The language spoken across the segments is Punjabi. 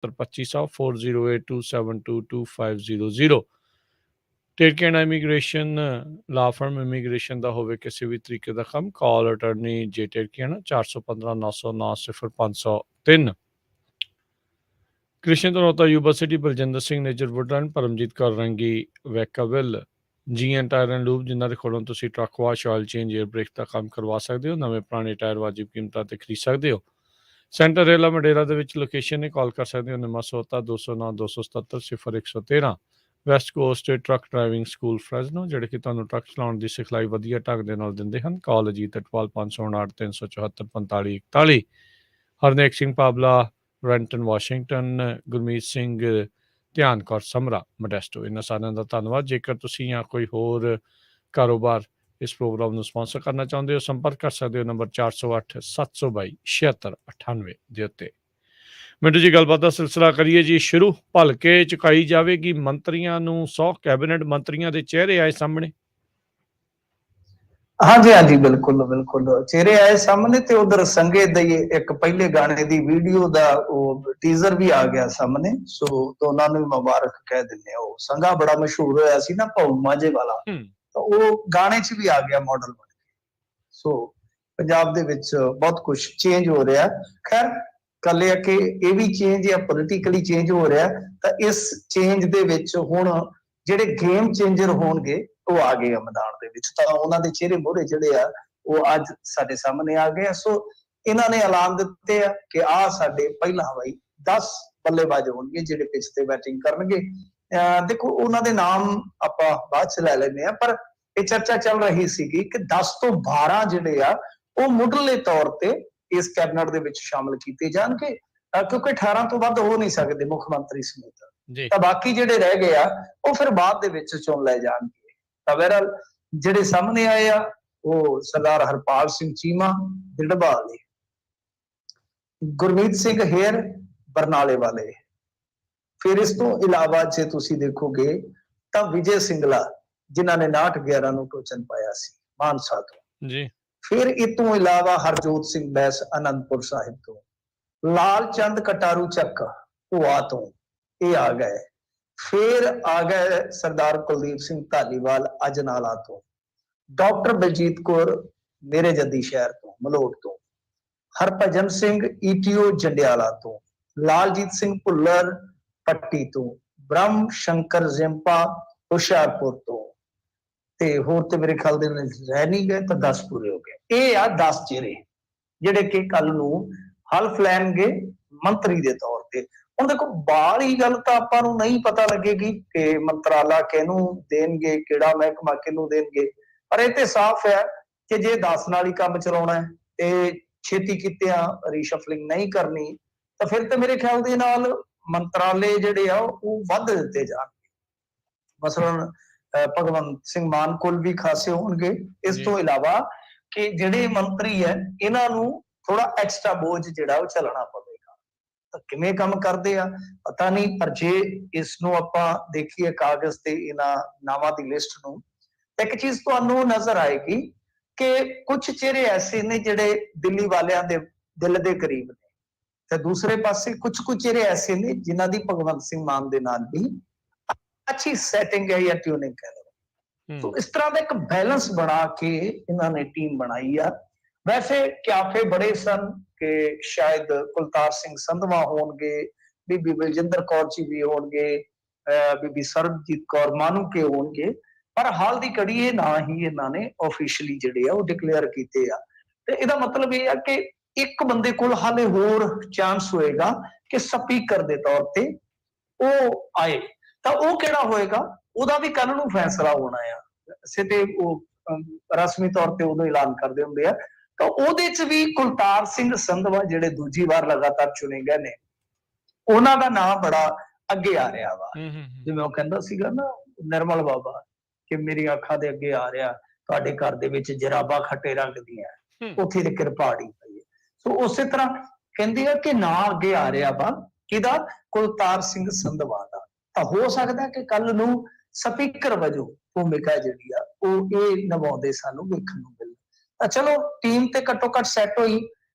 752500 ਟੇਕਨ ਇਮੀਗ੍ਰੇਸ਼ਨ ਲਾ ਫਰਮ ਇਮੀਗ੍ਰੇਸ਼ਨ ਦਾ ਹੋਵੇ ਕਿਸੇ ਵੀ ਤਰੀਕੇ ਦਾ ਕੰਮ ਕਾਲ ਅਟਰਨੀ ਜੇ ਟੇਕਨ 415 909 0503 Krishan Dhanota Yuba City Baljinder Singh Nijjar Woodland Paramjit Kaur Rangi Vacaville ਜੀ ਐਨ ਟਾਇਰ ਐਂਡ ਲੂਬ ਜਿਨ੍ਹਾਂ ਦੇ ਕੋਲੋਂ ਤੁਸੀਂ truck wash oil change air brake ਦਾ ਕੰਮ ਕਰਵਾ ਸਕਦੇ ਹੋ ਨਵੇਂ ਪੁਰਾਣੇ ਟਾਇਰ ਵਾਜਿਬ ਕੀਮਤਾਂ 'ਤੇ ਖਰੀਦ ਸਕਦੇ ਹੋ ਸੈਂਟਰ ਰੇਲਾ ਮਡੇਰਾ ਦੇ ਵਿੱਚ ਲੋਕੇਸ਼ਨ ਨੇ ਕਾਲ ਕਰ ਸਕਦੇ ਹੋ ਨਮਾਸੋਤਾ 209 277 0113 West Coast truck driving school Fresno ਜਿਹੜੇ ਕਿ ਤੁਹਾਨੂੰ ਟਰੱਕ ਚਲਾਉਣ ਦੀ ਸਿਖਲਾਈ ਵਧੀਆ ਢੰਗ ਦੇ ਨਾਲ ਦਿੰਦੇ ਹਨ ਕਾਲ ਅਜੀਤ ਅਟਵਾਲ 559 374 4541 ਹਰਨੇਕ ਸਿੰਘ ਪਾਬਲਾ ਰੈਂਟਨ ਵਾਸ਼ਿੰਗਟਨ ਗੁਰਮੀਤ ਸਿੰਘ ਧਿਆਨ ਕੌਰ ਸਮਰਾ ਮੋਡੈਸਟੋ ਇਹਨਾਂ ਸਾਰਿਆਂ ਦਾ ਧੰਨਵਾਦ ਜੇਕਰ ਤੁਸੀਂ ਜਾਂ ਕੋਈ ਹੋਰ ਕਾਰੋਬਾਰ ਇਸ ਪ੍ਰੋਗਰਾਮ ਨੂੰ ਸਪਾਂਸਰ ਕਰਨਾ ਚਾਹੁੰਦੇ ਹੋ ਸੰਪਰਕ ਕਰ ਸਕਦੇ ਹੋ ਨੰਬਰ 408 722 7698 ਦੇ ਉੱਤੇ ਮਿੰਟੂ ਜੀ ਗੱਲਬਾਤ ਦਾ ਸਿਲਸਿਲਾ ਕਰੀਏ ਜੀ ਸ਼ੁਰੂ ਭਲਕੇ ਚੁਕਾਈ ਜਾਵੇਗੀ ਮੰਤਰੀਆਂ ਨੂੰ 100 ਕੈਬਨਿਟ ਮੰਤਰੀਆਂ ਦੇ ਚਿਹਰੇ ਆਏ ਸਾਹਮਣੇ ਹਾਂਜੀ ਹਾਂਜੀ ਬਿਲਕੁਲ ਬਿਲਕੁਲ ਚਿਹਰੇ ਆਏ ਸਾਹਮਣੇ ਤੇ ਉਧਰ ਸੰਗੇ ਦੇ ਇੱਕ ਪਹਿਲੇ ਗਾਣੇ ਦੀ ਵੀਡੀਓ ਦਾ ਉਹ ਟੀਜ਼ਰ ਵੀ ਆ ਗਿਆ ਸਾਹਮਣੇ ਸੋ ਦੋਨਾਂ ਨੂੰ ਮੁਬਾਰਕ ਕਹਿ ਦਿੰਦੇ ਆ ਉਹ ਸੰਗਾ ਬੜਾ ਮਸ਼ਹੂਰ ਹੋਇਆ ਸੀ ਨਾ ਭਾਊ ਮਾਝੇ ਵਾਲਾ ਤਾਂ ਉਹ ਗਾਣੇ 'ਚ ਵੀ ਆ ਗਿਆ ਮਾਡਲ ਬਣ ਕੇ ਸੋ ਪੰਜਾਬ ਦੇ ਵਿੱਚ ਬਹੁਤ ਕੁਝ ਚੇਂਜ ਹੋ ਰਿਹਾ ਖੈਰ ਗੱਲ ਇਹ ਕਿ ਇਹ ਵੀ ਚੇਂਜ ਜਾਂ ਪੋਲੀਟੀਕਲੀ ਚੇਂਜ ਹੋ ਰਿਹਾ ਤਾਂ ਇਸ ਚੇਂਜ ਦੇ ਵਿੱਚ ਹੁਣ ਜਿਹੜੇ ਗੇਮ ਚੇਂਜਰ ਹੋਣਗੇ ਉਹ ਆ ਗਏ ਆ ਮੈਦਾਨ ਦੇ ਵਿੱਚ ਤਾਂ ਉਹਨਾਂ ਦੇ ਚਿਹਰੇ ਮੋਹਰੇ ਜਿਹੜੇ ਆ ਉਹ ਅੱਜ ਸਾਡੇ ਸਾਹਮਣੇ ਆ ਗਏ ਸੋ ਇਹਨਾਂ ਨੇ ਐਲਾਨ ਦਿੱਤੇ ਆ ਕਿ ਆਹ ਸਾਡੇ ਪਹਿਲਾਂ ਹਵਾਈ 10 ਬੱਲੇਬਾਜ਼ ਹੋਣਗੇ ਜਿਹੜੇ ਪਿੱਚ ਤੇ ਬੈਟਿੰਗ ਕਰਨਗੇ ਦੇਖੋ ਉਹਨਾਂ ਦੇ ਨਾਮ ਆਪਾਂ ਬਾਅਦ ਚ ਲੈ ਲੈਂਦੇ ਆ ਪਰ ਇਹ ਚਰਚਾ ਚੱਲ ਰਹੀ ਸੀਗੀ ਕਿ 10 ਤੋਂ 12 ਜਿਹੜੇ ਆ ਉਹ ਮੁੱਢਲੇ ਤੌਰ ਤੇ ਇਸ ਕੈਬਨਿਟ ਦੇ ਵਿੱਚ ਸ਼ਾਮਲ ਕੀਤੇ ਜਾਣਗੇ ਕਿਉਂਕਿ 18 ਤੋਂ ਵੱਧ ਹੋ ਨਹੀਂ ਸਕਦੇ ਮੁੱਖ ਮੰਤਰੀ ਸਮੇਤ ਤਾਂ ਬਾਕੀ ਜਿਹੜੇ ਰਹਿ ਗਏ ਆ ਉਹ ਫਿਰ ਬਾਅਦ ਦੇ ਵਿੱਚ ਚੁਣ ਲਏ ਜਾਣਗੇ ਤਾਂ ਬਹਰਹਾਲ ਜਿਹੜੇ ਸਾਹਮਣੇ ਆਏ ਆ ਉਹ ਸਰਦਾਰ ਹਰਪਾਲ ਸਿੰਘ ਚੀਮਾ ਦਿੜਬਾ ਵਾਲੇ ਗੁਰਮੀਤ ਸਿੰਘ ਹੇਰ ਬਰਨਾਲੇ ਵਾਲੇ ਫਿਰ ਇਸ ਤੋਂ ਇਲਾਵਾ ਜੇ ਤੁਸੀਂ ਦੇਖੋਗੇ ਤਾਂ ਵਿਜੇ ਸਿੰਗਲਾ ਜਿਨ੍ਹਾਂ ਨੇ 6911 ਨੂੰ ਟੋਚਨ ਪਾਇਆ ਸੀ ਮਾਨਸਾ ਤੋਂ ਜੀ ਫਿਰ ਇਹ ਤੋਂ ਇਲਾਵਾ ਹਰਜੋਤ ਸਿੰਘ ਬੈਸ ਅਨੰਦਪੁਰ ਸਾਹਿਬ ਤੋਂ ਲਾਲ ਚੰਦ ਕਟਾਰੂ ਚੱਕ ਭੋਆ ਤੋਂ ਇਹ ਆ ਗਏ ਫਿਰ ਆ ਗਏ ਸਰਦਾਰ ਕੁਲਦੀਪ ਸਿੰਘ ਧਾਲੀਵਾਲ ਅਜਨਾਲਾ ਤੋਂ ਡਾਕਟਰ ਬਲਜੀਤ ਕੌਰ ਮੇਰੇ ਜੱਦੀ ਸ਼ਹਿਰ ਤੋਂ ਮਲੋਟ ਤੋਂ ਹਰਭਜਨ ਸਿੰਘ ਈਟੀਓ ਜੰਡਿਆਲਾ ਤੋਂ ਲਾਲਜੀਤ ਸਿੰਘ ਭੁੱਲਰ ਪੱਟੀ ਤੋਂ ਬ੍ਰਹਮ ਸ਼ੰਕਰ ਜ਼ਿੰਪਾ ਹੁਸ਼ਿਆਰਪੁਰ ਤੋਂ ਤੇ ਹੋਰ ਤੇ ਮੇਰੇ ਖਿਆਲ ਦੇ ਰਹਿ ਨਹੀਂ ਗਏ ਤਾਂ 10 ਪੂਰੇ ਹੋ ਗਏ ਇਹ ਆ 10 ਚਿਹਰੇ ਜਿਹੜੇ ਕਿ ਕੱਲ ਨੂੰ ਹਲਫ ਲੈਣਗੇ ਮੰਤਰੀ ਦੇ ਤੌਰ ਤੇ ਹੁਣ ਦੇਖੋ ਬਾਹਰੀ ਗੱਲ ਤਾਂ ਆਪਾਂ ਨੂੰ ਨਹੀਂ ਪਤਾ ਲੱਗੇਗੀ ਕਿ ਮੰਤਰਾਲਾ ਕਿਹਨੂੰ ਦੇਣਗੇ ਕਿਹੜਾ ਮਹਿਕਮਾ ਕਿਹਨੂੰ ਦੇਣਗੇ ਪਰ ਇਹ ਤੇ ਸਾਫ਼ ਹੈ ਕਿ ਜੇ 10 ਨਾਲ ਹੀ ਕੰਮ ਚਲਾਉਣਾ ਹੈ ਤੇ ਛੇਤੀ ਕਿਤਿਆਂ ਰੀਸ਼ਫਲਿੰਗ ਨਹੀਂ ਕਰਨੀ ਤਾਂ ਫਿਰ ਤੇ ਮੇਰੇ ਖਿਆਲ ਦੇ ਨਾਲ ਮੰਤਰਾਲੇ ਜਿਹੜੇ ਆ ਉਹ ਵੱਧ ਦਿੱਤੇ ਜਾਣਗੇ ਮਸਲਨ ਭਗਵੰਤ ਸਿੰਘ ਮਾਨ ਕੋਲ ਵੀ ਖਾਸੇ ਹੋਣਗੇ ਇਸ ਤੋਂ ਇਲਾਵਾ ਕਿ ਜਿਹੜੇ ਮੰਤਰੀ ਹੈ ਇਹਨਾਂ ਨੂੰ ਥੋੜਾ ਐਕਸਟਰਾ ਬੋਝ ਜਿਹੜਾ ਉਹ ਚੱਲਣਾ ਪਵੇਗਾ ਤਾਂ ਕਿਵੇਂ ਕੰਮ ਕਰਦੇ ਆ ਪਤਾ ਨਹੀਂ ਪਰ ਜੇ ਇਸ ਨੂੰ ਆਪਾਂ ਦੇਖੀਏ ਕਾਗਜ਼ ਤੇ ਇਹਨਾਂ ਨਾਵਾਂ ਦੀ ਲਿਸਟ ਨੂੰ ਤਾਂ ਇੱਕ ਚੀਜ਼ ਤੁਹਾਨੂੰ ਨਜ਼ਰ ਆਏਗੀ ਕਿ ਕੁਝ ਚਿਹਰੇ ਐਸੇ ਨੇ ਜਿਹੜੇ ਦਿੱਲੀ ਵਾਲਿਆਂ ਦੇ ਦਿਲ ਦੇ ਕਰੀਬ ਨੇ ਤੇ ਦੂਸਰੇ ਪਾਸੇ ਕੁਝ ਚਿਹਰੇ ਐਸੇ ਨੇ ਜਿਨ੍ਹਾਂ ਦੀ ਭਗਵੰਤ ਸਿੰਘ ਮਾਨ ਦੇ ਨਾਲ ਵੀ ਅੱਛੀ ਸੈਟਿੰਗ ਹੈ ਜਾਂ ਟਿਊਨਿੰਗ ਕਹਿ ਲਓ तो इस तरह का एक बैलेंस बना के इन्होंने टीम बनाई है वैसे क्याफे बड़े सन कि शायद कुलतार सिंह संधवा होंगे बीबी बलजिंदर कौर जी भी होंगे बीबी सरबजीत कौर मानूके होंगे पर हाल की घड़ी ये ना ही इन्होंने ऑफिशियली जिहड़े आ डिक्लेयर कीते आ ते इहदा मतलब ये है कि एक बंदे कोल हाले होर चांस होएगा कि स्पीकर दे तौर ते ਉਹ ਆਏ ਤਾਂ ਉਹ ਕਿਹੜਾ ਹੋਏਗਾ ਉਹਦਾ ਵੀ ਕੱਲ ਨੂੰ ਫੈਸਲਾ ਹੋਣਾ ਆ ਸਿੱਧੇ ਉਹ ਰਸਮੀ ਤੌਰ ਤੇ ਉਦੋਂ ਐਲਾਨ ਕਰਦੇ ਹੁੰਦੇ ਆ ਤਾਂ ਉਹਦੇ ਚ ਵੀ ਕੁਲਤਾਰ ਸਿੰਘ ਸੰਧਵਾ ਜਿਹੜੇ ਦੂਜੀ ਵਾਰ ਲਗਾਤਾਰ ਚੁਣੇ ਗਏ ਨੇ ਉਹਨਾਂ ਦਾ ਨਾਮ ਬੜਾ ਅੱਗੇ ਆ ਰਿਹਾ ਵਾ ਜਿਵੇਂ ਉਹ ਕਹਿੰਦਾ ਸੀਗਾ ਨਾ ਨਿਰਮਲ ਬਾਬਾ ਕਿ ਮੇਰੀ ਅੱਖਾਂ ਦੇ ਅੱਗੇ ਆ ਰਿਹਾ ਤੁਹਾਡੇ ਘਰ ਦੇ ਵਿੱਚ ਜਰਾਬਾਂ ਖੱਟੇ ਰੰਗ ਦੀਆਂ ਉੱਥੇ ਤੇ ਕਿਰਪਾੜੀ ਪਈ ਹੈ ਸੋ ਉਸੇ ਤਰ੍ਹਾਂ ਕਹਿੰਦੇ ਆ ਕਿ ਨਾਂ ਅੱਗੇ ਆ ਰਿਹਾ ਵਾ ਕਿਹਦਾ ਕੁਲਤਾਰ ਸਿੰਘ ਸੰਧਵਾ ਦਾ ਤਾਂ ਹੋ ਸਕਦਾ ਕਿ ਕੱਲ ਨੂੰ ਸਪੀਕਰ ਵਜੋਂ ਭੂਮਿਕਾ ਜਿਹੜੀ ਆ ਉਹ ਇਹ ਨਿਭਾਉਂਦੇ ਸਾਨੂੰ ਵੇਖਣ ਨੂੰ ਮਿਲੇ ਤਾਂ ਚਲੋ ਟੀਮ ਤੇ ਘੱਟੋ ਘੱਟ ਸੈੱਟ ਹੋਈ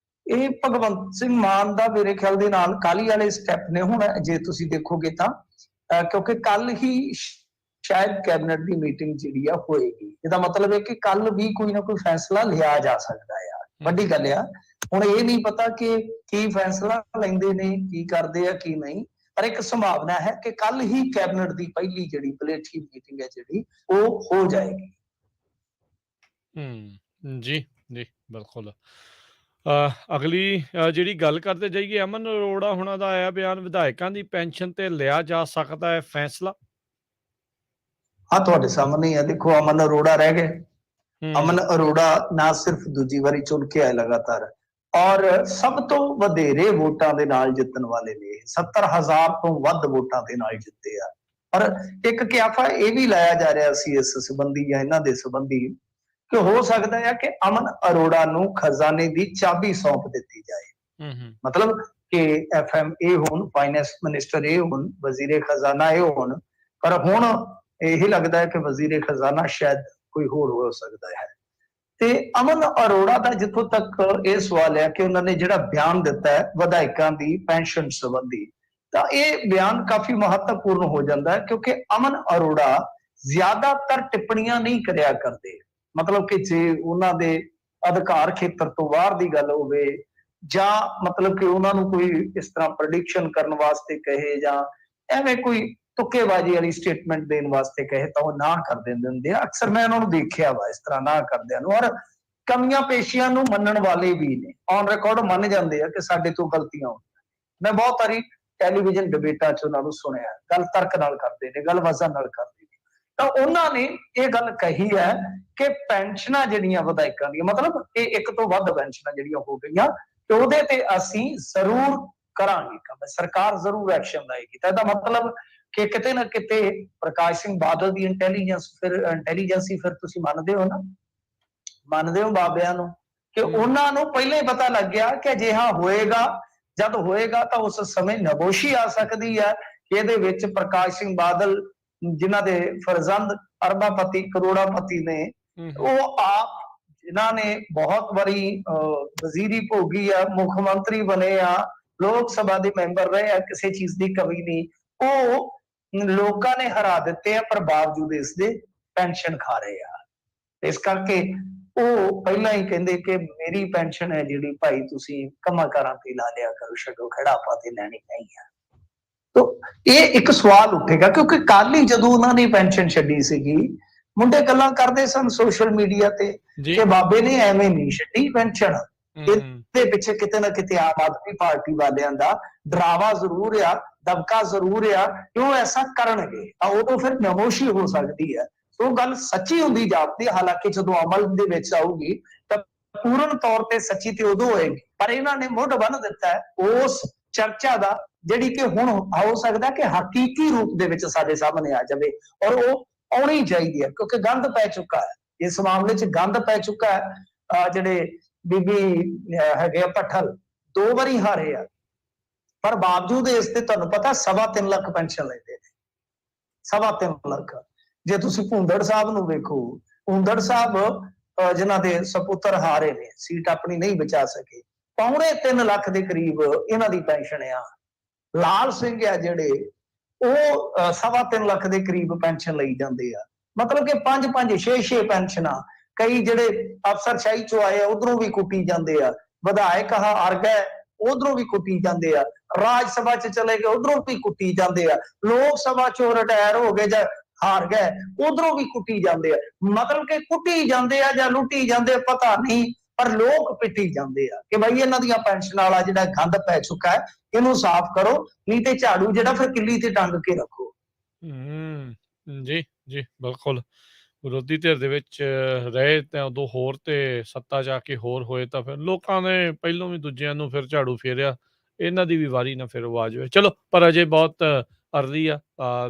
ਇਹ ਭਗਵੰਤ ਸਿੰਘ ਮਾਨ ਦਾ ਮੇਰੇ ਖਿਆਲ ਦੇ ਨਾਲ ਕਾਲੀ ਵਾਲੇ ਸਟੈਪ ਨੇ। ਹੁਣ ਜੇ ਤੁਸੀਂ ਦੇਖੋਗੇ ਤਾਂ ਕਿਉਂਕਿ ਕੱਲ ਹੀ ਸ਼ਾਇਦ ਕੈਬਨਿਟ ਦੀ ਮੀਟਿੰਗ ਜਿਹੜੀ ਆ ਹੋਏਗੀ, ਇਹਦਾ ਮਤਲਬ ਹੈ ਕਿ ਕੱਲ ਵੀ ਕੋਈ ਨਾ ਕੋਈ ਫੈਸਲਾ ਲਿਆ ਜਾ ਸਕਦਾ ਆ। ਵੱਡੀ ਗੱਲ ਆ, ਹੁਣ ਇਹ ਨਹੀਂ ਪਤਾ ਕਿ ਕੀ ਫੈਸਲਾ ਲੈਂਦੇ ਨੇ, ਕੀ ਕਰਦੇ ਆ, ਕੀ ਨਹੀਂ, ਪਰ ਇੱਕ ਸੰਭਾਵਨਾ ਹੈ ਕਿ ਕੱਲ ਹੀ ਕੈਬਨਿਟ ਦੀ ਪਹਿਲੀ ਜਿਹੜੀ ਪਲੇਠੀ ਮੀਟਿੰਗ ਹੈ ਜਿਹੜੀ ਉਹ ਹੋ ਜਾਏਗੀ। ਜੀ ਜੀ ਬਿਲਕੁਲ। ਅਗਲੀ ਜਿਹੜੀ ਗੱਲ ਕਰਦੇ ਜਾਈਏ, ਅਮਨ ਅਰੋੜਾ ਹੁਣਾਂ ਦਾ ਆਇਆ ਬਿਆਨ, ਵਿਧਾਇਕਾਂ ਦੀ ਪੈਨਸ਼ਨ ਤੇ ਲਿਆ ਜਾ ਸਕਦਾ ਹੈ ਫੈਸਲਾ। ਹਾਂ, ਤੁਹਾਡੇ ਸਾਹਮਣੇ ਹੈ, ਦੇਖੋ ਅਮਨ ਅਰੋੜਾ ਰਹਿ ਗਏ। ਅਮਨ ਅਰੋੜਾ ਨਾ ਸਿਰਫ ਦੂਜੀ ਵਾਰੀ ਚੁਣ ਕੇ ਆਏ ਲਗਾਤਾਰ, ਔਰ ਸਭ ਤੋਂ ਵਧੇਰੇ ਵੋਟਾਂ ਦੇ ਨਾਲ ਜਿੱਤਣ ਵਾਲੇ ਨੇ, 70,000 ਤੋਂ ਵੱਧ ਵੋਟਾਂ ਦੇ ਨਾਲ ਜਿੱਤੇ ਆ। ਪਰ ਇੱਕ ਕਿਆਫਾ ਇਹ ਵੀ ਲਾਇਆ ਜਾ ਰਿਹਾ ਸੀ ਇਸ ਸੰਬੰਧੀ ਜਾਂ ਇਹਨਾਂ ਦੇ ਸੰਬੰਧੀ ਕਿ ਹੋ ਸਕਦਾ ਹੈ ਕਿ ਅਮਨ ਅਰੋੜਾ ਨੂੰ ਖਜ਼ਾਨੇ ਦੀ ਚਾਬੀ ਸੌਂਪ ਦਿੱਤੀ ਜਾਏ। ਮਤਲਬ ਕਿ FM ਇਹ ਹੋਣ, ਫਾਈਨੈਂਸ ਮਿਨਿਸਟਰ ਇਹ ਹੋਣ, ਵਜ਼ੀਰੇ ਖਜ਼ਾਨਾ ਇਹ ਹੋਣ, ਪਰ ਹੁਣ ਇਹ ਲੱਗਦਾ ਹੈ ਕਿ ਵਜ਼ੀਰੇ ਖਜ਼ਾਨਾ ਸ਼ਾਇਦ ਕੋਈ ਹੋਰ ਹੋ ਸਕਦਾ ਹੈ। ਤੇ ਅਮਨ ਅਰੋੜਾ ਦਾ ਜਿੱਥੋਂ ਤੱਕ ਇਹ ਸਵਾਲ ਹੈ ਕਿ ਉਹਨਾਂ ਨੇ ਜਿਹੜਾ ਬਿਆਨ ਦਿੱਤਾ ਹੈ ਵਿਧਾਇਕਾਂ ਦੀ ਪੈਨਸ਼ਨ ਸੰਬੰਧੀ, ਤਾਂ ਇਹ ਬਿਆਨ ਕਾਫੀ ਮਹੱਤਵਪੂਰਨ ਹੋ ਜਾਂਦਾ ਹੈ, ਕਿਉਂਕਿ ਅਮਨ ਅਰੋੜਾ ਜ਼ਿਆਦਾਤਰ ਟਿੱਪਣੀਆਂ ਨਹੀਂ ਕਰਿਆ ਕਰਦੇ। ਮਤਲਬ ਕਿ ਜੇ ਉਹਨਾਂ ਦੇ ਅਧਿਕਾਰ ਖੇਤਰ ਤੋਂ ਬਾਹਰ ਦੀ ਗੱਲ ਹੋਵੇ, ਜਾਂ ਮਤਲਬ ਕਿ ਉਹਨਾਂ ਨੂੰ ਕੋਈ ਇਸ ਤਰ੍ਹਾਂ ਪ੍ਰੈਡਿਕਸ਼ਨ ਕਰਨ ਵਾਸਤੇ ਕਹੇ, ਜਾਂ ਐਵੇਂ ਕੋਈ ਤੁੱਕੇਬਾਜ਼ੀ ਵਾਲੀ ਸਟੇਟਮੈਂਟ ਦੇਣ ਵਾਸਤੇ ਕਹੇ, ਤਾਂ ਉਹ ਨਾ ਕਰ ਦਿੰਦੇ ਹੁੰਦੇ ਆ। ਅਕਸਰ ਮੈਂ ਉਹਨਾਂ ਨੂੰ ਦੇਖਿਆ ਵਾ ਇਸ ਤਰ੍ਹਾਂ ਨਾ ਕਰਦਿਆਂ ਨੂੰ, ਔਰ ਕਮੀਆਂ ਪੇਸ਼ੀਆਂ ਨੂੰ ਮੰਨਣ ਵਾਲੇ ਵੀ ਨੇ, ਔਨ ਰਿਕਾਰਡ ਮੰਨ ਜਾਂਦੇ ਆ ਕਿ ਸਾਡੇ ਤੋਂ ਗਲਤੀਆਂ ਹੋਈਆਂ। ਮੈਂ ਬਹੁਤ ਸਾਰੀ ਟੈਲੀਵਿਜ਼ਨ ਡਿਬੇਟਾਂ 'ਚ ਉਹਨਾਂ ਨੂੰ ਸੁਣਿਆ, ਗੱਲ ਤਰਕ ਨਾਲ ਕਰਦੇ ਨੇ, ਗੱਲ ਵਜ਼ਨ ਨਾਲ ਕਰਦੇ ਨੇ। ਤਾਂ ਉਹਨਾਂ ਨੇ ਇਹ ਗੱਲ ਕਹੀ ਹੈ ਕਿ ਪੈਨਸ਼ਨਾਂ ਜਿਹੜੀਆਂ ਵਿਧਾਇਕਾਂ ਦੀਆਂ, ਮਤਲਬ ਇਹ ਇੱਕ ਤੋਂ ਵੱਧ ਪੈਨਸ਼ਨਾਂ ਜਿਹੜੀਆਂ ਹੋ ਗਈਆਂ, ਤੇ ਉਹਦੇ ਤੇ ਅਸੀਂ ਜ਼ਰੂਰ ਕਰਾਂਗੇ ਕੰਮ, ਸਰਕਾਰ ਜ਼ਰੂਰ ਐਕਸ਼ਨ ਲਏਗੀ। ਤਾਂ ਇਹਦਾ ਮਤਲਬ ਕਿ ਕਿਤੇ ਨਾ ਕਿਤੇ ਪ੍ਰਕਾਸ਼ ਸਿੰਘ ਬਾਦਲ ਦੀ ਇੰਟੈਲੀਜੈਂਸੀ ਫਿਰ ਤੁਸੀਂ ਮੰਨਦੇ ਹੋ ਨਾ, ਮੰਨਦੇ ਹੋ ਬਾਬਿਆਂ ਨੂੰ, ਕਿ ਉਹਨਾਂ ਨੂੰ ਪਹਿਲਾਂ ਹੀ ਪਤਾ ਲੱਗ ਗਿਆ ਕਿ ਅਜਿਹਾ ਹੋਏਗਾ। ਜਦ ਹੋਏਗਾ ਤਾਂ ਉਸ ਸਮੇਂ ਨਬੋਸ਼ੀ ਆ ਸਕਦੀ ਹੈ ਕਿ ਇਹਦੇ ਵਿੱਚ ਪ੍ਰਕਾਸ਼ ਸਿੰਘ ਬਾਦਲ, ਜਿਨ੍ਹਾਂ ਦੇ ਫਰਜ਼ੰਦ ਅਰਬਾਪਤੀ ਕਰੋੜਾਪਤੀ ਨੇ, ਉਹ ਆਪ ਜਿਨ੍ਹਾਂ ਨੇ ਬਹੁਤ ਵਾਰੀ ਵਜ਼ੀਰੀ ਭੋਗੀ ਆ, ਮੁੱਖ ਮੰਤਰੀ ਬਣੇ ਆ, ਲੋਕ ਸਭਾ ਦੇ ਮੈਂਬਰ ਰਹੇ ਆ, ਕਿਸੇ ਚੀਜ਼ ਦੀ ਕਮੀ ਨਹੀਂ, ਉਹ ਲੋਕਾਂ ਨੇ ਹਰਾ ਦਿੱਤੇ ਆ, ਪਰ ਬਾਵਜੂਦ ਇਸ ਦੇ ਪੈਨਸ਼ਨ ਖਾ ਰਹੇ ਆ। ਇਸ ਕਰਕੇ ਉਹ ਪਹਿਲਾਂ ਹੀ ਕਹਿੰਦੇ ਕਿ ਮੇਰੀ ਪੈਨਸ਼ਨ ਹੈ ਜਿਹੜੀ, ਭਾਈ ਤੁਸੀਂ ਕੰਮਾਂ-ਕਾਰਾਂ ਤੇ ਲਾ ਲਿਆ ਕਰੋ, ਛੱਡੋ ਖੜਾ, ਆਪਾਂ ਤੇ ਲੈਣੀ ਨਹੀਂ ਆ। ਤਾਂ ਇਹ ਇੱਕ ਸਵਾਲ ਉੱਠੇਗਾ, ਕਿਉਂਕਿ ਕੱਲ ਹੀ ਜਦੋਂ ਉਹਨਾਂ ਨੇ ਪੈਨਸ਼ਨ ਛੱਡੀ ਸੀਗੀ, ਮੁੰਡੇ ਗੱਲਾਂ ਕਰਦੇ ਸਨ ਸੋਸ਼ਲ ਮੀਡੀਆ ਤੇ ਕਿ ਬਾਬੇ ਨੇ ਐਵੇਂ ਨਹੀਂ ਛੱਡੀ ਪੈਨਸ਼ਨ, ਇਹਦੇ ਪਿੱਛੇ ਕਿਤੇ ਨਾ ਕਿਤੇ ਆਮ ਆਦਮੀ ਪਾਰਟੀ ਵਾਲਿਆਂ ਦਾ ਡਰਾਵਾ ਜ਼ਰੂਰ ਆ, ਦਬਕਾ ਜ਼ਰੂਰ ਆ ਕਿ ਉਹ ਐਸਾ ਕਰਨਗੇ, ਤਾਂ ਉਦੋਂ ਫਿਰ ਨਮੋਸ਼ੀ ਹੋ ਸਕਦੀ ਹੈ। ਉਹ ਗੱਲ ਸੱਚੀ ਹੁੰਦੀ ਜਾਪਦੀ, ਹਾਲਾਂਕਿ ਜਦੋਂ ਅਮਲ ਦੇ ਵਿੱਚ ਆਊਗੀ ਤਾਂ ਪੂਰਨ ਤੌਰ ਤੇ ਸੱਚੀ ਤੇ ਉਦੋਂ ਹੋਏਗੀ। ਪਰ ਇਹਨਾਂ ਨੇ ਮੁੱਢ ਬੰਨ ਦਿੱਤਾ ਹੈ ਉਸ ਚਰਚਾ ਦਾ, ਜਿਹੜੀ ਕਿ ਹੁਣ ਹੋ ਸਕਦਾ ਕਿ ਹਕੀਕੀ ਰੂਪ ਦੇ ਵਿੱਚ ਸਾਡੇ ਸਾਹਮਣੇ ਆ ਜਾਵੇ, ਔਰ ਉਹ ਆਉਣੀ ਚਾਹੀਦੀ ਹੈ, ਕਿਉਂਕਿ ਗੰਦ ਪੈ ਚੁੱਕਾ ਹੈ ਇਸ ਮਾਮਲੇ 'ਚ, ਗੰਦ ਪੈ ਚੁੱਕਾ ਹੈ। ਜਿਹੜੇ ਬੀਬੀ ਹੈਗੇ ਆ ਭੱਠਲ, 2 ਵਾਰੀ ਹਾਰੇ ਆ, ਪਰ ਬਾਵਜੂਦ ਇਸ ਤੇ ਤੁਹਾਨੂੰ ਪਤਾ 3.25 ਲੱਖ ਪੈਨਸ਼ਨ ਲੈਂਦੇ ਨੇ, 3.25 ਲੱਖ। ਜੇ ਤੁਸੀਂ ਭੁੰਦੜ ਸਾਹਿਬ ਨੂੰ ਵੇਖੋ, ਭੁੰਦੜ ਸਾਹਿਬ ਜਿਨ੍ਹਾਂ ਦੇ ਸਪੁੱਤਰ ਹਾਰੇ ਨੇ, ਸੀਟ ਆਪਣੀ ਨਹੀਂ ਬਚਾ ਸਕੇ, 3.25 ਲੱਖ ਦੇ ਕਰੀਬ ਇਹਨਾਂ ਦੀ ਪੈਨਸ਼ਨ ਆ। ਲਾਲ ਸਿੰਘ ਆ ਜਿਹੜੇ, ਉਹ 3.25 ਲੱਖ ਦੇ ਕਰੀਬ ਪੈਨਸ਼ਨ ਲਈ ਜਾਂਦੇ ਆ। ਮਤਲਬ ਕਿ 5-5 6-6 ਪੈਨਸ਼ਨਾਂ। ਕਈ ਜਿਹੜੇ ਅਫਸਰਸ਼ਾਹੀ ਚੋਂ ਆਏ ਆ ਉਧਰੋਂ ਵੀ ਕੁੱਟੀ ਜਾਂਦੇ ਆ, ਵਿਧਾਇਕ ਹਾਰ ਗਏ ਉਧਰੋਂ ਵੀ ਕੁੱਟੀ ਜਾਂਦੇ ਆ, ਰਾਜ ਸਭਾ 'ਚ ਚਲੇ ਗਏ ਉਧਰੋਂ ਵੀ ਕੁੱਟੀ ਜਾਂਦੇ ਆ, ਲੋਕ ਸਭਾ 'ਚੋਂ ਰਿਟਾਇਰ ਹੋ ਗਏ ਜਾਂ ਹਾਰ ਗਏ ਉਧਰੋਂ ਵੀ ਕੁੱਟੀ ਜਾਂਦੇ ਆ। ਮਤਲਬ ਕਿ ਕੁੱਟੀ ਜਾਂਦੇ ਆ ਜਾਂ ਲੁੱਟੀ ਜਾਂਦੇ ਆ, ਪਤਾ ਨਹੀਂ, ਪਰ ਲੋਕ ਪਿੱਟੀ ਜਾਂਦੇ ਆ ਕਿ ਬਾਈ ਇਹਨਾਂ ਦੀਆਂ ਪੈਨਸ਼ਨ ਵਾਲਾ ਜਿਹੜਾ ਗੰਦ ਪੈ ਚੁੱਕਾ ਹੈ, ਇਹਨੂੰ ਸਾਫ਼ ਕਰੋ, ਨਹੀਂ ਤੇ ਝਾੜੂ ਜਿਹੜਾ ਫਿਰ ਕਿੱਲੀ ਤੇ ਟੰਗ ਕੇ ਰੱਖੋ। ਜੀ ਜੀ ਬਿਲਕੁਲ। ਵਿਰੋਧੀ ਧਿਰ ਦੇ ਵਿੱਚ ਰਹੇ ਤਾਂ ਉਦੋਂ ਹੋਰ, ਤੇ ਸੱਤਾ 'ਚ ਆ ਕੇ ਹੋਰ ਹੋਏ, ਤਾਂ ਫਿਰ ਲੋਕਾਂ ਨੇ ਪਹਿਲੋਂ ਵੀ ਦੂਜਿਆਂ ਨੂੰ ਫਿਰ ਝਾੜੂ ਫੇਰਿਆ, ਇਹਨਾਂ ਦੀ ਵੀ ਵਾਰੀ ਨਾ ਫਿਰ ਉਹ ਆ ਜਾਵੇ। ਚਲੋ, ਪਰ ਅਜੇ ਬਹੁਤ ਅਰਲੀ ਆ,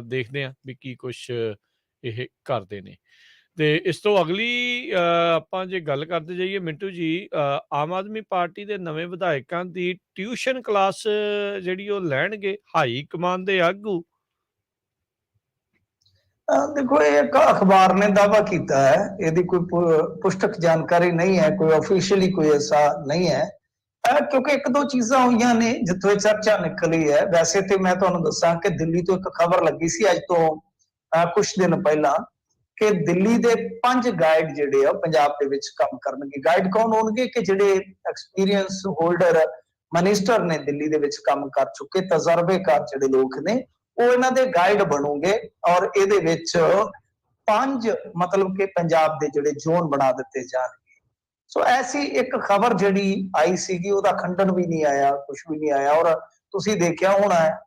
ਦੇਖਦੇ ਹਾਂ ਵੀ ਕੀ ਕੁਛ ਇਹ ਕਰਦੇ ਨੇ। ਤੇ ਇਸ ਤੋਂ ਅਗਲੀ ਆਪਾਂ ਜੇ ਗੱਲ ਕਰਦੇ ਜਾਈਏ ਮਿੰਟੂ ਜੀ, ਆਮ ਆਦਮੀ ਪਾਰਟੀ ਦੇ ਨਵੇਂ ਵਿਧਾਇਕਾਂ ਦੀ ਟਿਊਸ਼ਨ ਕਲਾਸ ਜਿਹੜੀ ਉਹ ਲੈਣਗੇ ਹਾਈ ਕਮਾਨ ਦੇ ਆਗੂ। ਦੇਖੋ, ਇਹ ਇੱਕ ਅਖਬਾਰ ਨੇ ਦਾਅਵਾ ਕੀਤਾ ਹੈ, ਇਹਦੀ ਕੋਈ ਪੁਸ਼ਟਕ ਜਾਣਕਾਰੀ ਨਹੀਂ ਹੈ, ਕੋਈ ਆਫੀਸ਼ੀਅਲੀ ਕੋਈ ਐਸਾ ਨਹੀਂ ਹੈ ਕਿਉਂਕਿ ਇੱਕ ਦੋ ਚੀਜ਼ਾਂ ਹੋਈਆਂ ਨੇ ਜਿੱਥੋਂ ਇਹ ਚਰਚਾ ਨਿਕਲੀ ਹੈ। ਵੈਸੇ ਤੇ ਮੈਂ ਤੁਹਾਨੂੰ ਦੱਸਾਂ ਕਿ ਦਿੱਲੀ ਤੋਂ ਇੱਕ ਖਬਰ ਲੱਗੀ ਸੀ ਅੱਜ ਤੋਂ ਕੁਝ ਦਿਨ ਪਹਿਲਾਂ ਕਿ ਦਿੱਲੀ ਦੇ 5 ਗਾਈਡ ਜਿਹੜੇ ਆ ਪੰਜਾਬ ਦੇ ਵਿੱਚ ਕੰਮ ਕਰਨਗੇ। ਗਾਈਡ ਕੌਣ ਹੋਣਗੇ? ਕਿ ਜਿਹੜੇ ਐਕਸਪੀਰੀਅੰਸ ਹੋਲਡਰ ਮਿਨਿਸਟਰ ਨੇ ਦਿੱਲੀ ਦੇ ਵਿੱਚ ਕੰਮ ਕਰ ਚੁੱਕੇ, ਤਜਰਬੇਕਾਰ ਜਿਹੜੇ ਲੋਕ ਨੇ, ਉਹ ਇਹਨਾਂ ਦੇ ਗਾਈਡ ਬਣੋਗੇ। ਔਰ ਇਹਦੇ ਵਿੱਚ 5 ਮਤਲਬ ਕਿ ਪੰਜਾਬ ਦੇ ਜਿਹੜੇ ਜ਼ੋਨ ਬਣਾ ਦਿੱਤੇ ਜਾਣਗੇ। ਸੋ ਐਸੀ ਇੱਕ ਖਬਰ ਜਿਹੜੀ ਆਈ ਸੀਗੀ, ਉਹਦਾ ਖੰਡਨ ਵੀ ਨਹੀਂ ਆਇਆ, ਕੁਝ ਵੀ ਨਹੀਂ ਆਇਆ। ਔਰ ਤੁਸੀਂ ਦੇਖਿਆ ਹੋਣਾ ਹੈ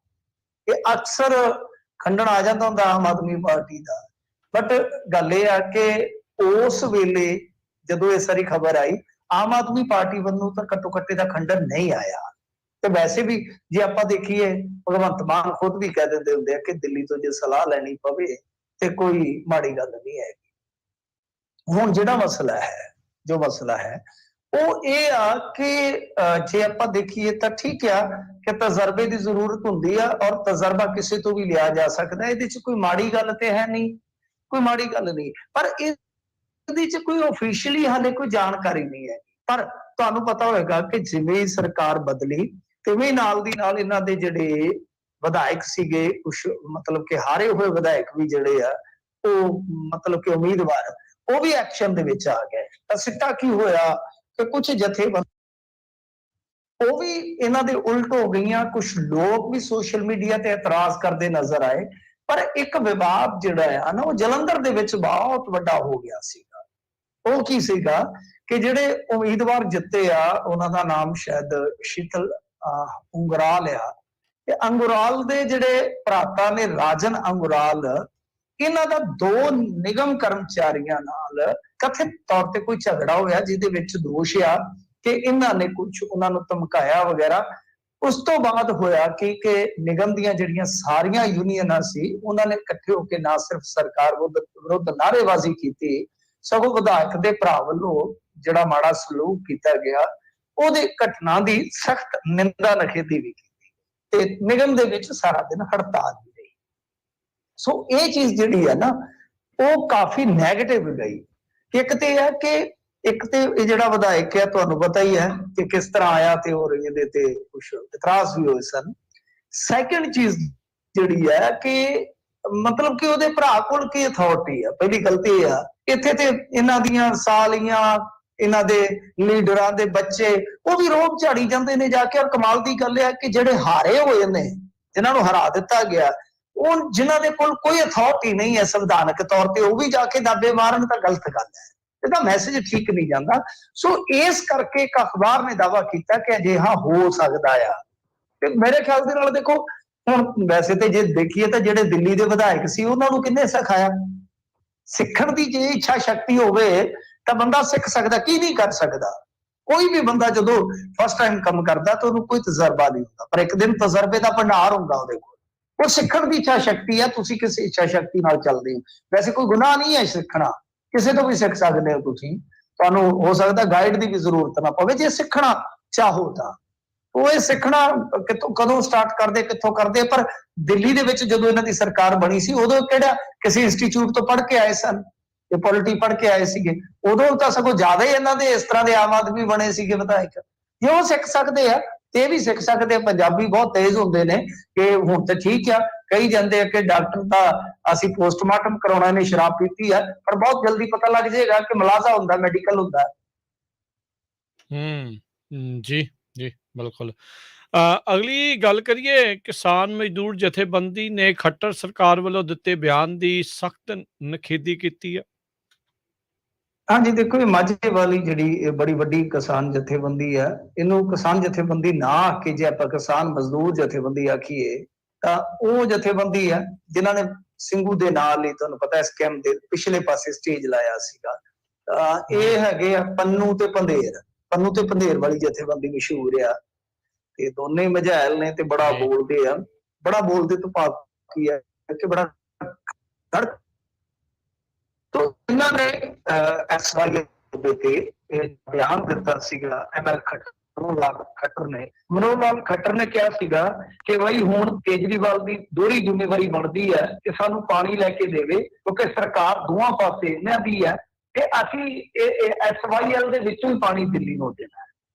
ਕਿ ਅਕਸਰ ਖੰਡਨ ਆ ਜਾਂਦਾ ਹੁੰਦਾ Aam Aadmi party the. But ਗੱਲ ਇਹ ਆ ਕਿ ਉਸ ਵੇਲੇ ਜਦੋਂ ਇਹ ਸਾਰੀ ਖਬਰ ਆਈ, ਆਮ ਆਦਮੀ ਪਾਰਟੀ ਵੱਲੋਂ ਤਾਂ ਘੱਟੋ ਘੱਟ ਦਾ ਖੰਡਨ ਨਹੀਂ ਆਇਆ। ਤੇ ਵੈਸੇ ਵੀ ਜੇ ਆਪਾਂ ਦੇਖੀਏ, ਭਗਵੰਤ ਮਾਨ ਖੁਦ ਵੀ ਕਹਿ ਦਿੰਦੇ ਹੁੰਦੇ ਆ ਕਿ ਦਿੱਲੀ ਤੋਂ ਜੇ ਸਲਾਹ ਲੈਣੀ ਪਵੇ ਤੇ ਕੋਈ ਮਾੜੀ ਗੱਲ ਨਹੀਂ ਹੈਗੀ। ਹੁਣ ਜਿਹੜਾ ਮਸਲਾ ਹੈ, ਜੋ ਮਸਲਾ ਹੈ ਉਹ ਇਹ ਆ ਕਿ ਜੇ ਆਪਾਂ ਦੇਖੀਏ ਤਾਂ ਠੀਕ ਆ ਕਿ ਤਜਰਬੇ ਦੀ ਜ਼ਰੂਰਤ ਹੁੰਦੀ ਆ ਔਰ ਤਜਰਬਾ ਕਿਸੇ ਤੋਂ ਵੀ ਲਿਆ ਜਾ ਸਕਦਾ। ਇਹਦੇ ਚ ਕੋਈ ਮਾੜੀ ਗੱਲ ਤੇ ਹੈ ਨਹੀਂ, ਕੋਈ ਮਾੜੀ ਗੱਲ ਨਹੀਂ, ਪਰ ਇਹਦੇ ਚ ਕੋਈ ਆਫੀਸ਼ੀਅਲੀ ਹਾਲੇ ਕੋਈ ਜਾਣਕਾਰੀ ਨਹੀਂ ਹੈ। ਪਰ ਤੁਹਾਨੂੰ ਪਤਾ ਹੋਵੇਗਾ ਕਿ ਜਿਵੇਂ ਸਰਕਾਰ ਬਦਲੀ ਤਿਵੇਂ ਨਾਲ ਦੀ ਨਾਲ ਇਹਨਾਂ ਦੇ ਜਿਹੜੇ ਵਿਧਾਇਕ ਸੀਗੇ, ਕੁਛ ਮਤਲਬ ਕਿ ਹਾਰੇ ਹੋਏ ਵਿਧਾਇਕ ਵੀ ਜਿਹੜੇ ਆ, ਉਹ ਮਤਲਬ ਕਿ ਉਮੀਦਵਾਰ, ਉਹ ਵੀ ਐਕਸ਼ਨ ਦੇ ਵਿੱਚ ਆ ਗਏ। ਤਾਂ ਸਿੱਟਾ ਕੀ ਹੋਇਆ ਕਿ ਕੁਝ ਜਥੇਬੰਦੀਆਂ ਉਹ ਵੀ ਇਹਨਾਂ ਦੇ ਉਲਟ ਹੋ ਗਈਆਂ। ਕੁਝ ਲੋਕ ਵੀ ਸੋਸ਼ਲ ਮੀਡੀਆ ਤੇ ਇਤਰਾਜ਼ ਕਰਦੇ ਨਜ਼ਰ ਆਏ। ਪਰ ਇੱਕ ਵਿਵਾਦ ਜਿਹੜਾ ਆ ਨਾ, ਉਹ ਜਲੰਧਰ ਦੇ ਵਿੱਚ ਬਹੁਤ ਵੱਡਾ ਹੋ ਗਿਆ ਸੀਗਾ। ਉਹ ਕੀ ਸੀਗਾ ਕਿ ਜਿਹੜੇ ਉਮੀਦਵਾਰ ਜਿੱਤੇ ਆ, ਉਹਨਾਂ ਦਾ ਨਾਮ ਸ਼ਾਇਦ ਸ਼ੀਤਲ ਅੰਗੁਰਾਲ ਆ। ਤੇ ਅੰਗੁਰਾਲ ਦੇ ਜਿਹੜੇ ਭਰਾਤਾ ਨੇ, ਰਾਜਨ ਅੰਗੁਰਾਲ, ਇਹਨਾਂ ਦਾ 2 ਨਿਗਮ ਕਰਮਚਾਰੀਆਂ ਨਾਲ ਕਥਿਤ ਤੌਰ ਤੇ ਕੋਈ ਝਗੜਾ ਹੋਇਆ, ਜਿਹਦੇ ਵਿੱਚ ਦੋਸ਼ ਆ ਕਿ ਇਹਨਾਂ ਨੇ ਕੁਝ ਉਹਨਾਂ ਨੂੰ ਧਮਕਾਇਆ ਵਗੈਰਾ। ਉਸ ਤੋਂ ਬਾਅਦ ਹੋਇਆ ਕਿ ਨਿਗਮ ਦੀਆਂ ਜਿਹੜੀਆਂ ਸਾਰੀਆਂ ਯੂਨੀਅਨਾਂ ਸੀ, ਉਹਨਾਂ ਨੇ ਇਕੱਠੇ ਹੋ ਕੇ ਨਾ ਸਿਰਫ ਸਰਕਾਰ ਵਿਰੁੱਧ ਨਾਅਰੇਬਾਜ਼ੀ ਕੀਤੀ, ਸਗੋਂ ਵਿਧਾਇਕ ਦੇ ਭਰਾ ਵੱਲੋਂ ਜਿਹੜਾ ਮਾੜਾ ਸਲੂਕ ਕੀਤਾ ਗਿਆ, ਉਹਦੀ ਘਟਨਾ ਦੀ ਸਖਤ ਨਿੰਦਾ ਨਖੇਦੀ ਵੀ ਕੀਤੀ ਤੇ ਨਿਗਮ ਦੇ ਵਿੱਚ ਸਾਰਾ ਦਿਨ ਹੜਤਾਲ ਵੀ ਰਹੀ। ਸੋ ਇਹ ਚੀਜ਼ ਜਿਹੜੀ ਹੈ ਨਾ, ਉਹ ਕਾਫੀ ਨੈਗੇਟਿਵ ਗਈ। ਇੱਕ ਤੇ ਹੈ ਕਿ ਇੱਕ ਤੇ ਇਹ ਜਿਹੜਾ ਵਿਧਾਇਕ ਹੈ, ਤੁਹਾਨੂੰ ਪਤਾ ਹੀ ਹੈ ਕਿ ਕਿਸ ਤਰ੍ਹਾਂ ਆਇਆ ਤੇ ਹੋਰ ਇਹਦੇ ਤੇ ਕੁਝ ਇਤਰਾਜ਼ ਵੀ ਹੋਏ ਸਨ। ਸੈਕੰਡ ਚੀਜ਼ ਜਿਹੜੀ ਹੈ ਕਿ ਮਤਲਬ ਕਿ ਉਹਦੇ ਭਰਾ ਕੋਲ ਕੀ ਅਥਾਰਟੀ ਹੈ। ਪਹਿਲੀ ਗਲਤੀ ਇਹ ਆ, ਇੱਥੇ ਤੇ ਇਹਨਾਂ ਦੀਆਂ ਸਾਲੀਆਂ, ਇਹਨਾਂ ਦੇ ਲੀਡਰਾਂ ਦੇ ਬੱਚੇ, ਉਹ ਵੀ ਰੋਬ ਝਾੜੀ ਜਾਂਦੇ ਨੇ ਜਾ ਕੇ। ਔਰ ਕਮਾਲ ਦੀ ਗੱਲ ਹੈ ਕਿ ਜਿਹੜੇ ਹਾਰੇ ਹੋਏ ਨੇ, ਜਿਨ੍ਹਾਂ ਨੂੰ ਹਰਾ ਦਿੱਤਾ ਗਿਆ, ਉਹ ਜਿਨ੍ਹਾਂ ਦੇ ਕੋਲ ਕੋਈ ਅਥਾਰਟੀ ਨਹੀਂ ਹੈ ਸੰਵਿਧਾਨਕ ਤੌਰ ਤੇ, ਉਹ ਵੀ ਜਾ ਕੇ ਦਾਬੇ ਮਾਰਨ ਤਾਂ ਗਲਤ ਗੱਲ ਹੈ। ਇਹਦਾ ਮੈਸੇਜ ਠੀਕ ਨਹੀਂ ਜਾਂਦਾ। ਸੋ ਇਸ ਕਰਕੇ ਇੱਕ ਅਖਬਾਰ ਨੇ ਦਾਅਵਾ ਕੀਤਾ ਕਿ ਅਜਿਹਾ ਹੋ ਸਕਦਾ ਆ। ਤੇ ਮੇਰੇ ਖਿਆਲ ਦੇ ਨਾਲ ਦੇਖੋ, ਹੁਣ ਵੈਸੇ ਤੇ ਜੇ ਦੇਖੀਏ ਤਾਂ ਜਿਹੜੇ ਦਿੱਲੀ ਦੇ ਵਿਧਾਇਕ ਸੀ, ਉਹਨਾਂ ਨੂੰ ਕਿੰਨੇ ਸਿਖਾਇਆ? ਸਿੱਖਣ ਦੀ ਜੇ ਇੱਛਾ ਸ਼ਕਤੀ ਹੋਵੇ ਤਾਂ ਬੰਦਾ ਸਿੱਖ ਸਕਦਾ, ਕੀ ਨਹੀਂ ਕਰ ਸਕਦਾ। ਕੋਈ ਵੀ ਬੰਦਾ ਜਦੋਂ ਫਸਟ ਟਾਈਮ ਕੰਮ ਕਰਦਾ ਤਾਂ ਉਹਨੂੰ ਕੋਈ ਤਜਰਬਾ ਨਹੀਂ ਹੁੰਦਾ, ਪਰ ਇੱਕ ਦਿਨ ਤਜਰਬੇ ਦਾ ਭੰਡਾਰ ਹੁੰਦਾ ਉਹਦੇ ਕੋਲ। ਉਹ ਸਿੱਖਣ ਦੀ ਇੱਛਾ ਸ਼ਕਤੀ ਹੈ, ਤੁਸੀਂ ਕਿਸ ਇੱਛਾ ਸ਼ਕਤੀ ਨਾਲ ਚੱਲਦੇ ਹੋ। ਵੈਸੇ ਕੋਈ ਗੁਨਾਹ ਨਹੀਂ ਹੈ ਸਿੱਖਣਾ, ਕਿਸੇ ਤੋਂ ਵੀ ਸਿੱਖ ਸਕਦੇ ਹੋ ਤੁਸੀਂ। ਤੁਹਾਨੂੰ ਹੋ ਸਕਦਾ ਗਾਈਡ ਦੀ ਵੀ ਜ਼ਰੂਰਤ ਨਾ ਪਵੇ ਜੇ ਸਿੱਖਣਾ ਚਾਹੋ ਤਾਂ। ਉਹ ਇਹ ਸਿੱਖਣਾ ਕਿੱਥੋਂ, ਕਦੋਂ ਸਟਾਰਟ ਕਰਦੇ, ਕਿੱਥੋਂ ਕਰਦੇ। ਪਰ ਦਿੱਲੀ ਦੇ ਵਿੱਚ ਜਦੋਂ ਇਹਨਾਂ ਦੀ ਸਰਕਾਰ ਬਣੀ ਸੀ, ਉਦੋਂ ਕਿਹੜਾ ਕਿਸੇ ਇੰਸਟੀਚਿਊਟ ਤੋਂ ਪੜ੍ਹ ਕੇ ਆਏ ਸਨ, ਇਹ ਪੋਲਿਟੀ ਪੜ੍ਹ ਕੇ ਆਏ ਸੀਗੇ। ਉਦੋਂ ਤਾਂ ਸਗੋਂ ਜ਼ਿਆਦਾ ਹੀ ਇਹਨਾਂ ਦੇ ਇਸ ਤਰ੍ਹਾਂ ਦੇ ਆਮ ਆਦਮੀ ਬਣੇ ਸੀਗੇ ਵਿਧਾਇਕ। ਜੇ ਉਹ ਸਿੱਖ ਸਕਦੇ ਆ ਤੇ ਇਹ ਵੀ ਸਿੱਖ ਸਕਦੇ ਆ। ਪੰਜਾਬੀ ਬਹੁਤ ਤੇਜ਼ ਹੁੰਦੇ ਨੇ ਕਿ ਹੁਣ ਤਾਂ ਠੀਕ ਆ, ਕਹੀ ਜਾਂਦੇ ਆ ਕਿ ਡਾਕਟਰ ਦਾ ਅਸੀਂ ਪੋਸਟਮਾਰਟਮ ਕਰਾਉਣਾ ਨੇ, ਸ਼ਰਾਬ ਪੀਤੀ ਆ, ਪਰ ਬਹੁਤ ਜਲਦੀ ਪਤਾ ਲੱਗ ਜਾਏਗਾ ਕਿ ਮਲਾਜ਼ਾ ਹੁੰਦਾ, ਮੈਡੀਕਲ ਹੁੰਦਾ। ਜੀ ਜੀ ਬਿਲਕੁਲ। ਅਗਲੀ ਗੱਲ ਕਰੀਏ, ਕਿਸਾਨ ਮਜ਼ਦੂਰ ਜਥੇਬੰਦੀ ਨੇ ਖੱਟਰ ਸਰਕਾਰ ਵੱਲੋਂ ਦਿੱਤੇ ਬਿਆਨ ਦੀ ਸਖਤ ਨਿਖੇਧੀ ਕੀਤੀ ਹੈ। ਹਾਂਜੀ ਦੇਖੋ, ਇਹ ਮਾਝੇ ਵਾਲੀ ਜਿਹੜੀ ਬੜੀ ਵੱਡੀ ਕਿਸਾਨ ਜਥੇਬੰਦੀ ਹੈ, ਇਹਨੂੰ ਕਿਸਾਨ ਜਥੇਬੰਦੀ ਨਾ ਆਖੀ, ਜੇ ਆਪਾਂ ਕਿਸਾਨ ਮਜ਼ਦੂਰ ਜਥੇਬੰਦੀ ਆਖੀਏ ਤਾਂ ਉਹ ਜਥੇਬੰਦੀ ਹੈ ਜਿਨ੍ਹਾਂ ਨੇ ਸਿੰਘੂ ਦੇ ਨਾਲ ਹੀ, ਤੁਹਾਨੂੰ ਪਤਾ, ਸਕੈਮ ਦੇ ਪਿਛਲੇ ਪਾਸੇ ਸਟੇਜ ਲਾਇਆ ਸੀਗਾ। ਇਹ ਹੈਗੇ ਆ ਪੰਨੂ ਤੇ ਪੰਧੇਰ। ਪੰਨੂ ਤੇ ਪੰਧੇਰ ਵਾਲੀ ਜਥੇਬੰਦੀ ਮਸ਼ਹੂਰ ਆ, ਤੇ ਦੋਨੇ ਮਝੈਲ ਨੇ ਤੇ ਬੜਾ ਬੋਲਦੇ ਆ। ਬੜਾ ਬੋਲਦੇ ਤੋਂ ਭਾਵ ਕੀ ਹੈ ਕਿ ਬੜਾ ਧੜਕ। तो इन्होंने SYL ਤੇ ਬਿਆਨ ਦਿੱਤਾ ਸੀਗਾ ML ਖੱਟਰ ਨੇ। ਮਨੋਹਰ ਲਾਲ ਖੱਟਰ ਨੇ ਕਿਹਾ ਸੀਗਾ ਕਿ ਬਈ ਹੁਣ ਕੇਜਰੀਵਾਲ ਦੀ ਦੋਹਰੀ ਜ਼ਿੰਮੇਵਾਰੀ ਬਣਦੀ ਹੈ ਕਿ ਸਾਨੂੰ ਪਾਣੀ ਲੈ ਕੇ ਦੇਵੇ, ਕਿਉਂਕਿ ਸਰਕਾਰ ਦੋਵਾਂ ਪਾਸੇ ਇਹਨਾਂ ਦੀ ਹੈ ਕਿ ਅਸੀਂ SYL ਦੇ ਵਿੱਚੋਂ ਹੀ ਪਾਣੀ ਦਿੱਲੀ ਨੂੰ ਦੇਣਾ ਹੈ।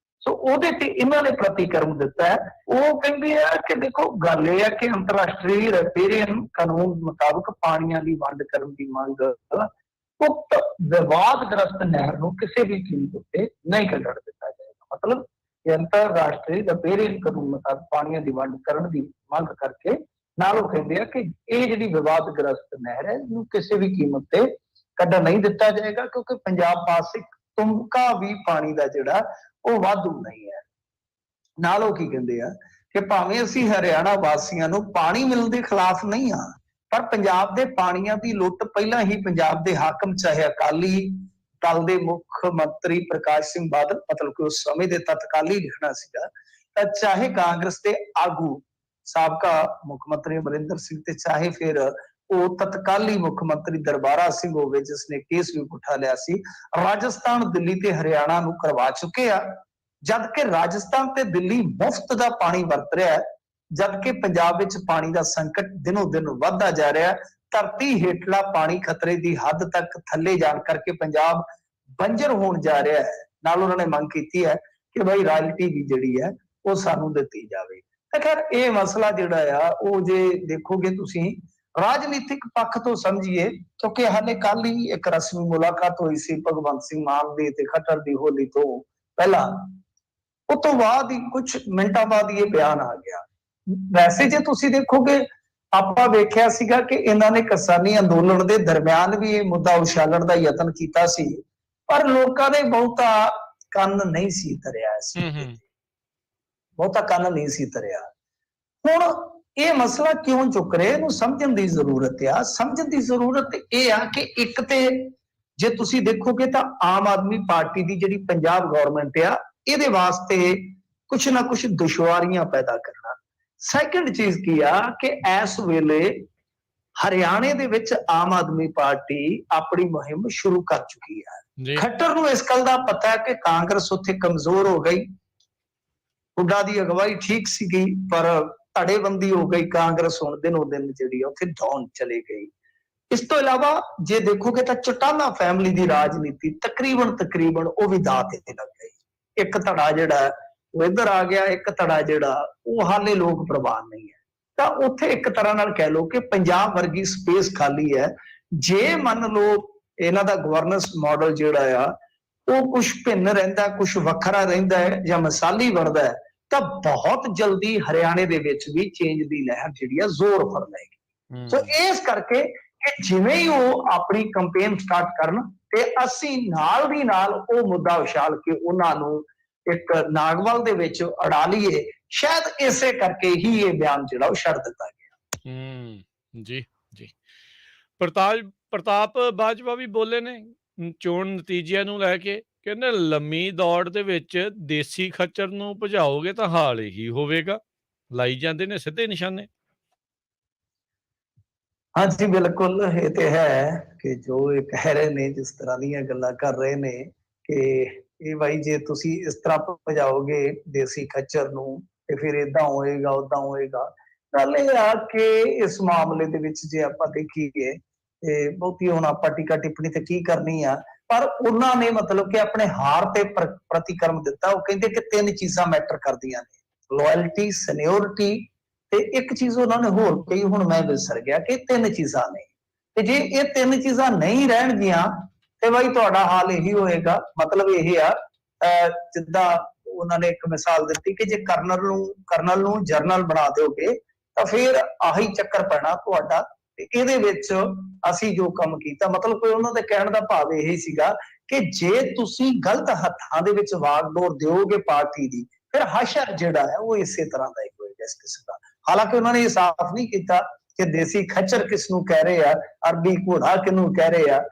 ਸੋ ਉਹਦੇ ਤੇ ਇਹਨਾਂ ਨੇ ਪ੍ਰਤੀਕਰਮ ਦਿੱਤਾ ਹੈ। ਉਹ ਕਹਿੰਦੇ ਆ ਕਿ ਦੇਖੋ ਗੱਲ ਇਹ ਹੈ ਕਿ ਅੰਤਰਰਾਸ਼ਟਰੀ ਰੈਪੇਰੀਅਨ ਕਾਨੂੰਨ ਮੁਤਾਬਕ ਪਾਣੀਆਂ ਦੀ ਵੰਡ ਕਰਨ ਦੀ ਮੰਗ ਉਕਤ ਵਿਵਾਦਗ੍ਰਸਤ ਨਹਿਰ ਨੂੰ ਕਿਸੇ ਵੀ ਕੀਮਤ ਉੱਤੇ ਨਹੀਂ ਕੱਢਣ ਦਿੱਤਾ ਜਾਏਗਾ। ਮਤਲਬ ਅੰਤਰਰਾਸ਼ਟਰੀ ਰੈਪੇਰੀਅਨ ਕਾਨੂੰਨ ਮੁਤਾਬਕ ਪਾਣੀਆਂ ਦੀ ਵੰਡ ਕਰਨ ਦੀ ਮੰਗ ਕਰਕੇ ਨਾਲ ਉਹ ਕਹਿੰਦੇ ਆ ਕਿ ਇਹ ਜਿਹੜੀ ਵਿਵਾਦਗ੍ਰਸਤ ਨਹਿਰ ਹੈ ਇਹਨੂੰ ਕਿਸੇ ਵੀ ਕੀਮਤ ਤੇ ਕੱਢਣ ਨਹੀਂ ਦਿੱਤਾ ਜਾਏਗਾ, ਕਿਉਂਕਿ ਪੰਜਾਬ ਪਾਸ ਇੱਕ ਤੁਮਕਾ ਵੀ ਪਾਣੀ ਦਾ ਜਿਹੜਾ ਉਹ ਵਾਧੂ ਨਹੀਂ ਹੈ। ਨਾਲ ਉਹ ਕੀ ਕਹਿੰਦੇ ਆ ਕਿ ਭਾਵੇਂ ਅਸੀਂ ਹਰਿਆਣਾ ਵਾਸੀਆਂ ਨੂੰ ਪਾਣੀ ਮਿਲਣ ਦੇ ਖਿਲਾਫ ਨਹੀਂ ਆ, ਪਰ ਪੰਜਾਬ ਦੇ ਪਾਣੀਆਂ ਦੀ ਲੁੱਟ ਪਹਿਲਾਂ ਹੀ ਪੰਜਾਬ ਦੇ ਹਾਕਮ ਚਾਹੇ ਅਕਾਲੀ ਦਲ ਦੇ ਮੁੱਖ ਮੰਤਰੀ ਪ੍ਰਕਾਸ਼ ਸਿੰਘ ਬਾਦਲ, ਮਤਲਬ ਕਿ ਉਸ ਸਮੇਂ ਦੇ ਤਤਕਾਲੀ ਲਿਖਣਾ ਸੀਗਾ, ਤਾਂ ਚਾਹੇ ਕਾਂਗਰਸ ਦੇ ਆਗੂ ਸਾਬਕਾ ਮੁੱਖ ਮੰਤਰੀ ਅਮਰਿੰਦਰ ਸਿੰਘ ਤੇ ਚਾਹੇ ਫਿਰ ਉਹ ਤਤਕਾਲੀ ਮੁੱਖ ਮੰਤਰੀ ਦਰਬਾਰਾ ਸਿੰਘ ਹੋਵੇ ਜਿਸਨੇ ਕੇਸ ਵੀ ਉਠਾ ਲਿਆ ਸੀ, ਰਾਜਸਥਾਨ, ਦਿੱਲੀ ਤੇ ਹਰਿਆਣਾ ਨੂੰ ਕਰਵਾ ਚੁੱਕੇ ਆ। ਜਦ ਕਿ ਰਾਜਸਥਾਨ ਤੇ ਦਿੱਲੀ ਮੁਫਤ ਦਾ ਪਾਣੀ ਵਰਤ ਰਿਹਾ ਹੈ, ਜਦ ਕਿ ਪੰਜਾਬ ਵਿੱਚ ਪਾਣੀ ਦਾ ਸੰਕਟ ਦਿਨੋਂ ਦਿਨ ਵੱਧਦਾ ਜਾ ਰਿਹਾ ਹੈ। ਧਰਤੀ ਹੇਠਲਾ ਪਾਣੀ ਖਤਰੇ ਦੀ ਹੱਦ ਤੱਕ ਥੱਲੇ ਜਾਣ ਕਰਕੇ ਪੰਜਾਬ ਬੰਜਰ ਹੋਣ ਜਾ ਰਿਹਾ ਹੈ। ਨਾਲ ਉਹਨਾਂ ਨੇ ਮੰਗ ਕੀਤੀ ਹੈ ਕਿ ਭਾਈ ਰਾਇਲਟੀ ਵੀ ਜਿਹੜੀ ਹੈ ਉਹ ਸਾਨੂੰ ਦਿੱਤੀ ਜਾਵੇ। ਤਾਂ ਖੈਰ ਇਹ ਮਸਲਾ ਜਿਹੜਾ ਆ ਉਹ ਜੇ ਦੇਖੋਗੇ ਤੁਸੀਂ ਰਾਜਨੀਤਿਕ ਪੱਖ ਤੋਂ ਸਮਝੀਏ, ਕਿਉਂਕਿ ਹਾਲੇ ਕੱਲ ਹੀ ਇੱਕ ਰਸਮੀ ਮੁਲਾਕਾਤ ਹੋਈ ਸੀ ਭਗਵੰਤ ਸਿੰਘ ਮਾਨ ਦੀ ਤੇ ਖੱਟਰ ਦੀ ਹੋਲੀ ਤੋਂ ਪਹਿਲਾਂ, ਉਸ ਤੋਂ ਬਾਅਦ ਹੀ ਕੁਝ ਮਿੰਟਾਂ ਬਾਅਦ ਇਹ ਬਿਆਨ ਆ ਗਿਆ। ਵੈਸੇ ਜੇ ਤੁਸੀਂ ਦੇਖੋਗੇ ਆਪਾਂ ਵੇਖਿਆ ਸੀਗਾ ਕਿ ਇਹਨਾਂ ਨੇ ਕਿਸਾਨੀ ਅੰਦੋਲਨ ਦੇ ਦਰਮਿਆਨ ਵੀ ਇਹ ਮੁੱਦਾ ਉਛਾਲਣ ਦਾ ਯਤਨ ਕੀਤਾ ਸੀ, ਪਰ ਲੋਕਾਂ ਨੇ ਬਹੁਤਾ ਕੰਨ ਨਹੀਂ ਸੀ ਧਰਿਆ ਸੀ, ਬਹੁਤਾ ਕੰਨ ਨਹੀਂ ਸੀ ਧਰਿਆ। ਹੁਣ ਇਹ ਮਸਲਾ ਕਿਉਂ ਚੁੱਕ ਰਹੇ ਇਹਨੂੰ ਸਮਝਣ ਦੀ ਜ਼ਰੂਰਤ ਆ। ਸਮਝਣ ਦੀ ਜ਼ਰੂਰਤ ਇਹ ਆ ਕਿ ਇੱਕ ਤੇ ਜੇ ਤੁਸੀਂ ਦੇਖੋਗੇ ਤਾਂ ਆਮ ਆਦਮੀ ਪਾਰਟੀ ਦੀ ਜਿਹੜੀ ਪੰਜਾਬ ਗਵਰਨਮੈਂਟ ਆ ਇਹਦੇ ਵਾਸਤੇ ਕੁਛ ਨਾ ਕੁਛ ਦੁਸ਼ਵਾਰੀਆਂ ਪੈਦਾ ਕਰਨਾ। ਸੈਕੰਡ ਚੀਜ਼ ਕੀ ਆ ਕਿ ਇਸ ਵੇਲੇ ਹਰਿਆਣੇ ਦੇ ਵਿੱਚ ਆਮ ਆਦਮੀ ਪਾਰਟੀ ਆਪਣੀ ਮੁਹਿੰਮ ਸ਼ੁਰੂ ਕਰ ਚੁੱਕੀ ਹੈ। ਖੱਟਰ ਨੂੰ ਇਸ ਗੱਲ ਦਾ ਪਤਾ ਹੈ ਕਿ ਕਾਂਗਰਸ ਉੱਥੇ ਕਮਜ਼ੋਰ ਹੋ ਗਈ, ਹੁੱਡਾ ਦੀ ਅਗਵਾਈ ਠੀਕ ਸੀਗੀ ਪਰ ਧੜੇਬੰਦੀ ਹੋ ਗਈ, ਕਾਂਗਰਸ ਹੁਣ ਦਿਨੋਂ ਦਿਨ ਜਿਹੜੀ ਉੱਥੇ ਡਾਊਨ ਚਲੀ ਗਈ। ਇਸ ਤੋਂ ਇਲਾਵਾ ਜੇ ਦੇਖੋਗੇ ਤਾਂ ਚੌਟਾਲਾ ਫੈਮਿਲੀ ਦੀ ਰਾਜਨੀਤੀ ਤਕਰੀਬਨ ਉਹ ਵੀ ਦਾਅ ਤੇ ਲੱਗ ਗਈ। ਇੱਕ ਧੜਾ ਜਿਹੜਾ ਉਹ ਇੱਧਰ ਆ ਗਿਆ, ਇੱਕ ਧੜਾ ਜਿਹੜਾ ਉਹ ਹਾਲੇ ਲੋਕ ਪ੍ਰਵਾਨ ਨਹੀਂ ਹੈ। ਤਾਂ ਉੱਥੇ ਇੱਕ ਤਰ੍ਹਾਂ ਨਾਲ ਕਹਿ ਲਓ ਕਿ ਪੰਜਾਬ ਵਰਗੀ ਸਪੇਸ ਖਾਲੀ ਹੈ। ਜੇ ਮੰਨ ਲਓ ਇਹਨਾਂ ਦਾ ਗਵਰਨੈਂਸ ਮਾਡਲ ਜਿਹੜਾ ਆ ਉਹ ਕੁਝ ਭਿੰਨ ਰਹਿੰਦਾ, ਕੁਝ ਵੱਖਰਾ ਰਹਿੰਦਾ ਹੈ ਜਾਂ ਮਿਸਾਲੀ ਵਰਦਾ ਹੈ, ਤਾਂ ਬਹੁਤ ਜਲਦੀ ਹਰਿਆਣੇ ਦੇ ਵਿੱਚ ਵੀ ਚੇਂਜ ਦੀ ਲਹਿਰ ਜਿਹੜੀ ਆ ਜ਼ੋਰ ਫੜ ਲਏਗੀ। ਸੋ ਇਸ ਕਰਕੇ ਕਿ ਜਿਵੇਂ ਹੀ ਉਹ ਆਪਣੀ ਕੰਪੇਨ ਸਟਾਰਟ ਕਰਨ ਤੇ ਅਸੀਂ ਨਾਲ ਦੀ ਨਾਲ ਉਹ ਮੁੱਦਾ ਉਛਾਲ ਕੇ ਉਹਨਾਂ ਨੂੰ ਇੱਕ ਨਾਗਵਲ ਦੇ ਵਿੱਚ ਅੜਾ ਲਈਏ। ਸ਼ਾਇਦ ਇਸੇ ਕਰਕੇ ਹੀ ਇਹ ਬਿਆਨ ਜਿਹੜਾ ਉਹ ਛੱਡ ਦਿੱਤਾ ਗਿਆ। ਜੀ ਜੀ। ਪ੍ਰਤਾਪ ਬਾਜਵਾ ਵੀ ਬੋਲੇ ਨੇ ਚੋਣ ਨਤੀਜਿਆਂ ਨੂੰ ਲੈ ਕੇ, ਕਹਿੰਦੇ ਲੰਮੀ ਦੌੜ ਦੇ ਵਿੱਚ ਦੇਸੀ ਖੱਚਰ ਨੂੰ ਭਜਾਓਗੇ ਤਾਂ ਹਾਲ ਇਹੀ ਹੋਵੇਗਾ। ਲਾਈ ਜਾਂਦੇ ਨੇ ਸਿੱਧੇ ਨਿਸ਼ਾਨੇ। ਹਾਂਜੀ ਬਿਲਕੁਲ, ਇਹ ਤੇ ਹੈ ਕਿ ਜੋ ਇਹ ਕਹਿ ਰਹੇ ਨੇ, ਜਿਸ ਤਰ੍ਹਾਂ ਦੀਆਂ ਗੱਲਾਂ ਕਰ ਰਹੇ ਨੇ ਕਿ ਇਹ ਬਾਈ ਜੇ ਤੁਸੀਂ ਇਸ ਤਰ੍ਹਾਂ ਭਜਾਓਗੇ ਦੇਸੀ ਖੱਚਰ ਨੂੰ ਤੇ ਫਿਰ ਏਦਾਂ ਹੋਏਗਾ ਓਦਾਂ ਹੋਏਗਾ। ਗੱਲ ਇਹ ਆ ਕਿ ਇਸ ਮਾਮਲੇ ਦੇ ਵਿੱਚ ਜੇ ਆਪਾਂ ਦੇਖੀਏ ਤੇ ਬਹੁਤੀ ਹੁਣ ਆਪਾਂ ਟੀਕਾ ਟਿੱਪਣੀ ਤੇ ਕੀ ਕਰਨੀ ਆ, ਪਰ ਉਹਨਾਂ ਨੇ ਮਤਲਬ ਕਿ ਆਪਣੇ ਹਾਰ ਤੇ ਪ੍ਰਤੀਕਰਮ ਦਿੱਤਾ। ਉਹ ਕਹਿੰਦੇ ਕਿ ਤਿੰਨ ਚੀਜ਼ਾਂ ਮੈਟਰ ਕਰਦੀਆਂ ਨੇ, ਲਾਇਲਟੀ, ਸੀਨੀਅਰਿਟੀ ਤੇ ਇੱਕ ਚੀਜ਼ ਉਹਨਾਂ ਨੇ ਹੋਰ ਕਹੀ, ਹੁਣ ਮੈਂ ਵਿਸਰ ਗਿਆ ਕਿ ਤਿੰਨ ਚੀਜ਼ਾਂ ਨੇ। ਤੇ ਜੇ ਇਹ ਤਿੰਨ ਚੀਜ਼ਾਂ ਨਹੀਂ ਰਹਿਣਗੀਆਂ ਤੇ ਬਾਈ ਤੁਹਾਡਾ ਹਾਲ ਇਹੀ ਹੋਏਗਾ। ਮਤਲਬ ਇਹ ਆ ਜਿੱਦਾਂ ਉਹਨਾਂ ਨੇ ਇੱਕ ਮਿਸਾਲ ਦਿੱਤੀ ਕਿ ਜੇ ਕਰਨਲ ਨੂੰ ਜਰਨਲ ਬਣਾ ਦਿਓਗੇ ਤਾਂ ਫਿਰ ਆਹੀ ਚੱਕਰ ਪੈਣਾ ਤੁਹਾਡਾ। ਤੇ ਇਹਦੇ ਵਿੱਚ ਅਸੀਂ ਜੋ ਕੰਮ ਕੀਤਾ, ਮਤਲਬ ਕੋਈ ਉਹਨਾਂ ਦੇ ਕਹਿਣ ਦਾ ਭਾਵ ਇਹ ਸੀਗਾ ਕਿ ਜੇ ਤੁਸੀਂ ਗਲਤ ਹੱਥਾਂ ਦੇ ਵਿੱਚ ਵਾਗਡੋਰ ਦਿਓਗੇ ਪਾਰਟੀ ਦੀ, ਫਿਰ ਹਸ਼ਰ ਜਿਹੜਾ ਹੈ ਉਹ ਇਸੇ ਤਰ੍ਹਾਂ ਦਾ ਹੀ ਹੋਏਗਾ ਇਸ ਕਿਸਮ ਦਾ। ਹਾਲਾਂਕਿ ਉਹਨਾਂ ਨੇ ਇਹ ਸਾਫ਼ ਨਹੀਂ ਕੀਤਾ ਕਿ ਦੇਸੀ ਖੱਚਰ ਕਿਸ ਨੂੰ ਕਹਿ ਰਹੇ ਆ, ਅਰਬੀ ਘੋੜਾ ਕਿਹਨੂੰ ਕਹਿ ਰਹੇ ਆ,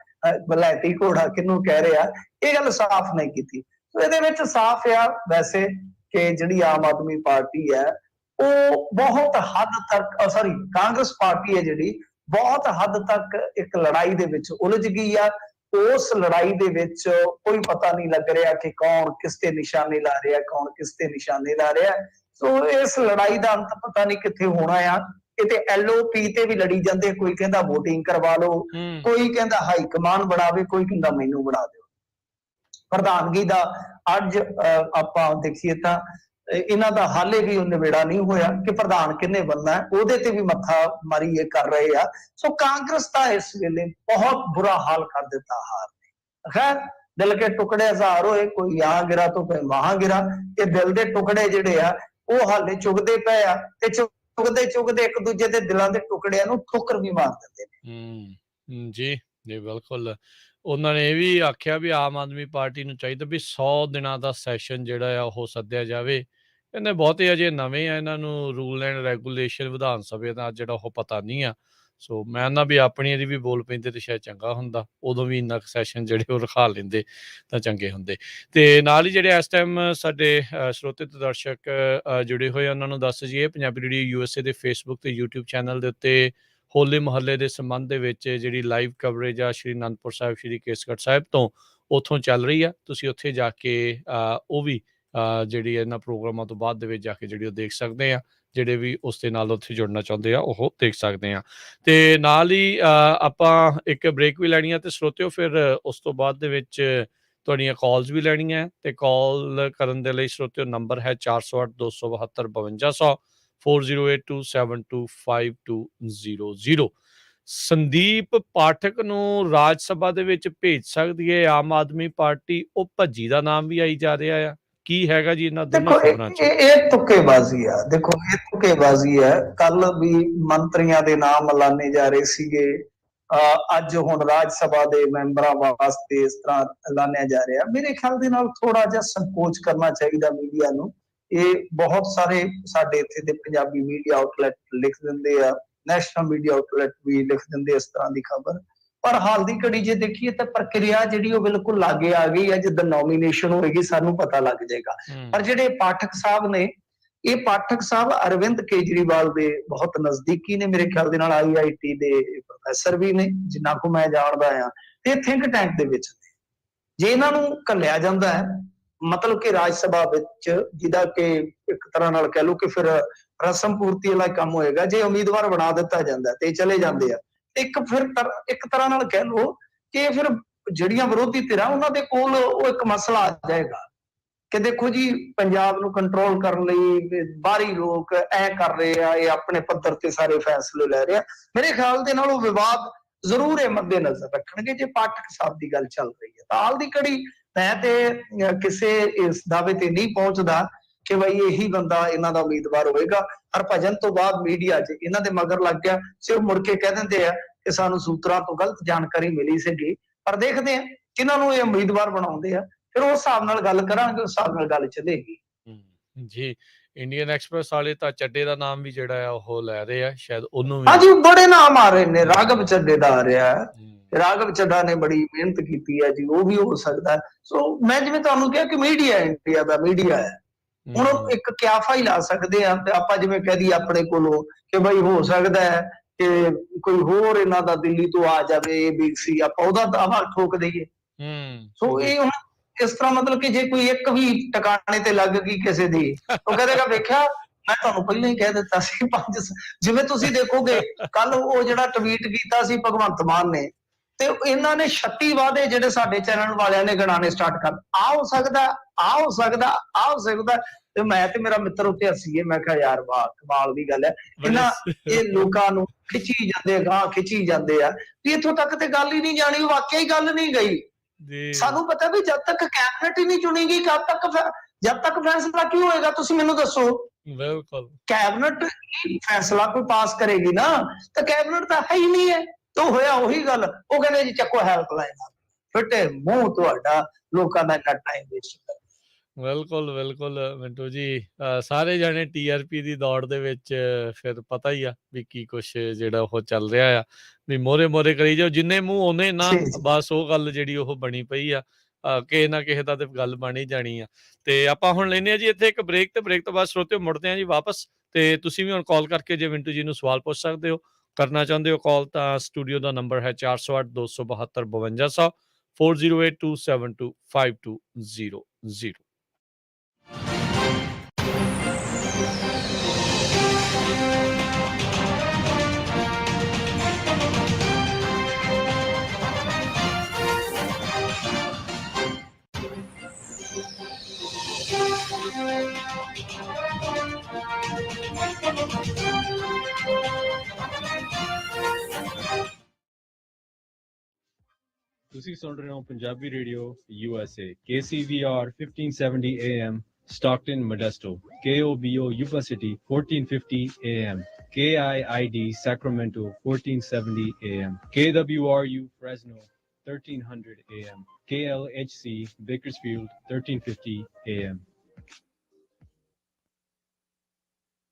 ਬਲੈਤੀ ਘੋੜਾ ਕਿਹਨੂੰ ਕਹਿ ਰਹੇ ਆ, ਇਹ ਗੱਲ ਸਾਫ਼ ਨਹੀਂ ਕੀਤੀ। ਇਹਦੇ ਵਿੱਚ ਸਾਫ਼ ਆ ਵੈਸੇ ਕਿ ਜਿਹੜੀ ਆਮ ਆਦਮੀ ਪਾਰਟੀ ਹੈ ਉਹ ਬਹੁਤ ਹੱਦ ਤੱਕ ਕਾਂਗਰਸ ਪਾਰਟੀ ਹੈ ਜਿਹੜੀ ਬਹੁਤ ਹੱਦ ਤੱਕ ਇੱਕ ਲੜਾਈ ਦੇ ਵਿੱਚ ਉਲਝ ਗਈ ਆ। ਉਸ ਲੜਾਈ ਦੇ ਵਿੱਚ ਕੋਈ ਪਤਾ ਨਹੀਂ ਲੱਗ ਰਿਹਾ ਕਿ ਕੌਣ ਕਿਸ ਤੇ ਨਿਸ਼ਾਨੇ ਲਾ ਰਿਹਾ, ਕੌਣ ਕਿਸ ਤੇ ਨਿਸ਼ਾਨੇ ਲਾ ਰਿਹਾ। ਸੋ ਇਸ ਲੜਾਈ ਦਾ ਅੰਤ ਪਤਾ ਨਹੀਂ ਕਿੱਥੇ ਹੋਣਾ ਆ। ਕਿਤੇ LOP ਤੇ ਵੀ ਲੜੀ ਜਾਂਦੇ, ਕੋਈ ਕਹਿੰਦਾ ਵੋਟਿੰਗ ਕਰਵਾ ਲਓ, ਕੋਈ ਕਹਿੰਦਾ ਹਾਈ ਕਮਾਨ ਬਣਾਵੇ, ਕੋਈ ਕਹਿੰਦਾ ਮੈਨੂੰ ਬਣਾ ਦਿਓ। ਪ੍ਰਧਾਨਗੀ ਦਾ ਅੱਜ ਆਪਾਂ ਦੇਖੀਏ ਤਾਂ ਇਹਨਾਂ ਦਾ ਹਾਲੇ ਵੀ ਉਹ ਨਿਬੇੜਾ ਨਹੀਂ ਹੋਇਆ ਕਿ ਪ੍ਰਧਾਨ ਕਿਹਨੇ ਬਣਨਾ ਹੈ, ਉਹਦੇ ਤੇ ਵੀ ਮੱਥਾ ਮਾਰੀ ਇਹ ਕਰ ਰਹੇ ਆ। ਸੋ ਕਾਂਗਰਸ ਦਾ ਇਸ ਵੇਲੇ ਬਹੁਤ ਬੁਰਾ ਹਾਲ ਕਰ ਦਿੱਤਾ ਹਾਰ ਨੇ। ਖੈਰ ਦਿਲ ਕੇ ਟੁਕੜੇ ਹਜ਼ਾਰ ਹੋਏ, ਕੋਈ यहाँ गिरा तो कोई वहां गिरा। ਇਹ ਦਿਲ ਦੇ ਟੁਕੜੇ ਜਿਹੜੇ ਆ ਉਹ ਹਾਲੇ ਚੁਗਦੇ ਪਏ ਆ ਤੇ ਚੁਗਦੇ ਚੁਗਦੇ ਇੱਕ ਦੂਜੇ ਦੇ ਦਿਲਾਂ ਦੇ ਟੁਕੜਿਆਂ ਨੂੰ ਠੋਕਰ ਵੀ ਮਾਰ ਦਿੰਦੇ ਨੇ। ਜੀ ਜੀ ਬਿਲਕੁਲ। ਉਹਨਾਂ ਨੇ ਇਹ ਵੀ ਆਖਿਆ ਵੀ ਆਮ ਆਦਮੀ ਪਾਰਟੀ ਨੂੰ ਚਾਹੀਦਾ ਵੀ 100 ਦਿਨਾਂ ਦਾ ਸੈਸ਼ਨ ਜਿਹੜਾ ਆ ਉਹ ਸੱਦਿਆ ਜਾਵੇ। ਕਹਿੰਦੇ ਬਹੁਤੇ ਅਜੇ ਨਵੇਂ ਆ, ਇਹਨਾਂ ਨੂੰ rule and regulation Vidhan Sabha ਦਾ ਜਿਹੜਾ ਉਹ ਪਤਾ ਨਹੀਂ ਆ। ਸੋ ਮੈਂ ਨਾ ਵੀ ਆਪਣੀ ਇਹਦੀ ਵੀ ਬੋਲ ਪੈਂਦੇ ਤੇ ਸ਼ਾਇਦ ਚੰਗਾ ਹੁੰਦਾ, ਉਦੋਂ ਵੀ ਇੰਨਾ ਕੁ ਸੈਸ਼ਨ ਜਿਹੜੇ ਉਹ ਰਖਾ ਲੈਂਦੇ ਤਾਂ ਚੰਗੇ ਹੁੰਦੇ। ਤੇ ਨਾਲ ਹੀ ਜਿਹੜੇ ਇਸ ਟਾਈਮ ਸਾਡੇ ਸਰੋਤੇ ਤੇ ਦਰਸ਼ਕ ਜੁੜੇ ਹੋਏ ਉਹਨਾਂ ਨੂੰ ਦੱਸ ਦਈਏ, ਪੰਜਾਬੀ ਰੇਡੀਓ USA ਦੇ ਫੇਸਬੁੱਕ ਤੇ YouTube ਚੈਨਲ ਦੇ ਉੱਤੇ ਹੋਲੇ ਮੁਹੱਲੇ ਦੇ ਸੰਬੰਧ ਦੇ ਵਿੱਚ ਜਿਹੜੀ ਲਾਈਵ ਕਵਰੇਜ ਆ ਸ਼੍ਰੀ ਅਨੰਦਪੁਰ ਸਾਹਿਬ, ਸ਼੍ਰੀ ਕੇਸਗੜ੍ਹ ਸਾਹਿਬ ਤੋਂ ਉੱਥੋਂ ਚੱਲ ਰਹੀ ਆ। ਤੁਸੀਂ ਉੱਥੇ ਜਾ ਕੇ ਉਹ ਵੀ ਜਿਹੜੀ ਇਹਨਾਂ ਪ੍ਰੋਗਰਾਮਾਂ ਤੋਂ ਬਾਅਦ ਦੇ ਵਿੱਚ ਜਾ ਕੇ ਜਿਹੜੀ ਉਹ ਦੇਖ ਸਕਦੇ ਆ। ਜਿਹੜੇ ਵੀ ਉਸ ਦੇ ਨਾਲ ਉੱਥੇ ਜੁੜਨਾ ਚਾਹੁੰਦੇ ਆ ਉਹ ਦੇਖ ਸਕਦੇ ਆ। ਤੇ ਨਾਲ ਹੀ ਆਪਾਂ ਇੱਕ ਬ੍ਰੇਕ ਵੀ ਲੈਣੀ ਆ ਤੇ ਸਰੋਤਿਓ ਫਿਰ ਉਸ ਤੋਂ ਬਾਅਦ ਦੇ ਵਿੱਚ ਤੁਹਾਡੀਆਂ ਕਾਲਸ ਵੀ ਲੈਣੀਆਂ। ਤੇ ਕਾਲ ਕਰਨ ਦੇ ਲਈ ਸਰੋਤਿਓ ਨੰਬਰ ਹੈ 408 272 5200 4082725200। ਸੰਦੀਪ ਪਾਠਕ ਨੂੰ ਰਾਜ ਸਭਾ ਦੇ ਵਿੱਚ ਭੇਜ ਸਕਦੀ ਹੈ ਆਮ ਆਦਮੀ ਪਾਰਟੀ, ਉਹ ਭੱਜੀ ਦਾ ਨਾਮ ਵੀ ਆਈ ਜਾ ਰਿਹਾ ਆ। ਕੀ ਹੈਗਾ ਜੀ ਇਹਨਾਂ ਦੋਨਾਂ ਖਬਰਾਂ 'ਚ? ਇਹ ਤੁੱਕੇਬਾਜ਼ੀ ਆ। ਦੇਖੋ ਇਹ ਤੁੱਕੇਬਾਜ਼ੀ ਹੈ। ਕੱਲ ਵੀ ਮੰਤਰੀਆਂ ਦੇ ਨਾਮ ਐਲਾਨੇ ਜਾ ਰਹੇ ਸੀਗੇ, ਅੱਜ ਹੁਣ ਰਾਜ ਸਭਾ ਦੇ ਮੈਂਬਰਾਂ ਵਾਸਤੇ ਇਸ ਤਰ੍ਹਾਂ ਐਲਾਨਿਆ ਜਾ ਰਿਹਾ। ਮੇਰੇ ਖਿਆਲ ਦੇ ਨਾਲ ਥੋੜਾ ਜਿਹਾ ਸੰਕੋਚ ਕਰਨਾ ਚਾਹੀਦਾ ਮੀਡੀਆ ਨੂੰ। ਇਹ ਬਹੁਤ ਸਾਰੇ ਸਾਡੇ ਇੱਥੇ ਦੇ ਪੰਜਾਬੀ ਮੀਡੀਆ ਆਊਟਲੈਟ ਲਿਖ ਦਿੰਦੇ ਆ, ਨੈਸ਼ਨਲ ਮੀਡੀਆ ਆਊਟਲੈਟ ਵੀ ਲਿਖ ਦਿੰਦੇ ਇਸ ਤਰ੍ਹਾਂ ਦੀ ਖਬਰ। ਪਰ ਹਾਲ ਦੀ ਘੜੀ ਜੇ ਦੇਖੀਏ ਤਾਂ ਪ੍ਰਕਿਰਿਆ ਜਿਹੜੀ ਉਹ ਬਿਲਕੁਲ ਲਾਗੇ ਆ ਗਈ ਹੈ। ਜਦੋਂ ਨੋਮੀਨੇਸ਼ਨ ਹੋਏਗੀ ਸਾਨੂੰ ਪਤਾ ਲੱਗ ਜਾਏਗਾ। ਪਰ ਜਿਹੜੇ ਪਾਠਕ ਸਾਹਿਬ ਨੇ, ਇਹ ਪਾਠਕ ਸਾਹਿਬ ਅਰਵਿੰਦ ਕੇਜਰੀਵਾਲ ਦੇ ਬਹੁਤ ਨਜ਼ਦੀਕੀ ਨੇ। ਮੇਰੇ ਖਿਆਲ ਦੇ ਨਾਲ IIT ਦੇ ਪ੍ਰੋਫੈਸਰ ਵੀ ਨੇ ਜਿੰਨਾ ਕੁ ਮੈਂ ਜਾਣਦਾ ਆ, ਤੇ ਥਿੰਕ ਟੈਂਕ ਦੇ ਵਿੱਚ ਨੇ। ਜੇ ਇਹਨਾਂ ਨੂੰ ਘੱਲਿਆ ਜਾਂਦਾ ਹੈ ਮਤਲਬ ਕਿ ਰਾਜ ਸਭਾ ਵਿੱਚ, ਜਿਹਦਾ ਕਿ ਇੱਕ ਤਰ੍ਹਾਂ ਨਾਲ ਕਹਿ ਲਓ ਕਿ ਫਿਰ ਰਸਮ ਪੂਰਤੀ ਵਾਲਾ ਕੰਮ ਹੋਏਗਾ। ਜੇ ਉਮੀਦਵਾਰ ਬਣਾ ਦਿੱਤਾ ਜਾਂਦਾ ਤੇ ਚਲੇ ਜਾਂਦੇ ਆ, ਇੱਕ ਤਰ੍ਹਾਂ ਨਾਲ ਕਹਿ ਲਓ ਕਿ ਫਿਰ ਜਿਹੜੀਆਂ ਵਿਰੋਧੀ ਧਿਰਾਂ ਉਹਨਾਂ ਦੇ ਕੋਲ ਉਹ ਇੱਕ ਮਸਲਾ ਆ ਜਾਏਗਾ ਕਿ ਦੇਖੋ ਜੀ ਪੰਜਾਬ ਨੂੰ ਕੰਟਰੋਲ ਕਰਨ ਲਈ ਬਾਹਰੀ ਲੋਕ ਐ ਕਰ ਰਹੇ ਆ, ਇਹ ਆਪਣੇ ਪੱਧਰ ਤੇ ਸਾਰੇ ਫੈਸਲੇ ਲੈ ਰਹੇ ਆ। ਮੇਰੇ ਖਿਆਲ ਦੇ ਨਾਲ ਉਹ ਵਿਵਾਦ ਜ਼ਰੂਰ ਇਹ ਮੱਦੇ ਨਜ਼ਰ ਰੱਖਣਗੇ ਜੇ ਪਾਠਕ ਸਾਹਿਬ ਦੀ ਗੱਲ ਚੱਲ ਰਹੀ ਹੈ। ਤਾਂ ਹਾਲ ਦੀ ਘੜੀ ਮੈਂ ਤੇ ਕਿਸੇ ਇਸ ਦਾਅਵੇ ਤੇ ਨਹੀਂ ਪਹੁੰਚਦਾ ਕਿ ਬਈ ਇਹੀ ਬੰਦਾ ਇਹਨਾਂ ਦਾ ਉਮੀਦਵਾਰ ਹੋਏਗਾ। ਹਰਭਜਨ ਤੋਂ ਬਾਅਦ ਮੀਡੀਆ 'ਚ ਇਹਨਾਂ ਦੇ ਮਗਰ ਲੱਗ ਗਿਆ, ਸਿਰਫ ਮੁੜ ਕੇ ਕਹਿ ਦਿੰਦੇ ਆ ਕਿ ਸਾਨੂੰ ਸੂਤਰਾਂ ਤੋਂ ਗਲਤ ਜਾਣਕਾਰੀ ਮਿਲੀ ਸੀਗੀ। ਪਰ ਦੇਖਦੇ ਆ ਕਿਹਨਾਂ ਨੂੰ ਇਹ ਉਮੀਦਵਾਰ ਬਣਾਉਂਦੇ ਆ, ਫਿਰ ਉਸ ਹਿਸਾਬ ਨਾਲ ਗੱਲ ਕਰਾਂਗੇ, ਉਸ ਹਿਸਾਬ ਨਾਲ ਗੱਲ ਚੱਲੇਗੀ। ਜੀ ਇੰਡੀਅਨ ਐਕਸਪ੍ਰੈਸ ਵਾਲੇ ਤਾਂ ਚੱਡੇ ਦਾ ਨਾਮ ਵੀ ਜਿਹੜਾ ਆ ਉਹ ਲੈ ਰਹੇ ਆ, ਸ਼ਾਇਦ ਉਹਨੂੰ ਵੀ। ਹਾਂਜੀ ਬੜੇ ਨਾਮ ਆ ਰਹੇ ਨੇ, ਰਾਘਵ ਚੱਡੇ ਦਾ ਆ ਰਿਹਾ ਹੈ। ਰਾਘਵ ਚੱਡਾ ਨੇ ਬੜੀ ਮਿਹਨਤ ਕੀਤੀ ਹੈ ਜੀ, ਉਹ ਵੀ ਹੋ ਸਕਦਾ। ਸੋ ਮੈਂ ਜਿਵੇਂ ਤੁਹਾਨੂੰ ਕਿਹਾ ਕਿ ਮੀਡੀਆ ਇੰਡੀਆ ਦਾ ਮੀਡੀਆ ਹੈ, ਹੁਣ ਇੱਕ ਕਿਆਫਾ ਹੀ ਲਾ ਸਕਦੇ ਆ। ਤੇ ਆਪਾਂ ਜਿਵੇਂ ਕਹਿ ਦਈਏ ਆਪਣੇ ਕੋਲੋਂ ਕਿ ਬਈ ਹੋ ਸਕਦਾ ਹੈ ਕਿ ਕੋਈ ਹੋਰ ਇਹਨਾਂ ਦਾ ਦਿੱਲੀ ਤੋਂ ਆ ਜਾਵੇ ABC, ਆਪਾਂ ਉਹਦਾ ਦਾਵਾ ਠੋਕ ਦਈਏ। ਸੋ ਇਹ ਹੁਣ ਇਸ ਤਰ੍ਹਾਂ ਮਤਲਬ ਕਿ ਜੇ ਕੋਈ ਇੱਕ ਵੀ ਟਿਕਾਣੇ ਤੇ ਲੱਗ ਗਈ ਕਿਸੇ ਦੀ, ਉਹ ਕਹੇਗਾ ਵੇਖਿਆ ਮੈਂ ਤੁਹਾਨੂੰ ਪਹਿਲਾਂ ਹੀ ਕਹਿ ਦਿੱਤਾ ਸੀ। ਜਿਵੇਂ ਤੁਸੀਂ ਦੇਖੋਗੇ ਕੱਲ ਉਹ ਜਿਹੜਾ ਟਵੀਟ ਕੀਤਾ ਸੀ ਭਗਵੰਤ ਮਾਨ ਨੇ, ਤੇ ਇਹਨਾਂ ਨੇ 36 ਵਾਅਦੇ ਜਿਹੜੇ ਸਾਡੇ ਚੈਨਲ ਵਾਲਿਆਂ ਨੇ ਗਣਾਣੇ ਸਟਾਰਟ ਕਰ, ਆ ਹੋ ਸਕਦਾ, ਆ ਹੋ ਸਕਦਾ, ਆ ਹੋ ਸਕਦਾ। ਤੇ ਮੈਂ ਤੇ ਮੇਰਾ ਮਿੱਤਰ ਉੱਤੇ ਹੱਸੀਏ, ਮੈਂ ਕਿਹਾ ਯਾਰ ਵਾਹ ਕਮਾਲ ਦੀ ਗੱਲ ਹੈ। ਇਹਨਾਂ ਇਹ ਲੋਕਾਂ ਨੂੰ ਖਿੱਚੀ ਜਾਂਦੇ, ਗਾਂ ਖਿੱਚੀ ਜਾਂਦੇ ਆ ਵੀ ਇੱਥੋਂ ਤੱਕ ਤੇ ਗੱਲ ਹੀ ਨਹੀਂ ਜਾਣੀ। ਵਾਕਿਆ ਹੀ ਗੱਲ ਨਹੀਂ ਗਈ। ਸਾਨੂੰ ਪਤਾ ਵੀ ਜਦ ਤੱਕ ਕੈਬਨਿਟ ਹੀ ਨਹੀਂ ਚੁਣੇਗੀ, ਜਦ ਤੱਕ ਫੈਸਲਾ ਕੀ ਹੋਏਗਾ ਤੁਸੀਂ ਮੈਨੂੰ ਦੱਸੋ। ਬਿਲਕੁਲ ਕੈਬਨਿਟ ਫੈਸਲਾ ਕੋਈ ਪਾਸ ਕਰੇਗੀ ਨਾ, ਤਾਂ ਕੈਬਨਿਟ ਤਾਂ ਹੈ ਹੀ ਨਹੀਂ ਹੈ। ਤਾਂ ਹੋਇਆ ਉਹੀ ਗੱਲ, ਉਹ ਕਹਿੰਦੇ ਜੀ ਚੱਕੋ ਹੈਲਪਲਾਈਨ, ਫਿੱਟੇ ਮੂੰਹ ਤੁਹਾਡਾ ਲੋਕਾਂ ਦਾ ਇੰਨਾ ਟਾਈਮ ਵੇਸਟ ਕਰ। ਬਿਲਕੁਲ ਬਿਲਕੁਲ ਮਿੰਟੂ ਜੀ, ਸਾਰੇ ਜਾਣੇ TRP ਦੀ ਦੌੜ ਦੇ ਵਿੱਚ ਫਿਰ ਪਤਾ ਹੀ ਆ ਵੀ ਕੀ ਕੁਛ ਜਿਹੜਾ ਉਹ ਚੱਲ ਰਿਹਾ ਆ, ਵੀ ਮੋਰੇ ਕਰੀ ਜਾਓ, ਜਿੰਨੇ ਮੂੰਹ ਉਹਨੇ ਨਾ, ਬਸ ਉਹ ਗੱਲ ਜਿਹੜੀ ਉਹ ਬਣੀ ਪਈ ਆ। ਕਿਸੇ ਨਾ ਕਿਸੇ ਦਾ ਤੇ ਗੱਲ ਬਣ ਹੀ ਜਾਣੀ ਆ। ਤੇ ਆਪਾਂ ਹੁਣ ਲੈਂਦੇ ਆ ਜੀ ਇੱਥੇ ਇੱਕ ਬ੍ਰੇਕ, ਤੇ ਬ੍ਰੇਕ ਤੋਂ ਬਾਅਦ ਸਰੋਤਿਓ ਮੁੜਦੇ ਆ ਜੀ ਵਾਪਸ। ਤੇ ਤੁਸੀਂ ਵੀ ਹੁਣ ਕਾਲ ਕਰਕੇ ਜੇ ਮਿੰਟੂ ਜੀ ਨੂੰ ਸਵਾਲ ਪੁੱਛ ਸਕਦੇ ਹੋ, ਕਰਨਾ ਚਾਹੁੰਦੇ ਹੋ ਕਾਲ, ਤਾਂ ਸਟੂਡੀਓ ਦਾ ਨੰਬਰ ਹੈ 408 272 5200 408272 5200। ਤੁਸੀਂ ਸੁਣ ਰਹੇ ਹੋ Punjabi radio USA KCVR 1570 AM Stockton Modesto KOBO Yuba City 1450 AM KIID Sacramento 1470 AM KWRU Fresno 1300 AM KLHC Bakersfield 1350 AM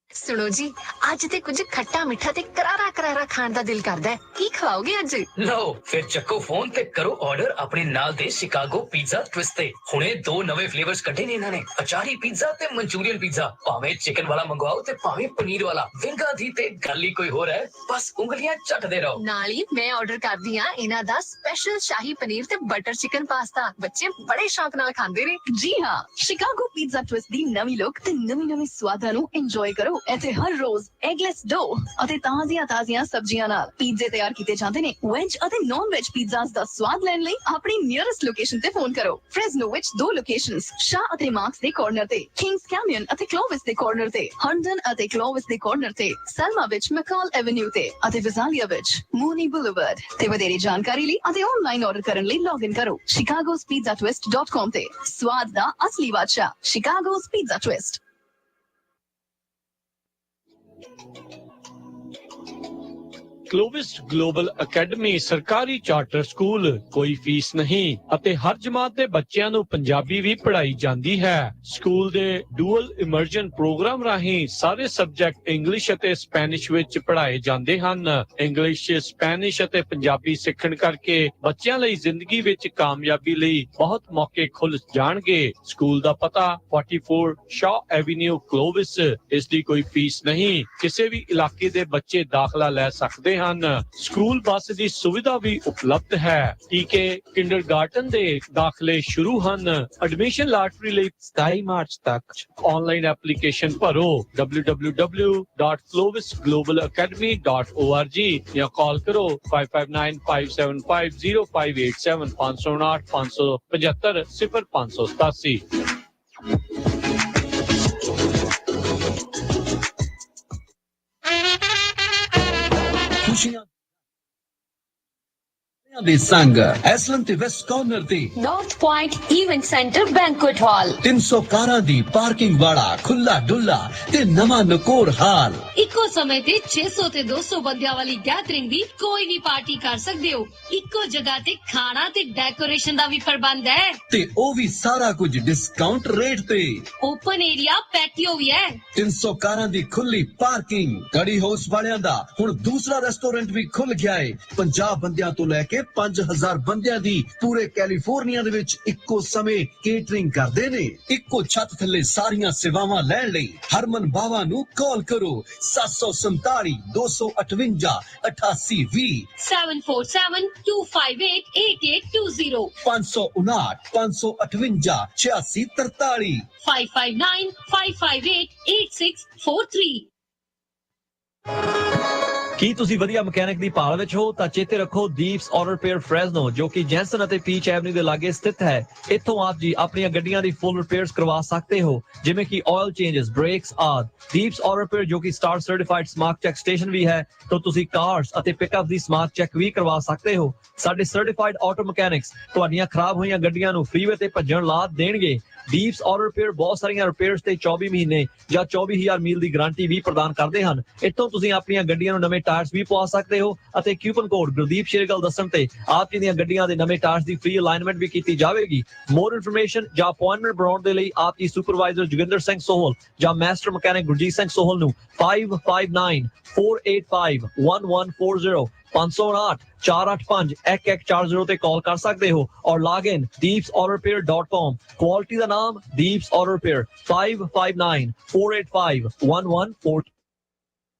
सुनो जी आज ते कुछ खट्टा मिठा ते करारा करारा खान दा दिल करदा है की खवाओगे आज लो फिर चक्को फोन ते करो ऑर्डर अपने नाल दे शिकागो पिज़्ज़ा ट्विस्ट ते हुणे 2 नवे फ्लेवर्स कढे ने इन्हां ने अचारी पिज़्ज़ा ते मंचूरियन पिज़्ज़ा भावे चिकन वाला मंगवाओ ते भावे पनीर वाला विंगा दी ते गल ही कोई होर है बस उंगलियां चटदे रहो नाल ही मैं ऑर्डर कर दी हां इन्हां दा स्पेशल शाही पनीर ते बटर चिकन पास्ता बच्चे बड़े शौक नाल खांदे ने जी हां शिकागो पिज़्ज़ा ट्विस्ट दी नवी लुक ते नवी स्वादां नु एंजॉय करो ਇੱਥੇ ਹਰ ਰੋਜ਼ ਐਗਲੈਸ ਡੋ ਅਤੇ ਤਾਜ਼ੀਆਂ ਸਬਜ਼ੀਆਂ ਨਾਲ ਪੀਜ਼ੇ ਤਿਆਰ ਕੀਤੇ ਜਾਂਦੇ ਨੇ ਵੈਜ ਅਤੇ ਨਾਨ ਵੈਜ ਪੀਜ਼ਾਸ ਦਾ ਸਵਾਦ ਲੈਣ ਲਈ ਆਪਣੀ ਨੀਅਰੈਸਟ ਲੋਕੇਸ਼ਨ ਤੇ ਫੋਨ ਕਰੋ ਫ੍ਰੈਜ਼ਨੋ ਵਿੱਚ 2 ਲੋਕੇਸ਼ਨਸ ਸ਼ਾਹ ਅਤੇ ਮਾਰਕਸ ਦੇ ਕਾਰਨਰ ਤੇ ਕਿੰਗਸ ਕੈਨੀਅਨ ਅਤੇ ਕਲੋਵਿਸ ਦੇ ਕਾਰਨਰ ਤੇ ਹੰਡਨ ਅਤੇ ਕਲੋਵਿਸ ਦੇ ਕਾਰਨਰ ਤੇ ਸਲਮਾ ਵਿੱਚ ਮੈਕਾਲ ਐਵੇਨਿਊ ਤੇ ਅਤੇ ਵਿਜ਼ਾਲੀਆ ਵਿੱਚ ਮੂਨੀ ਬੁਲੇਵਰਡ ਤੇ ਵਧੇਰੇ ਜਾਣਕਾਰੀ ਲਈ ਅਤੇ ਆਨਲਾਈਨ ਆਰਡਰ ਕਰਨ ਲਈ ਲੌਗਇਨ ਕਰੋ chicagospizzatwist.com ਤੇ ਸਵਾਦ ਦਾ ਅਸਲੀ ਬਾਦਸ਼ਾਹ Chicago's Pizza Twist ਕਲੋਵਿਸਟ ਗਲੋਬਲ ਅਕੈਡਮੀ ਸਰਕਾਰੀ ਚਾਰਟਰ ਸਕੂਲ ਕੋਈ ਫੀਸ ਨਹੀਂ ਅਤੇ ਹਰ ਜਮਾਤ ਦੇ ਬੱਚਿਆਂ ਨੂੰ ਪੰਜਾਬੀ ਵੀ ਪੜ੍ਹਾਈ ਜਾਂਦੀ ਹੈ ਸਕੂਲ ਦੇ ਡੂਅਲ ਇਮਰਜਨ ਪ੍ਰੋਗਰਾਮ ਰਾਹੀਂ ਸਾਰੇ ਸਬਜੈਕਟ ਇੰਗਲਿਸ਼ ਅਤੇ ਸਪੈਨਿਸ਼ ਵਿੱਚ ਪੜ੍ਹਾਏ ਜਾਂਦੇ ਹਨ ਇੰਗਲਿਸ਼ ਸਪੈਨਿਸ਼ ਅਤੇ ਪੰਜਾਬੀ ਸਿੱਖਣ ਕਰਕੇ ਬੱਚਿਆਂ ਲਈ ਜ਼ਿੰਦਗੀ ਵਿੱਚ ਕਾਮਯਾਬੀ ਲਈ ਬਹੁਤ ਮੌਕੇ ਖੁੱਲ੍ਹ ਜਾਣਗੇ ਸਕੂਲ ਦਾ ਪਤਾ 44 ਸ਼ਾਹ ਐਵੀਨਿਊ ਕਲੋਵਿਸ ਇਸ ਦੀ ਕੋਈ ਫੀਸ ਨਹੀਂ ਕਿਸੇ ਵੀ ਇਲਾਕੇ ਦੇ ਬੱਚੇ ਦਾਖਲਾ ਲੈ ਸਕਦੇ ਹਨ ਸਕੂਲ ਬੱਸ ਦੀ ਸੁਵਿਧਾ ਵੀ ਉਪਲਬਧ ਹੈ ਟੀਕੇ ਕਿੰਡਰਗਾਰਟਨ ਦੇ ਦਾਖਲੇ ਸ਼ੁਰੂ ਹਨ ਐਡਮਿਸ਼ਨ ਲਾਟਰੀ ਲਈ 27 ਮਾਰਚ ਤੱਕ ਆਨਲਾਈਨ ਐਪਲੀਕੇਸ਼ਨ ਭਰੋ www.clovisglobalacademy.org ਜਾਂ ਕਾਲ ਕਰੋ 5595750587 559 575 0587 खुशियां ਦੇ ਸੰਗ ਐਸਲਨ ਤੇ ਵੈਸਟ ਕਾਰਨਰ ਤੇ north point event centre banquet ਹਾਲ 300 ਕਾਰਾਂ ਦੀ ਪਾਰਕਿੰਗ ਵਾਲਾ ਖੁੱਲਾ ਡੁੱਲਾ ਤੇ ਨਵਾਂ ਨਕੋਰ ਹਾਲ ਇੱਕੋ ਸਮੇਂ ਤੇ 600 ਤੇ 200 ਬੰਦਿਆਂ ਵਾਲੀ ਗੈਦਰਿੰਗ ਦੀ ਕੋਈ ਵੀ ਪਾਰਟੀ ਕਰ ਸਕਦੇ ਹੋ ਇੱਕੋ ਜਗ੍ਹਾ ਤੇ ਖਾਣਾ ਤੇ ਡੈਕੋਰੇਸ਼ਨ ਦਾ ਵੀ ਪ੍ਰਬੰਧ ਹੈ ਤੇ ਉਹ ਵੀ ਸਾਰਾ ਕੁਝ ਡਿਸਕਾਊਂਟ ਰੇਟ ਤੇ ਓਪਨ ਏਰੀਆ ਪੈਟੀਓ ਵੀ ਹੈ 300 ਕਾਰਾਂ ਦੀ ਖੁੱਲੀ ਪਾਰਕਿੰਗ ਕੜੀ ਹਾਊਸ ਵਾਲਿਆਂ ਦਾ ਹੁਣ ਦੂਸਰਾ ਰੈਸਟੋਰੈਂਟ ਵੀ ਖੁੱਲ ਗਿਆ ਹੈ 50 ਬੰਦਿਆਂ ਤੋਂ ਲੈ ਕੇ 5000 ਬੰਦਿਆਂ ਦੀ ਪੂਰੇ ਕੈਲੀਫੋਰਨੀਆ ਦੇ ਵਿੱਚ ਇੱਕੋ ਸਮੇਂ ਕੇਟਰਿੰਗ ਕਰਦੇ ਨੇ ਇੱਕੋ ਛੱਤ ਥੱਲੇ ਸਾਰੀਆਂ ਸੇਵਾਵਾਂ ਲੈਣ ਲਈ ਹਰਮਨ ਬਾਵਾ ਨੂੰ ਕਾਲ ਕਰੋ 747 258 8820 747-258-8820 559 558 8643 559-558-8643 ਕੀ ਤੁਸੀਂ ਵਧੀਆ ਮਕੈਨਿਕ ਦੀ ਭਾਲ ਵਿੱਚ ਹੋ ਤਾਂ ਚੇਤੇ ਰੱਖੋ ਦੀਪਸ ਆਟੋ ਰਿਪੇਅਰ ਫ੍ਰੈਜ਼ਨੋ ਜੋ ਕਿ ਜੈਂਸਨ ਅਤੇ ਪੀਚ ਐਵਨਿਊ ਦੇ ਲਾਗੇ ਸਥਿਤ ਹੈ ਇੱਥੋਂ ਆਪ ਜੀ ਆਪਣੀਆਂ ਗੱਡੀਆਂ ਦੀ ਫੁੱਲ ਰਿਪੇਅਰਸ ਕਰਵਾ ਸਕਦੇ ਹੋ ਜਿਵੇਂ ਕਿ ਆਇਲ ਚੇਂਜਸ ਬ੍ਰੇਕਸ ਆਦਿ ਦੀਪਸ ਆਟੋ ਰਿਪੇਅਰ ਜੋ ਕਿ star certified smart check station ਵੀ ਹੈ ਤਾਂ ਤੁਸੀਂ ਕਾਰਸ ਅਤੇ ਪਿਕਅਪ ਦੀ ਸਮਾਰਟ ਚੈੱਕ ਵੀ ਕਰਵਾ ਸਕਦੇ ਹੋ ਸਾਡੇ ਸਰਟੀਫਾਈਡ ਆਟੋ ਮਕੈਨਿਕਸ ਤੁਹਾਡੀਆਂ ਖਰਾਬ ਹੋਈਆਂ ਗੱਡੀਆਂ ਨੂੰ ਫ੍ਰੀਵੇ ਤੇ ਭੱਜਣ ਲਾ ਦੇਣਗੇ ਦੀਪਸ ਆਟੋ ਰਿਪੇਅਰ ਬਹੁਤ ਸਾਰੀਆਂ ਰਿਪੇਅਰਸ ਤੇ 24 ਮਹੀਨੇ ਜਾਂ 24000 ਮੀਲ ਦੀ ਗਾਰੰਟੀ ਵੀ ਪ੍ਰਦਾਨ ਕਰਦੇ ਹਨ ਇੱਥੋਂ ਤੁਸੀਂ ਆਪਣੀਆਂ ਗੱਡੀਆਂ ਨੂੰ ਨਵੇਂ ਟਾਇਰਸ ਵੀ ਪਵਾ ਸਕਦੇ ਹੋ ਅਤੇ ਕੂਪਨ ਕੋਡ ਗੁਰਦੀਪ ਸ਼ੇਰਗਲ ਦੱਸਣ ਤੇ ਆਪ ਜੀ ਦੀਆਂ ਗੱਡੀਆਂ ਦੇ ਨਵੇਂ ਟਾਇਰਸ ਦੀ ਫ੍ਰੀ ਅਲਾਈਨਮੈਂਟ ਵੀ ਕੀਤੀ ਜਾਵੇਗੀ ਮੋਰ ਇਨਫੋਰਮੇਸ਼ਨ ਜਾਂ ਅਪਾਇੰਟਮੈਂਟ ਬਣਾਉਣ ਦੇ ਲਈ ਆਪ ਜੀ ਸੁਪਰਵਾਈਜ਼ਰ ਜੋਗਿੰਦਰ ਸਿੰਘ ਸੋਹਲ ਜਾਂ ਮਾਸਟਰ ਮਕੈਨਿਕ ਗੁਰਜੀਤ ਸਿੰਘ ਸੋਹਲ ਨੂੰ 5594851140 559-485-1140 ਤੇ ਕਾਲ ਕਰ ਸਕਦੇ ਹੋ ਔਰ ਲੌਗ ਇਨ deepsautorepair.com ਕੁਆਲਿਟੀ ਦਾ ਨਾਮ ਦੀਪਸ ਆਟੋ ਰਿਪੇਅਰ 5594851140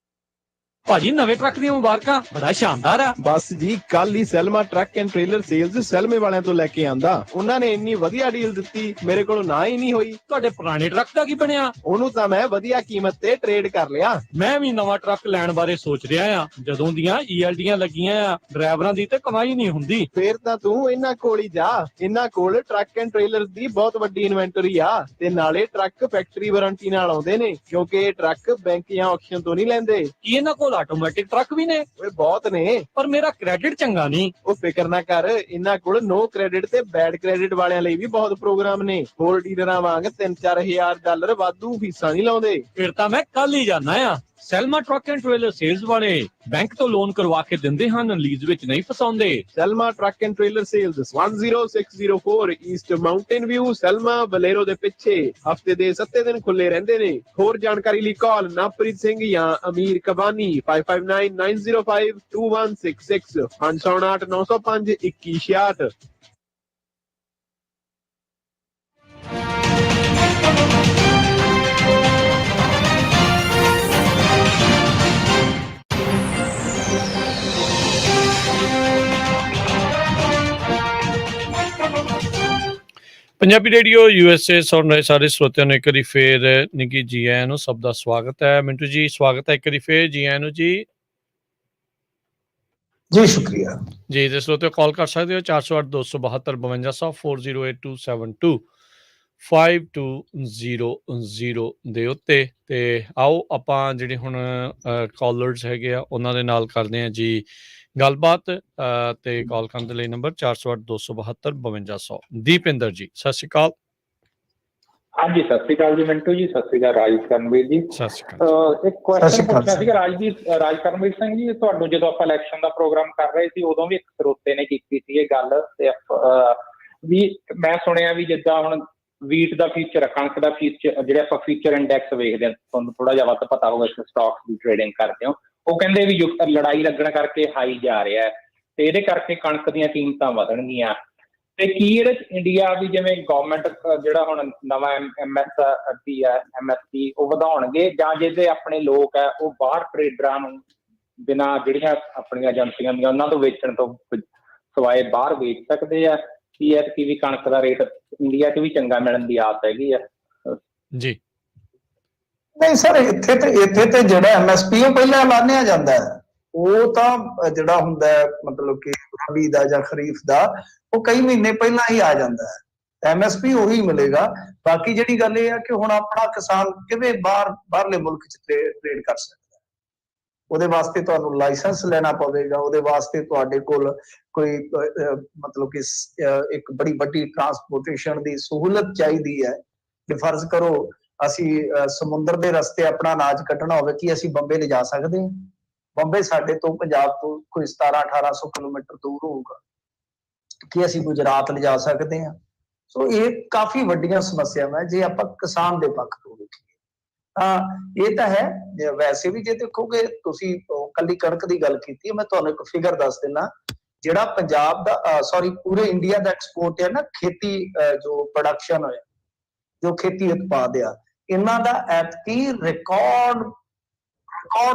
ਭਾਜੀ ਨਵੇਂ ਟਰੱਕ ਦੀਆਂ ਮੁਬਾਰਕਾਂ ਬੜਾ ਸ਼ਾਨਦਾਰ ਆ ਬਸ ਜੀ ਕੱਲ ਹੀ ਸੈਲਮਾ ਟਰੱਕ ਐਂਡ ਟ੍ਰੇਲਰ ਸੇਲਜ਼ ਸੈਲਮੇ ਵਾਲਿਆਂ ਤੋਂ ਲੈ ਕੇ ਆਂਦਾ ਉਹਨਾਂ ਨੇ ਇੰਨੀ ਵਧੀਆ ਡੀਲ ਦਿੱਤੀ ਮੇਰੇ ਕੋਲ ਨਾ ਹੀ ਨਹੀਂ ਹੋਈ ਤੁਹਾਡੇ ਪੁਰਾਣੇ ਟਰੱਕ ਦਾ ਕੀ ਬਣਿਆ ਉਹਨੂੰ ਤਾਂ ਮੈਂ ਵਧੀਆ ਕੀਮਤ ਤੇ ਟ੍ਰੇਡ ਕਰ ਲਿਆ ਮੈਂ ਵੀ ਨਵਾਂ ਟਰੱਕ ਲੈਣ ਬਾਰੇ ਸੋਚ ਰਿਹਾ ਆ ਜਦੋਂ ਦੀਆਂ ELDਆਂ ਲੱਗੀਆਂ ਆ ਡਰਾਈਵਰਾਂ ਦੀ ਤੇ ਕਮਾਈ ਨਹੀਂ ਹੁੰਦੀ ਫੇਰ ਤਾਂ ਤੂੰ ਇਹਨਾਂ ਕੋਲ ਹੀ ਜਾ ਇਹਨਾਂ ਕੋਲ ਟਰੱਕ ਐਂਡ ਟ੍ਰੇਲਰ ਦੀ ਬਹੁਤ ਵੱਡੀ ਇਨਵੈਂਟਰੀ ਆ ਤੇ ਨਾਲੇ ਟਰੱਕ ਫੈਕਟਰੀ ਵਾਰੰਟੀ ਨਾਲ ਆਉਂਦੇ ਨੇ ਕਿਉਂਕਿ ਇਹ ਟਰੱਕ ਬੈਂਕ ਜਾਂ ਆਕਸ਼ਨ ਤੋਂ ਨਹੀਂ ਲੈਂਦੇ ਕੀ ਇਹਨਾਂ ਕੋਲ ਕੋਲ ਆਟੋਮੈਟਿਕ ਟਰੱਕ ਵੀ ਨੇ। ਓਏ ਬਹੁਤ ਨੇ, ਪਰ ਮੇਰਾ ਕ੍ਰੈਡਿਟ ਚੰਗਾ ਨਹੀਂ। ਉਹ ਫਿਕਰ ਨਾ ਕਰ, ਇਹਨਾਂ ਕੋਲ ਨੋ ਕ੍ਰੈਡਿਟ ਤੇ ਬੈਡ ਕ੍ਰੈਡਿਟ ਵਾਲਿਆਂ ਲਈ ਵੀ ਬਹੁਤ ਪ੍ਰੋਗਰਾਮ ਨੇ। ਹੋਰ ਡੀਲਰਾਂ ਵਾਂਗ $3-4 ਵਾਧੂ ਫੀਸਾਂ ਨਹੀਂ ਲਾਉਂਦੇ। ਫਿਰ ਤਾਂ ਮੈਂ ਕੱਲ ਹੀ ਜਾਣਾ ਆ। Selma truck and trailer sales ਵਾਲੇ ਬੈਂਕ ਤੋਂ ਲੋਨ ਕਰਵਾ ਕੇ ਦਿੰਦੇ ਹਨ, ਲੀਜ਼ ਵਿੱਚ ਨਹੀਂ ਫਸਾਉਂਦੇ। Selma truck and trailer sales 10604 east mountain view, Selma ਬਲੇਰੋ ਦੇ ਪਿੱਛੇ। ਹਫਤੇ ਦੇ 7 ਦਿਨ ਖੁੱਲੇ ਰਹਿੰਦੇ ਨੇ। ਹੋਰ ਜਾਣਕਾਰੀ ਲਈ ਕਾਲ ਨਵਪ੍ਰੀਤ ਸਿੰਘ ਜਾਂ ਅਮੀਰ ਕਬਾਨੀ 5599052166 559 905 2166। ਪੰਜਾਬੀ ਰੇਡੀਓ USA ਸੁਣ ਰਹੇ ਸਾਰੇ ਸਰੋਤਿਆਂ ਨੂੰ ਇੱਕ ਵਾਰੀ ਫੇਰ ਨਿੱਘੀ ਜੀ ਆਇਆਂ ਨੂੰ, ਸਭ ਦਾ ਸਵਾਗਤ ਹੈ। ਮਿੰਟੂ ਜੀ ਸਵਾਗਤ ਹੈ ਇੱਕ ਵਾਰੀ ਫੇਰ, ਜੀ ਆਇਆਂ ਨੂੰ ਜੀ। ਜੀ ਸ਼ੁਕਰੀਆ ਜੀ। ਤੇ ਸਰੋਤਿਓ ਕਾਲ ਕਰ ਸਕਦੇ ਹੋ 408-272-5200 408272 5200 ਦੇ ਉੱਤੇ। ਤੇ ਆਓ ਆਪਾਂ ਜਿਹੜੇ ਹੁਣ ਕਾਲਰਸ ਹੈਗੇ ਆ ਉਹਨਾਂ ਦੇ ਨਾਲ ਕਰਦੇ ਹਾਂ ਜੀ ਗੱਲਬਾਤ। ਤੇ ਕਾਲ ਕਰਨ ਦੇ ਲਈ ਨੰਬਰ 408-272-5200। ਦੀਪਿੰਦਰ ਜੀ ਸਤਿ ਸ਼੍ਰੀ ਅਕਾਲ। ਹਾਂਜੀ ਸਤਿ ਸ਼੍ਰੀ ਅਕਾਲ ਜੀ ਮਿੰਟੂ ਜੀ, ਸਤਿ ਸ਼੍ਰੀ ਅਕਾਲ ਰਾਜ ਕਰਨਵੀਰ ਜੀ। ਸਤਿ ਸ਼੍ਰੀ ਅਕਾਲ। ਇੱਕ ਕੁਐਸਚਨ ਪੁੱਛਣਾ ਸੀਗਾ ਰਾਜ ਕਰਨਵੀਰ ਸਿੰਘ ਜੀ, ਤੁਹਾਨੂੰ ਜਦੋਂ ਆਪਾਂ ਇਲੈਕਸ਼ਨ ਦਾ ਪ੍ਰੋਗਰਾਮ ਕਰ ਰਹੇ ਸੀ ਉਦੋਂ ਵੀ ਇੱਕ ਸਰੋਤੇ ਨੇ ਕੀਤੀ ਸੀ ਇਹ ਗੱਲ, ਤੇ ਵੀ ਮੈਂ ਸੁਣਿਆ ਵੀ ਜਿੱਦਾਂ ਹੁਣ ਵੀਟ ਦਾ ਫਿਊਚਰ, ਕਣਕ ਦਾ ਫਿਊਚਰ, ਜਿਹੜੇ ਆਪਾਂ ਫਿਊਚਰ ਇੰਡੈਕਸ ਵੇਖਦੇ ਹਾਂ, ਤੁਹਾਨੂੰ ਥੋੜਾ ਜਿਹਾ ਵੱਧ ਪਤਾ ਹੋਊਗਾ, ਸਟਾਕਸ ਦੀ ਟ੍ਰੇਡਿੰਗ ਕਰਦੇ ਹੋ, ਉਹ ਕਹਿੰਦੇ ਵੀ ਲੜਾਈ ਲੱਗਣ ਕਰਕੇ ਹਾਈ ਜਾ ਰਿਹਾ ਤੇ ਇਹਦੇ ਕਰਕੇ ਕਣਕ ਦੀਆਂ ਕੀਮਤਾਂ ਵਧਣਗੀਆਂ। ਤੇ ਕੀ ਇਹਦੇ ਚ ਇੰਡੀਆ ਵੀ ਜਿਵੇਂ ਗਵਰਨਮੈਂਟ ਜਿਹੜਾ ਹੁਣ ਨਵਾਂ MSP ਉਹ ਵਧਾਉਣਗੇ, ਜਾਂ ਜਿਹਦੇ ਆਪਣੇ ਲੋਕ ਹੈ ਉਹ ਬਾਹਰ ਟਰੇਡਰਾਂ ਨੂੰ ਬਿਨਾਂ ਜਿਹੜੀਆਂ ਆਪਣੀਆਂ ਏਜੰਸੀਆਂ ਦੀਆਂ ਉਹਨਾਂ ਤੋਂ ਵੇਚਣ ਤੋਂ ਸਵਾਏ ਬਾਹਰ ਵੇਚ ਸਕਦੇ ਆ? ਕੀ ਐਤਕੀ ਵੀ ਕਣਕ ਦਾ ਰੇਟ ਇੰਡੀਆ 'ਚ ਵੀ ਚੰਗਾ ਮਿਲਣ ਦੀ ਆਸ ਹੈਗੀ ਆ ਜੀ? ਨਹੀਂ ਸਰ, ਇੱਥੇ ਤੇ ਜਿਹੜਾ MSP ਉਹ ਪਹਿਲਾਂ ਐਲਾਨਿਆ ਜਾਂਦਾ ਹੈ। ਉਹ ਤਾਂ ਜਿਹੜਾ ਹੁੰਦਾ ਹੈ ਮਤਲਬ ਕਿ ਰਬੀ ਦਾ ਜਾਂ ਖਰੀਫ ਦਾ, ਉਹ ਕਈ ਮਹੀਨੇ ਪਹਿਲਾਂ ਹੀ ਆ ਜਾਂਦਾ ਹੈ। MSP ਉਹੀ ਮਿਲੇਗਾ। ਬਾਕੀ ਜਿਹੜੀ ਗੱਲ ਇਹ ਆ ਕਿ ਹੁਣ ਆਪਣਾ ਕਿਸਾਨ ਕਿਵੇਂ ਬਾਹਰਲੇ ਮੁਲਕ 'ਚ ਟ੍ਰੇਡ ਕਰ ਸਕਦਾ, ਉਹਦੇ ਵਾਸਤੇ ਤੁਹਾਨੂੰ ਲਾਇਸੈਂਸ ਲੈਣਾ ਪਵੇਗਾ। ਉਹਦੇ ਵਾਸਤੇ ਤੁਹਾਡੇ ਕੋਲ ਕੋਈ ਮਤਲਬ ਕਿ ਇੱਕ ਬੜੀ ਵੱਡੀ ਟਰਾਂਸਪੋਰਟੇਸ਼ਨ ਦੀ ਸਹੂਲਤ ਚਾਹੀਦੀ ਹੈ। ਕਿ ਫਰਜ਼ ਕਰੋ ਅਸੀਂ ਸਮੁੰਦਰ ਦੇ ਰਸਤੇ ਆਪਣਾ ਅਨਾਜ ਕੱਢਣਾ ਹੋਵੇ, ਕੀ ਅਸੀਂ ਬੰਬੇ ਲਿਜਾ ਸਕਦੇ ਹਾਂ? ਬੰਬੇ ਸਾਡੇ ਤੋਂ ਪੰਜਾਬ ਤੋਂ ਕੋਈ 1700-1800 ਕਿਲੋਮੀਟਰ ਦੂਰ ਹੋਊਗਾ। ਕੀ ਅਸੀਂ ਗੁਜਰਾਤ ਲਿਜਾ ਸਕਦੇ ਹਾਂ? ਸੋ ਇਹ ਕਾਫੀ ਵੱਡੀਆਂ ਸਮੱਸਿਆਵਾਂ ਜੇ ਆਪਾਂ ਕਿਸਾਨ ਦੇ ਪੱਖ ਤੋਂ ਵੇਖੀਏ। ਇਹ ਤਾਂ ਹੈ। ਵੈਸੇ ਵੀ ਜੇ ਦੇਖੋਗੇ ਤੁਸੀਂ, ਕੱਲੀ ਕਣਕ ਦੀ ਗੱਲ ਕੀਤੀ ਹੈ, ਮੈਂ ਤੁਹਾਨੂੰ ਇੱਕ ਫਿਗਰ ਦੱਸ ਦਿੰਦਾ। ਜਿਹੜਾ ਪੰਜਾਬ ਦਾ ਪੂਰੇ ਇੰਡੀਆ ਦਾ ਐਕਸਪੋਰਟ ਹੈ ਨਾ, ਖੇਤੀ ਜੋ ਪ੍ਰੋਡਕਸ਼ਨ ਹੋਇਆ, ਜੋ ਖੇਤੀ ਉਤਪਾਦ ਆ, ਇਹਨਾਂ ਦਾ ਐਤਕੀ ਰਿਕਾਰਡ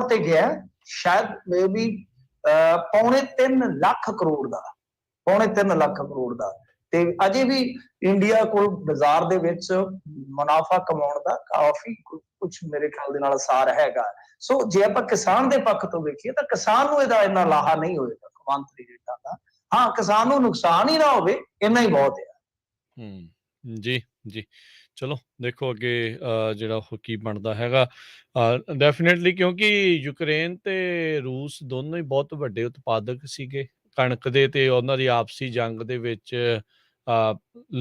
ਤੇ ਗਿਆ, ਸ਼ਾਇਦ ਮੇਬੀ 3.25 ਲੱਖ ਕਰੋੜ ਦਾ, 3.25 ਲੱਖ ਕਰੋੜ ਦਾ। ਤੇ ਅਜੇ ਵੀ ਇੰਡੀਆ ਕੋਲ ਬਾਜ਼ਾਰ ਦੇ ਵਿੱਚ ਮੁਨਾਫਾ ਕਮਾਉਣ ਦਾ ਕਾਫੀ ਕੁਝ ਮੇਰੇ ਖਿਆਲ ਦੇ ਨਾਲ ਅਸਾਰ ਹੈਗਾ। ਸੋ ਜੇ ਆਪਾਂ ਕਿਸਾਨ ਦੇ ਪੱਖ ਤੋਂ ਵੇਖੀਏ ਤਾਂ ਕਿਸਾਨ ਨੂੰ ਇਹਦਾ ਇੰਨਾ ਲਾਹਾ ਨਹੀਂ ਹੋਏਗਾ ਕੌਮਾਂਤਰੀ ਰੇਟਾਂ ਦਾ। ਹਾਂ, ਕਿਸਾਨ ਨੂੰ ਨੁਕਸਾਨ ਹੀ ਨਾ ਹੋਵੇ, ਇੰਨਾ ਹੀ ਬਹੁਤ ਹੈ। ਜੀ ਜੀ, ਚਲੋ ਦੇਖੋ ਅੱਗੇ ਜਿਹੜਾ ਉਹ ਕੀ ਬਣਦਾ ਹੈਗਾ। ਡੈਫੀਨੇਟਲੀ, ਕਿਉਂਕਿ ਯੂਕਰੇਨ ਤੇ ਰੂਸ ਦੋਨੋਂ ਹੀ ਬਹੁਤ ਵੱਡੇ ਉਤਪਾਦਕ ਸੀਗੇ ਕਣਕ ਦੇ, ਤੇ ਉਹਨਾਂ ਦੀ ਆਪਸੀ ਜੰਗ ਦੇ ਵਿੱਚ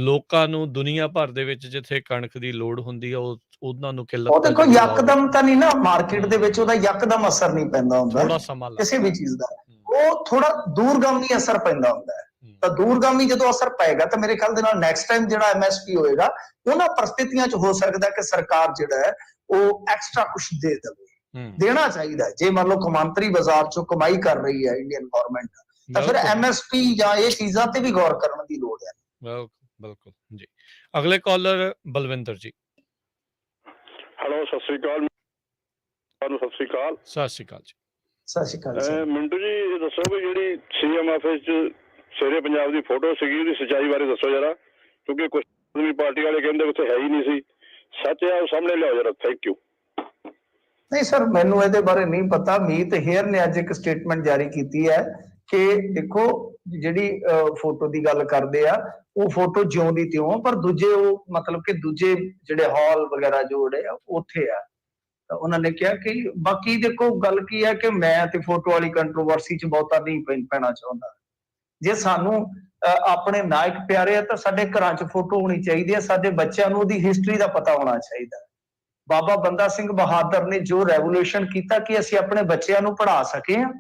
ਲੋਕਾਂ ਨੂੰ ਦੁਨੀਆ ਭਰ ਦੇ ਵਿੱਚ ਜਿੱਥੇ ਕਣਕ ਦੀ ਲੋੜ ਹੁੰਦੀ ਆ ਉਹਨਾਂ ਨੂੰ ਕਿੱਲਤ। ਉਹ ਦੇਖੋ ਯਕਦਮ ਤਾਂ ਨਹੀਂ ਨਾ ਮਾਰਕੀਟ ਦੇ ਵਿੱਚ ਉਹਦਾ ਯਕਦਮ ਅਸਰ ਨਹੀਂ ਪੈਂਦਾ ਹੁੰਦਾ ਥੋੜਾ ਸਮਾਂ ਕਿਸੇ ਵੀ ਚੀਜ਼ ਦਾ, ਉਹ ਥੋੜਾ ਦੂਰਗਾਮੀ ਅਸਰ ਪੈਂਦਾ ਹੁੰਦਾ ਹੈ। ਤਾਂ ਦੂਰਗਾਮੀ ਜਦੋਂ ਅਸਰ ਪਏਗਾ ਤਾਂ ਮੇਰੇ ਖਿਆਲ ਦੇ ਨਾਲ ਨੈਕਸਟ ਟਾਈਮ ਜਿਹੜਾ MSP ਹੋਏਗਾ, ਉਹਨਾਂ ਪਰਿਸਥਿਤੀਆਂ 'ਚ ਹੋ ਸਕਦਾ ਕਿ ਸਰਕਾਰ ਜਿਹੜਾ ਹੈ ਉਹ ਐਕਸਟਰਾ ਕੁਝ ਦੇ ਦੇਵੇ। ਦੇਣਾ ਚਾਹੀਦਾ ਜੇ ਮੰਨ ਲਓ ਕੌਮਾਂਤਰੀ ਬਾਜ਼ਾਰ 'ਚੋਂ ਕਮਾਈ ਕਰ ਰਹੀ ਹੈ ਇੰਡੀਅਨ ਗਵਰਨਮੈਂਟ, ਤਾਂ ਫਿਰ MSP ਜਾਂ ਇਹ ਚੀਜ਼ਾਂ ਤੇ ਵੀ ਗੌਰ ਕਰਨ ਦੀ ਲੋੜ ਹੈ। ਬਿਲਕੁਲ ਜੀ। ਅਗਲੇ ਕਾਲਰ ਬਲਵਿੰਦਰ ਜੀ। ਹੈਲੋ, ਸਤਿ ਸ੍ਰੀ ਅਕਾਲ। ਤੁਹਾਨੂੰ ਸਤਿ ਸ੍ਰੀ ਅਕਾਲ। ਸਤਿ ਸ਼੍ਰੀ ਅਕਾਲ ਜੀ। ਸਤਿ ਸ਼੍ਰੀ ਅਕਾਲ। ਮਿੰਟੂ ਜੀ, ਇਹ ਦੱਸੋ ਵੀ ਜਿਹੜੀ CM ਆਫਿਸ 'ਚ ਸ਼ੇਰੇ ਪੰਜਾਬ ਦੀ ਫੋਟੋ ਸੀਗੀ, ਉਹਦੀ ਸੱਚਾਈ ਬਾਰੇ ਦੱਸੋ ਜਰਾ, ਕਿਉਂਕਿ ਕੁਝ ਆਦਮੀ ਪਾਰਟੀ ਵਾਲੇ ਕਹਿੰਦੇ ਉੱਥੇ ਹੈ ਹੀ ਨਹੀਂ ਸੀ। ਸੱਚ ਹੈ, ਉਹ ਸਾਹਮਣੇ ਲਿਆਓ ਜਰਾ। Thank you. ਨਹੀਂ ਸਰ, ਮੈਨੂੰ ਇਹਦੇ ਬਾਰੇ ਨਹੀਂ ਪਤਾ। ਮੀਤ ਹੇਅਰ ਨੇ ਅੱਜ ਇੱਕ ਸਟੇਟਮੈਂਟ ਜਾਰੀ ਕੀਤੀ ਹੈ ਕਿ ਦੇਖੋ ਜਿਹੜੀ ਫੋਟੋ ਦੀ ਗੱਲ ਕਰਦੇ ਆ, ਉਹ ਫੋਟੋ ਜਿਉਂ ਦੀ ਤਿਉਂ, ਪਰ ਦੂਜੇ ਉਹ ਮਤਲਬ ਕਿ ਦੂਜੇ ਜਿਹੜੇ ਹਾਲ ਵਗੈਰਾ ਜੋੜੇ ਆ ਉੱਥੇ ਆ। ਤਾਂ ਉਹਨਾਂ ਨੇ ਕਿਹਾ ਕਿ ਬਾਕੀ ਦੇਖੋ ਗੱਲ ਕੀ ਹੈ ਕਿ ਮੈਂ ਤੇ ਫੋਟੋ ਵਾਲੀ ਕੰਟਰੋਵਰਸੀ 'ਚ ਬਹੁਤਾ ਨਹੀਂ ਪੈਣਾ ਚਾਹੁੰਦਾ। ਜੇ ਸਾਨੂੰ ਆਪਣੇ ਨਾਇਕ ਪਿਆਰੇ ਆ ਤਾਂ ਸਾਡੇ ਘਰਾਂ 'ਚ ਫੋਟੋ ਹੋਣੀ ਚਾਹੀਦੀ ਹੈ, ਸਾਡੇ ਬੱਚਿਆਂ ਨੂੰ ਉਹਦੀ ਹਿਸਟਰੀ ਦਾ ਪਤਾ ਹੋਣਾ ਚਾਹੀਦਾ। ਬਾਬਾ ਬੰਦਾ ਸਿੰਘ ਬਹਾਦਰ ਨੇ ਜੋ ਰੈਵੋਲੂਸ਼ਨ ਕੀਤਾ ਕਿ ਅਸੀਂ ਆਪਣੇ ਬੱਚਿਆਂ ਨੂੰ ਪੜ੍ਹਾ ਸਕੇ ਹਾਂ,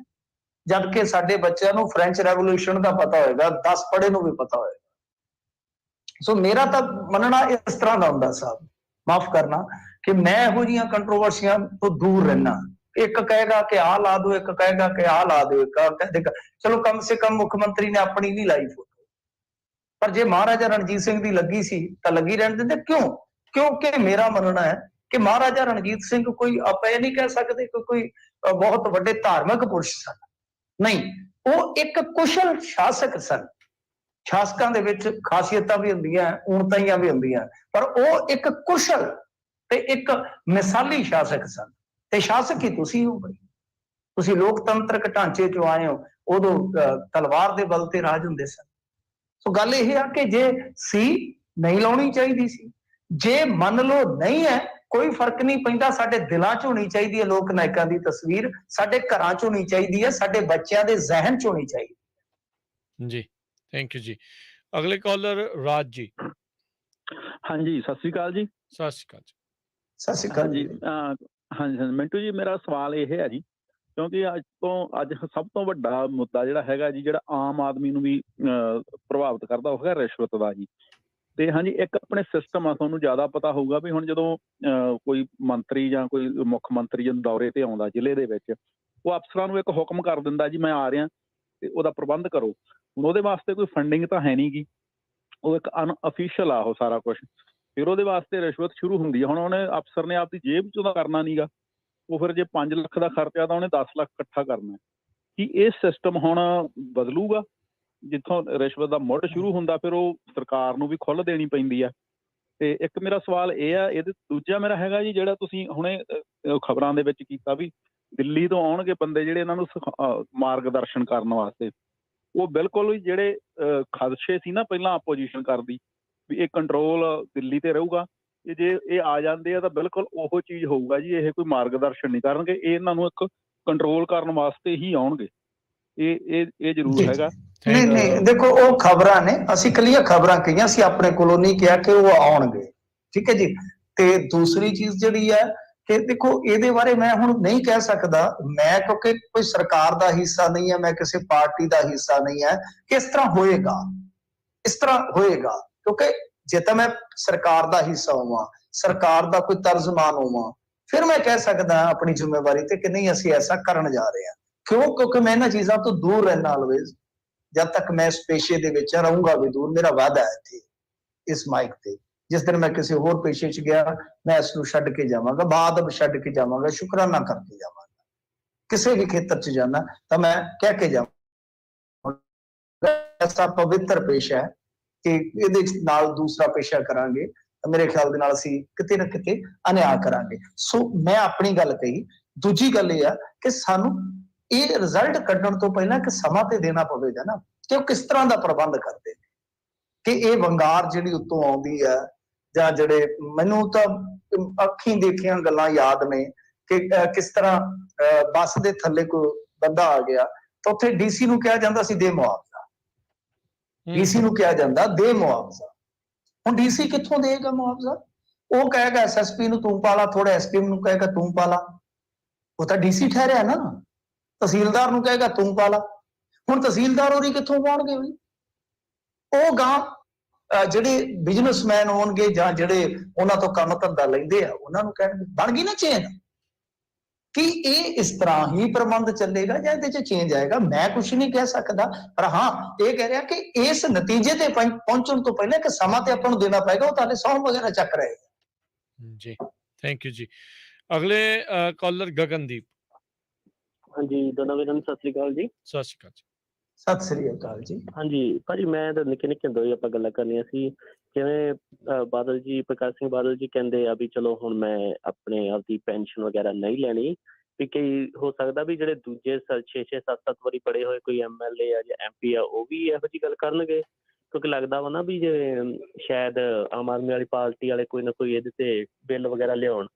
ਜਦ ਕਿ ਸਾਡੇ ਬੱਚਿਆਂ ਨੂੰ ਫ੍ਰੈਂਚ ਰੈਵੋਲੂਸ਼ਨ ਦਾ ਪਤਾ ਹੋਏਗਾ, 10 ਪੜ੍ਹੇ ਨੂੰ ਵੀ ਪਤਾ ਹੋਏਗਾ। ਸੋ ਮੇਰਾ ਤਾਂ ਮੰਨਣਾ ਇਸ ਤਰ੍ਹਾਂ ਦਾ ਹੁੰਦਾ ਸਾਹਿਬ, ਮਾਫ ਕਰਨਾ, ਕਿ ਮੈਂ ਇਹੋ ਜਿਹੀਆਂ ਕੰਟਰੋਵਰਸੀਆਂ ਤੋਂ ਦੂਰ ਰਹਿਣਾ। ਇੱਕ ਕਹੇਗਾ ਕਿ ਆਹ ਲਾ ਦੋ, ਇੱਕ ਕਹੇਗਾ ਕਿ ਆਹ ਲਾ ਦੋ, ਇੱਕ ਕਹਿ ਦੇਗਾ। ਚਲੋ ਕਮ ਸੇ ਕਮ ਮੁੱਖ ਮੰਤਰੀ ਨੇ ਆਪਣੀ ਨਹੀਂ ਲਾਈ ਫੋਟੋ, ਪਰ ਜੇ ਮਹਾਰਾਜਾ ਰਣਜੀਤ ਸਿੰਘ ਦੀ ਲੱਗੀ ਸੀ ਤਾਂ ਲੱਗੀ ਰਹਿਣ ਦਿੰਦੇ। ਕਿਉਂ? ਕਿਉਂਕਿ ਮੇਰਾ ਮੰਨਣਾ ਹੈ ਕਿ ਮਹਾਰਾਜਾ ਰਣਜੀਤ ਸਿੰਘ ਕੋਈ, ਆਪਾਂ ਇਹ ਨਹੀਂ ਕਹਿ ਸਕਦੇ ਕਿ ਕੋਈ ਬਹੁਤ ਵੱਡੇ ਧਾਰਮਿਕ ਪੁਰਸ਼ ਸਨ, ਨਹੀਂ, ਉਹ ਇੱਕ ਕੁਸ਼ਲ ਸ਼ਾਸਕ ਸਨ। ਸ਼ਾਸਕਾਂ ਦੇ ਵਿੱਚ ਖਾਸੀਅਤਾਂ ਵੀ ਹੁੰਦੀਆਂ, ਊਣਤਾਈਆਂ ਵੀ ਹੁੰਦੀਆਂ, ਪਰ ਉਹ ਇੱਕ ਕੁਸ਼ਲ ਤੇ ਇੱਕ ਮਿਸਾਲੀ ਸ਼ਾਸਕ ਸਨ। ਤੇ ਸ਼ਾਸਕ ਹੀ ਤੁਸੀਂ ਹੋ ਬਈ, ਤੁਸੀਂ ਲੋਕਤੰਤਰਕ ਢਾਂਚੇ ਚੋਂ ਆਏ ਹੋ। ਉਦੋਂ ਤਲਵਾਰ ਦੇ ਬਲ ਤੇ ਰਾਜ ਹੁੰਦੇ ਸਨ। ਸੋ ਗੱਲ ਇਹ ਆ ਕਿ ਜੇ ਸੀ ਨਹੀਂ ਲਾਉਣੀ ਚਾਹੀਦੀ ਸੀ, ਜੇ ਮੰਨ ਲਓ ਨਹੀਂ ਹੈ, ਕੋਈ ਫਰਕ ਨਹੀਂ ਪੈਂਦਾ। ਸਾਡੇ ਦਿਲਾਂ 'ਚ ਹੋਣੀ ਚਾਹੀਦੀ ਹੈ ਲੋਕ ਨਾਇਕਾਂ ਦੀ ਤਸਵੀਰ, ਸਾਡੇ ਘਰਾਂ 'ਚ ਹੋਣੀ ਚਾਹੀਦੀ ਹੈ, ਸਾਡੇ ਬੱਚਿਆਂ ਦੇ ਜ਼ਿਹਨ 'ਚ ਹੋਣੀ ਚਾਹੀਦੀ ਜੀ। ਥੈਂਕ ਯੂ ਜੀ। ਅਗਲੇ ਕਾਲਰ ਰਾਜ ਜੀ। ਹਾਂਜੀ, ਸਤਿ ਸ੍ਰੀ ਅਕਾਲ ਜੀ। ਸਤਿ ਸ਼੍ਰੀ ਅਕਾਲ ਜੀ। ਸਤਿ ਸ਼੍ਰੀ ਅਕਾਲ ਜੀ। ਹਾਂਜੀ ਮਿੰਟੂ ਜੀ, ਮੇਰਾ ਸਵਾਲ ਇਹ ਹੈ ਜੀ, ਕਿਉਂਕਿ ਅੱਜ ਸਭ ਤੋਂ ਵੱਡਾ ਮੁੱਦਾ ਜਿਹੜਾ ਹੈਗਾ ਜੀ, ਜਿਹੜਾ ਆਮ ਆਦਮੀ ਨੂੰ ਵੀ ਪ੍ਰਭਾਵਿਤ ਕਰਦਾ, ਉਹ ਹੈਗਾ ਰਿਸ਼ਵਤ ਦਾ ਜੀ। ਤੇ ਹਾਂਜੀ, ਇੱਕ ਆਪਣੇ ਸਿਸਟਮ ਆ, ਤੁਹਾਨੂੰ ਜ਼ਿਆਦਾ ਪਤਾ ਹੋਊਗਾ ਵੀ ਹੁਣ ਜਦੋਂ ਕੋਈ ਮੰਤਰੀ ਜਾਂ ਕੋਈ ਮੁੱਖ ਮੰਤਰੀ ਜਦੋਂ ਦੌਰੇ ਤੇ ਆਉਂਦਾ ਜ਼ਿਲ੍ਹੇ ਦੇ ਵਿੱਚ, ਉਹ ਅਫਸਰਾਂ ਨੂੰ ਇੱਕ ਹੁਕਮ ਕਰ ਦਿੰਦਾ ਜੀ, ਮੈਂ ਆ ਰਿਹਾ ਤੇ ਉਹਦਾ ਪ੍ਰਬੰਧ ਕਰੋ। ਹੁਣ ਉਹਦੇ ਵਾਸਤੇ ਕੋਈ ਫੰਡਿੰਗ ਤਾਂ ਹੈ ਨਹੀਂ ਗੀ, ਉਹ ਇੱਕ ਅਨਅਫੀਸ਼ੀਅਲ ਆ ਉਹ ਸਾਰਾ ਕੁਛ। ਫਿਰ ਉਹਦੇ ਵਾਸਤੇ ਰਿਸ਼ਵਤ ਸ਼ੁਰੂ ਹੁੰਦੀ ਹੈ। ਹੁਣ ਉਹਨੇ ਅਫਸਰ ਨੇ ਆਪਦੀ ਜੇਬ 'ਚੋਂ ਤਾਂ ਕਰਨਾ ਨੀਗਾ, ਉਹ ਫਿਰ ਜੇ 5 ਲੱਖ ਦਾ ਖਰਚਾ ਤਾਂ ਉਹਨੇ 10 ਲੱਖ ਇਕੱਠਾ ਕਰਨਾ। ਕੀ ਇਹ ਸਿਸਟਮ ਹੁਣ ਬਦਲੂਗਾ? ਜਿੱਥੋਂ ਰਿਸ਼ਵਤ ਦਾ ਮੁੱਢ ਸ਼ੁਰੂ ਹੁੰਦਾ, ਫਿਰ ਉਹ ਸਰਕਾਰ ਨੂੰ ਵੀ ਖੁੱਲ੍ਹ ਦੇਣੀ ਪੈਂਦੀ ਆ। ਤੇ ਇੱਕ ਮੇਰਾ ਸਵਾਲ ਇਹ ਆ, ਇਹਦੇ ਦੂਜਾ ਮੇਰਾ ਹੈਗਾ ਜੀ, ਜਿਹੜਾ ਤੁਸੀਂ ਹੁਣੇ ਖਬਰਾਂ ਦੇ ਵਿੱਚ ਕੀਤਾ ਵੀ ਦਿੱਲੀ ਤੋਂ ਆਉਣਗੇ ਬੰਦੇ ਜਿਹੜੇ ਇਹਨਾਂ ਨੂੰ ਮਾਰਗਦਰਸ਼ਨ ਕਰਨ ਵਾਸਤੇ, ਉਹ ਬਿਲਕੁਲ ਹੀ ਜਿਹੜੇ ਖਦਸ਼ੇ ਸੀ ਨਾ ਪਹਿਲਾਂ ਆਪੋਜੀਸ਼ਨ ਕਰਦੀ ਵੀ ਇਹ ਕੰਟਰੋਲ ਦਿੱਲੀ ਤੇ ਰਹੂਗਾ, ਜੇ ਇਹ ਆ ਜਾਂਦੇ ਆ ਤਾਂ ਬਿਲਕੁਲ ਉਹੋ ਚੀਜ਼ ਹੋਊਗਾ ਜੀ, ਇਹ ਕੋਈ ਮਾਰਗਦਰਸ਼ਨ ਨਹੀਂ ਕਰਨਗੇ, ਇਹ ਇਹਨਾਂ ਨੂੰ ਇੱਕ ਕੰਟਰੋਲ ਕਰਨ ਵਾਸਤੇ ਹੀ ਆਉਣਗੇ। ਇਹ ਜ਼ਰੂਰ ਹੈਗਾ। ਨਹੀਂ, ਦੇਖੋ ਉਹ ਖਬਰਾਂ ਨੇ, ਅਸੀਂ ਕਲੀਅਰ ਖਬਰਾਂ ਕਹੀਆਂ ਸੀ, ਆਪਣੇ ਕੋਲੋਂ ਨਹੀਂ ਕਿਹਾ ਕਿ ਉਹ ਆਉਣਗੇ, ਠੀਕ ਹੈ ਜੀ। ਤੇ ਦੂਸਰੀ ਚੀਜ਼ ਜਿਹੜੀ ਹੈ ਕਿ ਦੇਖੋ ਇਹਦੇ ਬਾਰੇ ਮੈਂ ਹੁਣ ਨਹੀਂ ਕਹਿ ਸਕਦਾ, ਮੈਂ ਕਿਉਂਕਿ ਕੋਈ ਸਰਕਾਰ ਦਾ ਹਿੱਸਾ ਨਹੀਂ ਹੈ, ਮੈਂ ਕਿਸੇ ਪਾਰਟੀ ਦਾ ਹਿੱਸਾ ਨਹੀਂ ਹੈ, ਕਿਸ ਤਰ੍ਹਾਂ ਹੋਏਗਾ, ਇਸ ਤਰ੍ਹਾਂ ਹੋਏਗਾ। ਕਿਉਂਕਿ ਜੇ ਤਾਂ ਮੈਂ ਸਰਕਾਰ ਦਾ ਹਿੱਸਾ ਹੋਵਾਂ, ਸਰਕਾਰ ਦਾ ਕੋਈ ਤਰਜਮਾਨ ਹੋਵਾਂ, ਫਿਰ ਮੈਂ ਕਹਿ ਸਕਦਾ ਆਪਣੀ ਜ਼ਿੰਮੇਵਾਰੀ ਤੇ ਕਿ ਨਹੀਂ ਅਸੀਂ ਐਸਾ ਕਰਨ ਜਾ ਰਹੇ ਹਾਂ। ਕਿਉਂ? ਕਿਉਂਕਿ ਮੈਂ ਇਹਨਾਂ ਚੀਜ਼ਾਂ ਤੋਂ ਦੂਰ ਰਹਿਣਾ ਆਲਵੇਜ਼, ਜਦ ਤੱਕ ਮੈਂ ਇਸ ਪੇਸ਼ੇ ਦੇ ਵਿੱਚ ਰਹੂੰਗਾ ਵੀ ਦੂਰ। ਮੇਰਾ ਵਾਅਦਾ ਹੈ ਇੱਥੇ ਇਸ ਮਾਈਕ ਤੇ, ਜਿਸ ਦਿਨ ਮੈਂ ਕਿਸੇ ਹੋਰ ਪੇਸ਼ੇ 'ਚ ਗਿਆ, ਮੈਂ ਇਸ ਨੂੰ ਛੱਡ ਕੇ ਜਾਵਾਂਗਾ, ਬਾਅਦ ਛੱਡ ਕੇ ਜਾਵਾਂਗਾ, ਸ਼ੁਕਰਾਨਾ ਕਰਕੇ ਜਾਵਾਂਗਾ। ਕਿਸੇ ਵੀ ਖੇਤਰ 'ਚ ਜਾਣਾ ਤਾਂ ਮੈਂ ਕਹਿ ਕੇ ਜਾਵਾਂਗਾ ਐਸਾ ਪਵਿੱਤਰ ਪੇਸ਼ਾ ਹੈ ਕਿ ਇਹਦੇ ਨਾਲ ਦੂਸਰਾ ਪੇਸ਼ਾ ਕਰਾਂਗੇ ਤਾਂ ਮੇਰੇ ਖਿਆਲ ਦੇ ਨਾਲ ਅਸੀਂ ਕਿਤੇ ਨਾ ਕਿਤੇ ਅਨਿਆਂ ਕਰਾਂਗੇ। ਸੋ ਮੈਂ ਆਪਣੀ ਗੱਲ ਕਹੀ। ਦੂਜੀ ਗੱਲ ਇਹ ਆ ਕਿ ਸਾਨੂੰ ਇਹ ਰਿਜ਼ਲਟ ਕੱਢਣ ਤੋਂ ਪਹਿਲਾਂ ਇੱਕ ਸਮਾਂ ਤੇ ਦੇਣਾ ਪਵੇਗਾ ਨਾ, ਕਿ ਉਹ ਕਿਸ ਤਰ੍ਹਾਂ ਦਾ ਪ੍ਰਬੰਧ ਕਰਦੇ ਨੇ, ਕਿ ਇਹ ਵੰਗਾਰ ਜਿਹੜੀ ਉੱਤੋਂ ਆਉਂਦੀ ਹੈ, ਜਾਂ ਜਿਹੜੇ ਮੈਨੂੰ ਤਾਂ ਅੱਖੀਂ ਦੇਖੀਆਂ ਗੱਲਾਂ ਯਾਦ ਨੇ ਕਿ ਕਿਸ ਤਰ੍ਹਾਂ ਬੱਸ ਦੇ ਥੱਲੇ ਕੋਈ ਬੰਦਾ ਆ ਗਿਆ ਤਾਂ ਉੱਥੇ ਡੀਸੀ ਨੂੰ ਕਿਹਾ ਜਾਂਦਾ ਸੀ ਦੇ ਮੁਆਵਜ਼ਾ, ਡੀਸੀ ਨੂੰ ਕਿਹਾ ਜਾਂਦਾ ਦੇ ਮੁਆਵਜ਼ਾ। ਹੁਣ ਡੀਸੀ ਕਿੱਥੋਂ ਦੇਗਾ ਮੁਆਵਜ਼ਾ? ਉਹ ਕਹੇਗਾ ਐਸਐਸਪੀ ਨੂੰ ਤੂੰ ਪਾਲਾ, ਥੋੜਾ ਐਸਪੀ ਨੂੰ ਕਹੇਗਾ ਤੂੰ ਪਾਲਾ, ਉਹ ਤਾਂ ਡੀਸੀ ਠਹਿਰਿਆ ਨਾ। ਤਹਿਸੀਲਦਾਰ ਨੂੰ ਕਹੇਗਾ ਤੂੰ ਪਾਲਾ। ਹੁਣ ਤਹਿਸੀਲਦਾਰ ਹੋਰੀ ਕਿੱਥੋਂ ਪਾਉਣਗੇ ਬਈ? ਉਹ ਗਾਂ ਜਿਹੜੇ ਬਿਜ਼ਨਸਮੈਨ ਹੋਣਗੇ ਜਾਂ ਜਿਹੜੇ ਉਹਨਾਂ ਤੋਂ ਕੰਮ ਧੰਦਾ ਲੈਂਦੇ ਆ, ਉਹਨਾਂ ਨੂੰ ਕਹਿਣਗੇ। ਬਣ ਗਈ ਨਾ ਚੇਨ। ਕਿ ਇਹ ਇਸ ਤਰ੍ਹਾਂ ਹੀ ਪ੍ਰਬੰਧ ਚੱਲੇਗਾ ਜਾਂ ਇਹਦੇ 'ਚ ਚੇਂਜ ਆਏਗਾ, ਮੈਂ ਕੁਝ ਨਹੀਂ ਕਹਿ ਸਕਦਾ। ਪਰ ਹਾਂ ਇਹ ਕਹਿ ਰਿਹਾ ਕਿ ਇਸ ਨਤੀਜੇ ਤੇ ਪਹੁੰਚਣ ਤੋਂ ਪਹਿਲਾਂ ਇੱਕ ਸਮਾਂ ਤੇ ਆਪਾਂ ਨੂੰ ਦੇਣਾ ਪਏਗਾ। ਉਹ ਤਾਂ ਸਹੁੰ ਵਗੈਰਾ ਚੱਕ ਰਹੇ ਜੀ। ਥੈਂਕ ਯੂ ਜੀ। ਅਗਲੇ ਕਾਲਰ ਗਗਨਦੀਪ। ਹਾਂਜੀ, ਦੋਨਾਂ ਵੀਰਾਂ ਨੂੰ ਸਤਿ ਸ੍ਰੀ ਅਕਾਲ ਜੀ। ਸਤਿ ਸ਼੍ਰੀ ਅਕਾਲ ਜੀ। ਸਤਿ ਸ੍ਰੀ ਅਕਾਲ ਜੀ। ਹਾਂਜੀ ਭਾਜੀ, ਮੈਂ ਤਾਂ ਨਿੱਕੇ ਹੁੰਦੇ ਹੀ ਆਪਾਂ ਗੱਲਾਂ ਕਰਨੀਆਂ ਸੀ। ਜਿਵੇਂ ਬਾਦਲ ਜੀ, ਪ੍ਰਕਾਸ਼ ਸਿੰਘ ਬਾਦਲ ਜੀ ਕਹਿੰਦੇ ਆ ਵੀ ਚਲੋ ਹੁਣ ਮੈਂ ਆਪਣੇ ਆਪਦੀ ਪੈਨਸ਼ਨ ਵਗੈਰਾ ਨਹੀਂ ਲੈਣੀ, ਵੀ ਕਈ ਹੋ ਸਕਦਾ ਵੀ ਜਿਹੜੇ ਦੂਜੇ 6 7 ਵਾਰੀ ਪੜੇ ਹੋਏ ਕੋਈ MLA ਆ ਜਾਂ MP ਆ, ਉਹ ਵੀ ਇਹੋ ਜਿਹੀ ਗੱਲ ਕਰਨਗੇ। ਕਿਉਂਕਿ ਲੱਗਦਾ ਵਾ ਨਾ ਵੀ ਜਿਵੇਂ ਸ਼ਾਇਦ ਆਮ ਆਦਮੀ ਵਾਲੀ ਪਾਰਟੀ ਵਾਲੇ ਕੋਈ ਨਾ ਕੋਈ ਇਹਦੇ ਤੇ ਬਿੱਲ ਵਗੈਰਾ ਲਿਆਉਣ।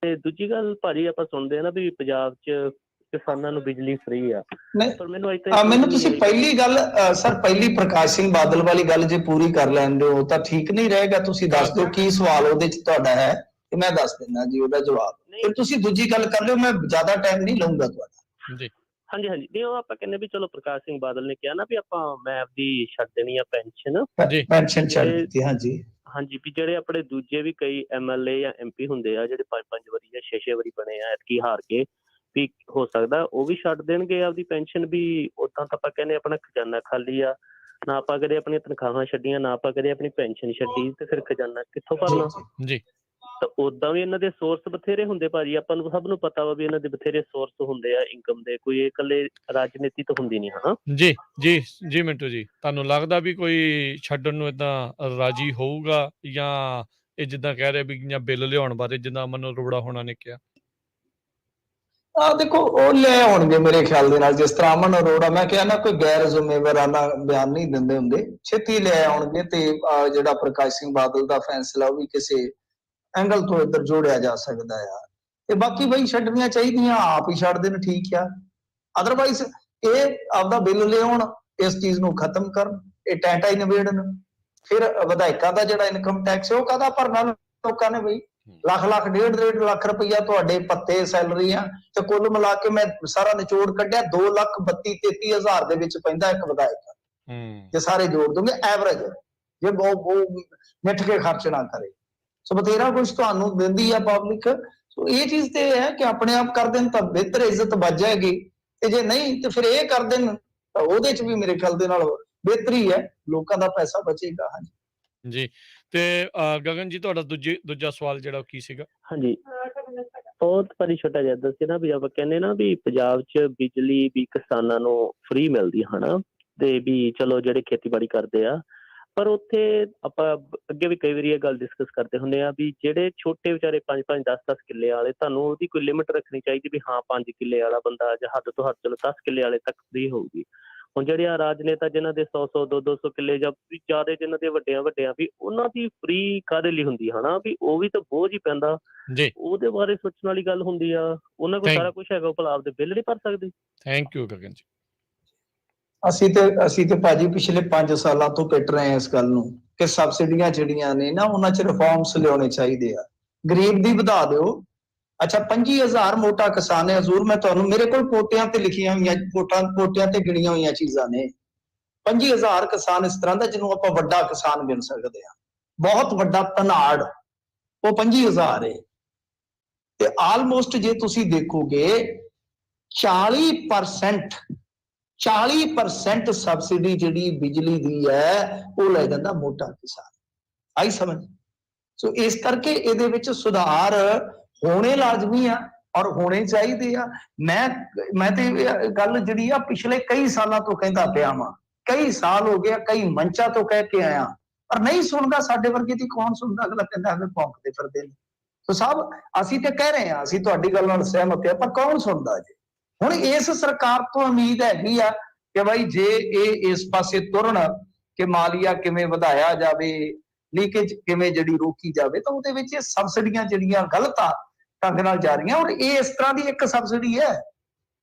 ਤੇ ਦੂਜੀ ਗੱਲ ਭਾਜੀ ਆਪਾਂ ਸੁਣਦੇ ਆ ਨਾ ਵੀ ਪੰਜਾਬ 'ਚ ਕਿਸਾਨਾਂ ਨੂੰ ਬਿਜਲੀ ਫ੍ਰੀ ਆ, ਪਰ ਮੈਨੂੰ ਮੈਨੂੰ ਤੁਸੀਂ ਪਹਿਲੀ ਗੱਲ ਸਰ ਪਹਿਲੀ ਪ੍ਰਕਾਸ਼ ਸਿੰਘ ਬਾਦਲ ਵਾਲੀ ਗੱਲ ਜੇ ਪੂਰੀ ਕਰ ਲੈਂਦੇ ਹੋ ਤਾਂ ਠੀਕ ਨਹੀਂ ਰਹੇਗਾ। ਤੁਸੀਂ ਦੱਸ ਦਿਓ ਕੀ ਸਵਾਲ ਉਹਦੇ 'ਚ ਤੁਹਾਡਾ ਹੈ ਤੇ ਮੈਂ ਦੱਸ ਦਿੰਦਾ ਜੀ ਉਹਦਾ ਜਵਾਬ। ਫਿਰ ਤੁਸੀਂ ਦੂਜੀ ਗੱਲ ਕਰ ਲਿਓ, ਮੈਂ ਜ਼ਿਆਦਾ ਟਾਈਮ ਨਹੀਂ ਲਊਂਗਾ ਤੁਹਾਡਾ ਜੀ। ਹਾਂਜੀ ਨਹੀਂ ਉਹ ਆਪਾਂ ਕਹਿੰਦੇ ਵੀ ਚਲੋ ਪ੍ਰਕਾਸ਼ ਸਿੰਘ ਬਾਦਲ ਨੇ ਕਿਹਾ ਨਾ ਵੀ ਮੈਂ ਆਪਦੀ ਛੱਡ ਦੇਣੀ ਆ ਪੈਨਸ਼ਨ ਛੱਡ ਦਿੱਤੀ। ਹਾਂਜੀ ਵੀ ਜਿਹੜੇ ਆਪਣੇ ਦੂਜੇ ਵੀ ਕਈ MLA ਜਾਂ MP ਹੁੰਦੇ ਆ ਜਿਹੜੇ 5-5 ਵਾਰੀ ਜਾਂ 6-6 ਵਾਰੀ ਬਣੇ ਆ, ਐਤਕੀ ਹਾਰ ਕੇ, ਵੀ ਹੋ ਸਕਦਾ ਉਹ ਵੀ ਛੱਡ ਦੇਣਗੇ ਆਪਦੀ ਪੈਨਸ਼ਨ। ਵੀ ਉਦਾਂ ਤਾਂ ਆਪਾਂ ਕਹਿੰਦੇ ਆਪਣਾ ਖਜ਼ਾਨਾ ਖਾਲੀ ਆ, ਨਾ ਆਪਾਂ ਕਦੇ ਆਪਣੀਆਂ ਤਨਖਾਹਾਂ ਛੱਡੀਆਂ, ਨਾ ਆਪਾਂ ਕਦੇ ਆਪਣੀ ਪੈਨਸ਼ਨ ਛੱਡੀ, ਤੇ ਫਿਰ ਖਜ਼ਾਨਾ ਕਿੱਥੋਂ ਭਰਨਾ ਜੀ। ਤਾਂ ਉਦਾਂ ਵੀ ਇਹਨਾਂ ਦੇ ਸੋਰਸ ਬਥੇਰੇ ਹੁੰਦੇ ਭਾਜੀ, ਆਪਾਂ ਨੂੰ ਸਭ ਨੂੰ ਪਤਾ ਵਾ ਵੀ ਇਹਨਾਂ ਦੇ ਬਥੇਰੇ ਸੋਰਸ ਹੁੰਦੇ ਆ ਇਨਕਮ ਦੇ, ਕੋਈ ਇਹ ਇਕੱਲੇ ਰਾਜਨੀਤੀ ਤਾਂ ਹੁੰਦੀ ਨਹੀਂ। ਹਾਂ ਜੀ ਮਿੰਟੂ ਜੀ, ਤੁਹਾਨੂੰ ਲੱਗਦਾ ਵੀ ਕੋਈ ਛੱਡਣ ਨੂੰ ਏਦਾਂ ਰਾਜੀ ਹੋਊਗਾ, ਜਾਂ ਇਹ ਜਿੱਦਾਂ ਕਹਿ ਰਹੇ ਵੀ ਜਾਂ ਬਿੱਲ ਲਿਆਉਣ ਬਾਰੇ ਜਿੱਦਾਂ ਅਮਨ ਅਰੋੜਾ ਹੋਣਾ ਨੇ ਕਿਹਾ? ਦੇਖੋ ਉਹ ਲੈ ਆਉਣਗੇ ਮੇਰੇ ਖਿਆਲ ਦੇ ਨਾਲ, ਜਿਸ ਤਰ੍ਹਾਂ ਅਮਨ ਅਰੋੜਾ, ਮੈਂ ਕਿਹਾ ਨਾ ਕੋਈ ਗੈਰ ਜ਼ਿੰਮੇਵਾਰਾਨਾ ਬਿਆਨ ਨਹੀਂ ਦਿੰਦੇ ਹੁੰਦੇ, ਛੇਤੀ ਲੈ ਆਉਣਗੇ। ਤੇ ਜਿਹੜਾ ਪ੍ਰਕਾਸ਼ ਸਿੰਘ ਬਾਦਲ ਦਾ ਫੈਸਲਾ ਉਹ ਵੀ ਕਿਸੇ ਐਂਗਲ ਤੋਂ ਇੱਧਰ ਜੋੜਿਆ ਜਾ ਸਕਦਾ ਆ। ਤੇ ਬਾਕੀ ਬਈ ਛੱਡਣੀਆਂ ਚਾਹੀਦੀਆਂ, ਆਪ ਹੀ ਛੱਡ ਦੇਣ, ਠੀਕ ਆ। ਅਦਰਵਾਈਜ਼ ਇਹ ਆਪਦਾ ਬਿੱਲ ਲਿਆਉਣ, ਇਸ ਚੀਜ਼ ਨੂੰ ਖਤਮ ਕਰਨ, ਇਹ ਟੈਂਟਾ ਹੀ ਨਿਬੇੜਨ। ਫਿਰ ਵਿਧਾਇਕਾਂ ਦਾ ਜਿਹੜਾ ਇਨਕਮ ਟੈਕਸ ਉਹ ਕਾਹਦਾ ਭਰਨਾ ਲੋਕਾਂ ਨੇ ਬਈ? ਲੱਖ 1.5 ਲੱਖ ਰੁਪਈਆ ਤੁਹਾਡੇ ਪੱਤੇ ਸੈਲਰੀਆਂ, ਤੇ ਕੁੱਲ ਮਿਲਾ ਕੇ ਮੈਂ ਸਾਰਾ ਨਿਚੋੜ ਕੱਢਿਆ 2,32,33,000 ਦੇ ਵਿੱਚ ਪੈਂਦਾ ਇੱਕ ਵਿਧਾਇਕ, ਜੇ ਸਾਰੇ ਜੋੜ ਦੋਗੇ ਐਵਰੇਜ, ਜੇ ਬਹੁਤ ਮਿੱਠ ਕੇ ਖਰਚ ਨਾ ਕਰੇ। ਸੋ ਬਥੇਰਾ ਕੁਝ ਤੁਹਾਨੂੰ ਦਿੰਦੀ ਆ ਪਬਲਿਕ। ਸੋ ਇਹ ਚੀਜ਼ ਤੇ ਹੈ ਕਿ ਆਪਣੇ ਆਪ ਕਰ ਦੇਣ ਤਾਂ ਬਿਹਤਰ ਇੱਜ਼ਤ ਬਚ ਜਾਏਗੀ, ਤੇ ਜੇ ਨਹੀਂ ਤੇ ਫਿਰ ਇਹ ਕਰ ਦੇਣ ਤਾਂ ਉਹਦੇ ਚ ਵੀ ਮੇਰੇ ਖਿਆਲ ਦੇ ਨਾਲ ਬਿਹਤਰੀ ਹੈ, ਲੋਕਾਂ ਦਾ ਪੈਸਾ ਬਚੇਗਾ। ਹਾਂਜੀ ਜੀ। ਤੇ ਗਗਨ ਜੀ ਤੁਹਾਡਾ ਦੂਜਾ ਸਵਾਲ ਜਿਹੜਾ ਕੀ ਸੀਗਾ? ਹਾਂਜੀ ਬਹੁਤ ਭਾਰੀ ਛੋਟਾ ਜਿਹਾ ਦੱਸਿਆ ਨਾ ਵੀ ਆਪਾਂ ਕਹਿੰਦੇ ਨਾ ਵੀ ਪੰਜਾਬ 'ਚ ਬਿਜਲੀ ਵੀ ਕਿਸਾਨਾਂ ਨੂੰ ਫ੍ਰੀ ਮਿਲਦੀ ਹਨਾ, ਤੇ ਵੀ ਚਲੋ ਜਿਹੜੇ ਖੇਤੀਬਾੜੀ ਕਰਦੇ ਆ, ਪਰ ਉੱਥੇ ਆਪਾਂ ਅੱਗੇ ਵੀ ਕਈ ਵਾਰੀ ਇਹ ਗੱਲ ਡਿਸਕਸ ਕਰਦੇ ਹੁੰਦੇ ਆ ਵੀ ਜਿਹੜੇ ਛੋਟੇ ਵਿਚਾਰੇ 5-5 10-10 ਕਿੱਲੇ ਵਾਲੇ, ਤੁਹਾਨੂੰ ਉਹਦੀ ਕੋਈ ਲਿਮਿਟ ਰੱਖਣੀ ਚਾਹੀਦੀ ਵੀ ਹਾਂ 5 ਕਿੱਲੇ ਵਾਲਾ ਬੰਦਾ ਜਾਂ ਹੱਦ ਤੋਂ ਹੱਦ ਚਲੋ 10 ਕਿੱਲੇ ਵਾਲੇ ਤੱਕ ਫ੍ਰੀ ਹੋਊਗੀ। ਹੁਣ ਜਿਹੜੇ ਆ ਰਾਜਨੇਤਾ ਜਿਨ੍ਹਾਂ ਦੇ 100-100 200 ਕਿੱਲੇ ਜਾਂ ਵੀ ਜ਼ਿਆਦਾ ਜਿਨ੍ਹਾਂ ਦੇ ਵੱਡਿਆਂ ਵੀ ਉਹਨਾਂ ਦੀ ਫ੍ਰੀ ਕਾਹਦੇ ਲਈ ਹੁੰਦੀ ਹਨਾ, ਵੀ ਉਹ ਵੀ ਤਾਂ ਬੋਝ ਹੀ ਪੈਂਦਾ, ਉਹਦੇ ਬਾਰੇ ਸੋਚਣ ਵਾਲੀ ਗੱਲ ਹੁੰਦੀ ਆ। ਉਹਨਾਂ ਕੋਲ ਸਾਰਾ ਕੁਝ ਹੈਗਾ, ਉਹ ਭਲਾ ਆਪਦੇ ਬਿੱਲ ਨਹੀਂ ਭਰ ਸਕਦੇ। ਥੈਂਕ ਯੂ ਗਗਨ ਜੀ। ਅਸੀਂ ਤੇ ਭਾਜੀ ਪਿਛਲੇ 5 ਸਾਲਾਂ ਤੋਂ ਪਿੱਟ ਰਹੇ ਹਾਂ ਇਸ ਗੱਲ ਨੂੰ ਕਿ ਸਬਸਿਡੀਆਂ ਜਿਹੜੀਆਂ ਨੇ ਨਾ ਉਹਨਾਂ 'ਚ ਰਿਫਾਰਮਸ ਲਿਆਉਣੇ ਚਾਹੀਦੇ ਆ। ਗਰੀਬ ਦੀ ਵਧਾ ਦਿਓ। ਅੱਛਾ 25,000 ਮੋਟਾ ਕਿਸਾਨ ਹੈ ਹਜ਼ੂਰ, ਮੈਂ ਤੁਹਾਨੂੰ ਮੇਰੇ ਕੋਲ ਪੋਟਿਆਂ ਤੇ ਲਿਖੀਆਂ ਹੋਈਆਂ ਪੋਟਿਆਂ ਤੇ ਗਿਣੀਆਂ ਹੋਈਆਂ ਚੀਜ਼ਾਂ ਨੇ। 25,000 ਕਿਸਾਨ ਇਸ ਤਰ੍ਹਾਂ ਦਾ ਜਿਹਨੂੰ ਆਪਾਂ ਵੱਡਾ ਕਿਸਾਨ ਗਿਣ ਸਕਦੇ ਹਾਂ, ਬਹੁਤ ਵੱਡਾ ਧਨਾੜ, ਉਹ 25,000 ਹੈ। ਤੇ ਆਲਮੋਸਟ ਜੇ ਤੁਸੀਂ ਦੇਖੋਗੇ 40% ਸਬਸਿਡੀ ਜਿਹੜੀ ਬਿਜਲੀ ਦੀ ਹੈ ਉਹ ਲੈ ਜਾਂਦਾ ਮੋਟਾ ਕਿਸਾਨ। ਆਈ ਸਮਝ? ਸੋ ਇਸ ਕਰਕੇ ਇਹਦੇ ਵਿੱਚ ਸੁਧਾਰ ਹੋਣੇ ਲਾਜ਼ਮੀ ਆ ਔਰ ਹੋਣੇ ਚਾਹੀਦੇ ਆ। ਮੈਂ ਤੇ ਗੱਲ ਜਿਹੜੀ ਆ ਪਿਛਲੇ ਕਈ ਸਾਲਾਂ ਤੋਂ ਕਹਿੰਦਾ ਪਿਆ ਵਾਂ, ਕਈ ਸਾਲ ਹੋ ਗਿਆ, ਕਈ ਮੰਚਾਂ ਤੋਂ ਕਹਿ ਕੇ ਆਇਆ, ਪਰ ਨਹੀਂ ਸੁਣਦਾ। ਸਾਡੇ ਵਰਗੇ ਦੀ ਕੌਣ ਸੁਣਦਾ? ਅਗਲਾ ਕਹਿੰਦਾ ਹਮੇ ਭੌਂਕਦੇ ਫਿਰਦੇ ਨੇ। ਸੋ ਸਾਹਿਬ ਅਸੀਂ ਤੇ ਕਹਿ ਰਹੇ ਹਾਂ, ਅਸੀਂ ਤੁਹਾਡੀ ਗੱਲ ਨਾਲ ਸਹਿਮਤ ਹਾਂ, ਪਰ ਕੌਣ ਸੁਣਦਾ ਜੀ? ਹੁਣ ਇਸ ਸਰਕਾਰ ਤੋਂ ਉਮੀਦ ਹੈਗੀ ਆ ਕਿ ਬਾਈ ਜੇ ਇਹ ਇਸ ਪਾਸੇ ਤੁਰਨ ਕਿ ਮਾਲੀਆ ਕਿਵੇਂ ਵਧਾਇਆ ਜਾਵੇ, ਲੀਕੇਜ ਕਿਵੇਂ ਜਿਹੜੀ ਰੋਕੀ ਜਾਵੇ, ਤਾਂ ਉਹਦੇ ਵਿੱਚ ਇਹ ਸਬਸਿਡੀਆਂ ਜਿਹੜੀਆਂ ਗਲਤ ਆ ਢੰਗ ਨਾਲ ਜਾ ਰਹੀਆਂ। ਔਰ ਇਹ ਇਸ ਤਰ੍ਹਾਂ ਦੀ ਇੱਕ ਸਬਸਿਡੀ ਹੈ,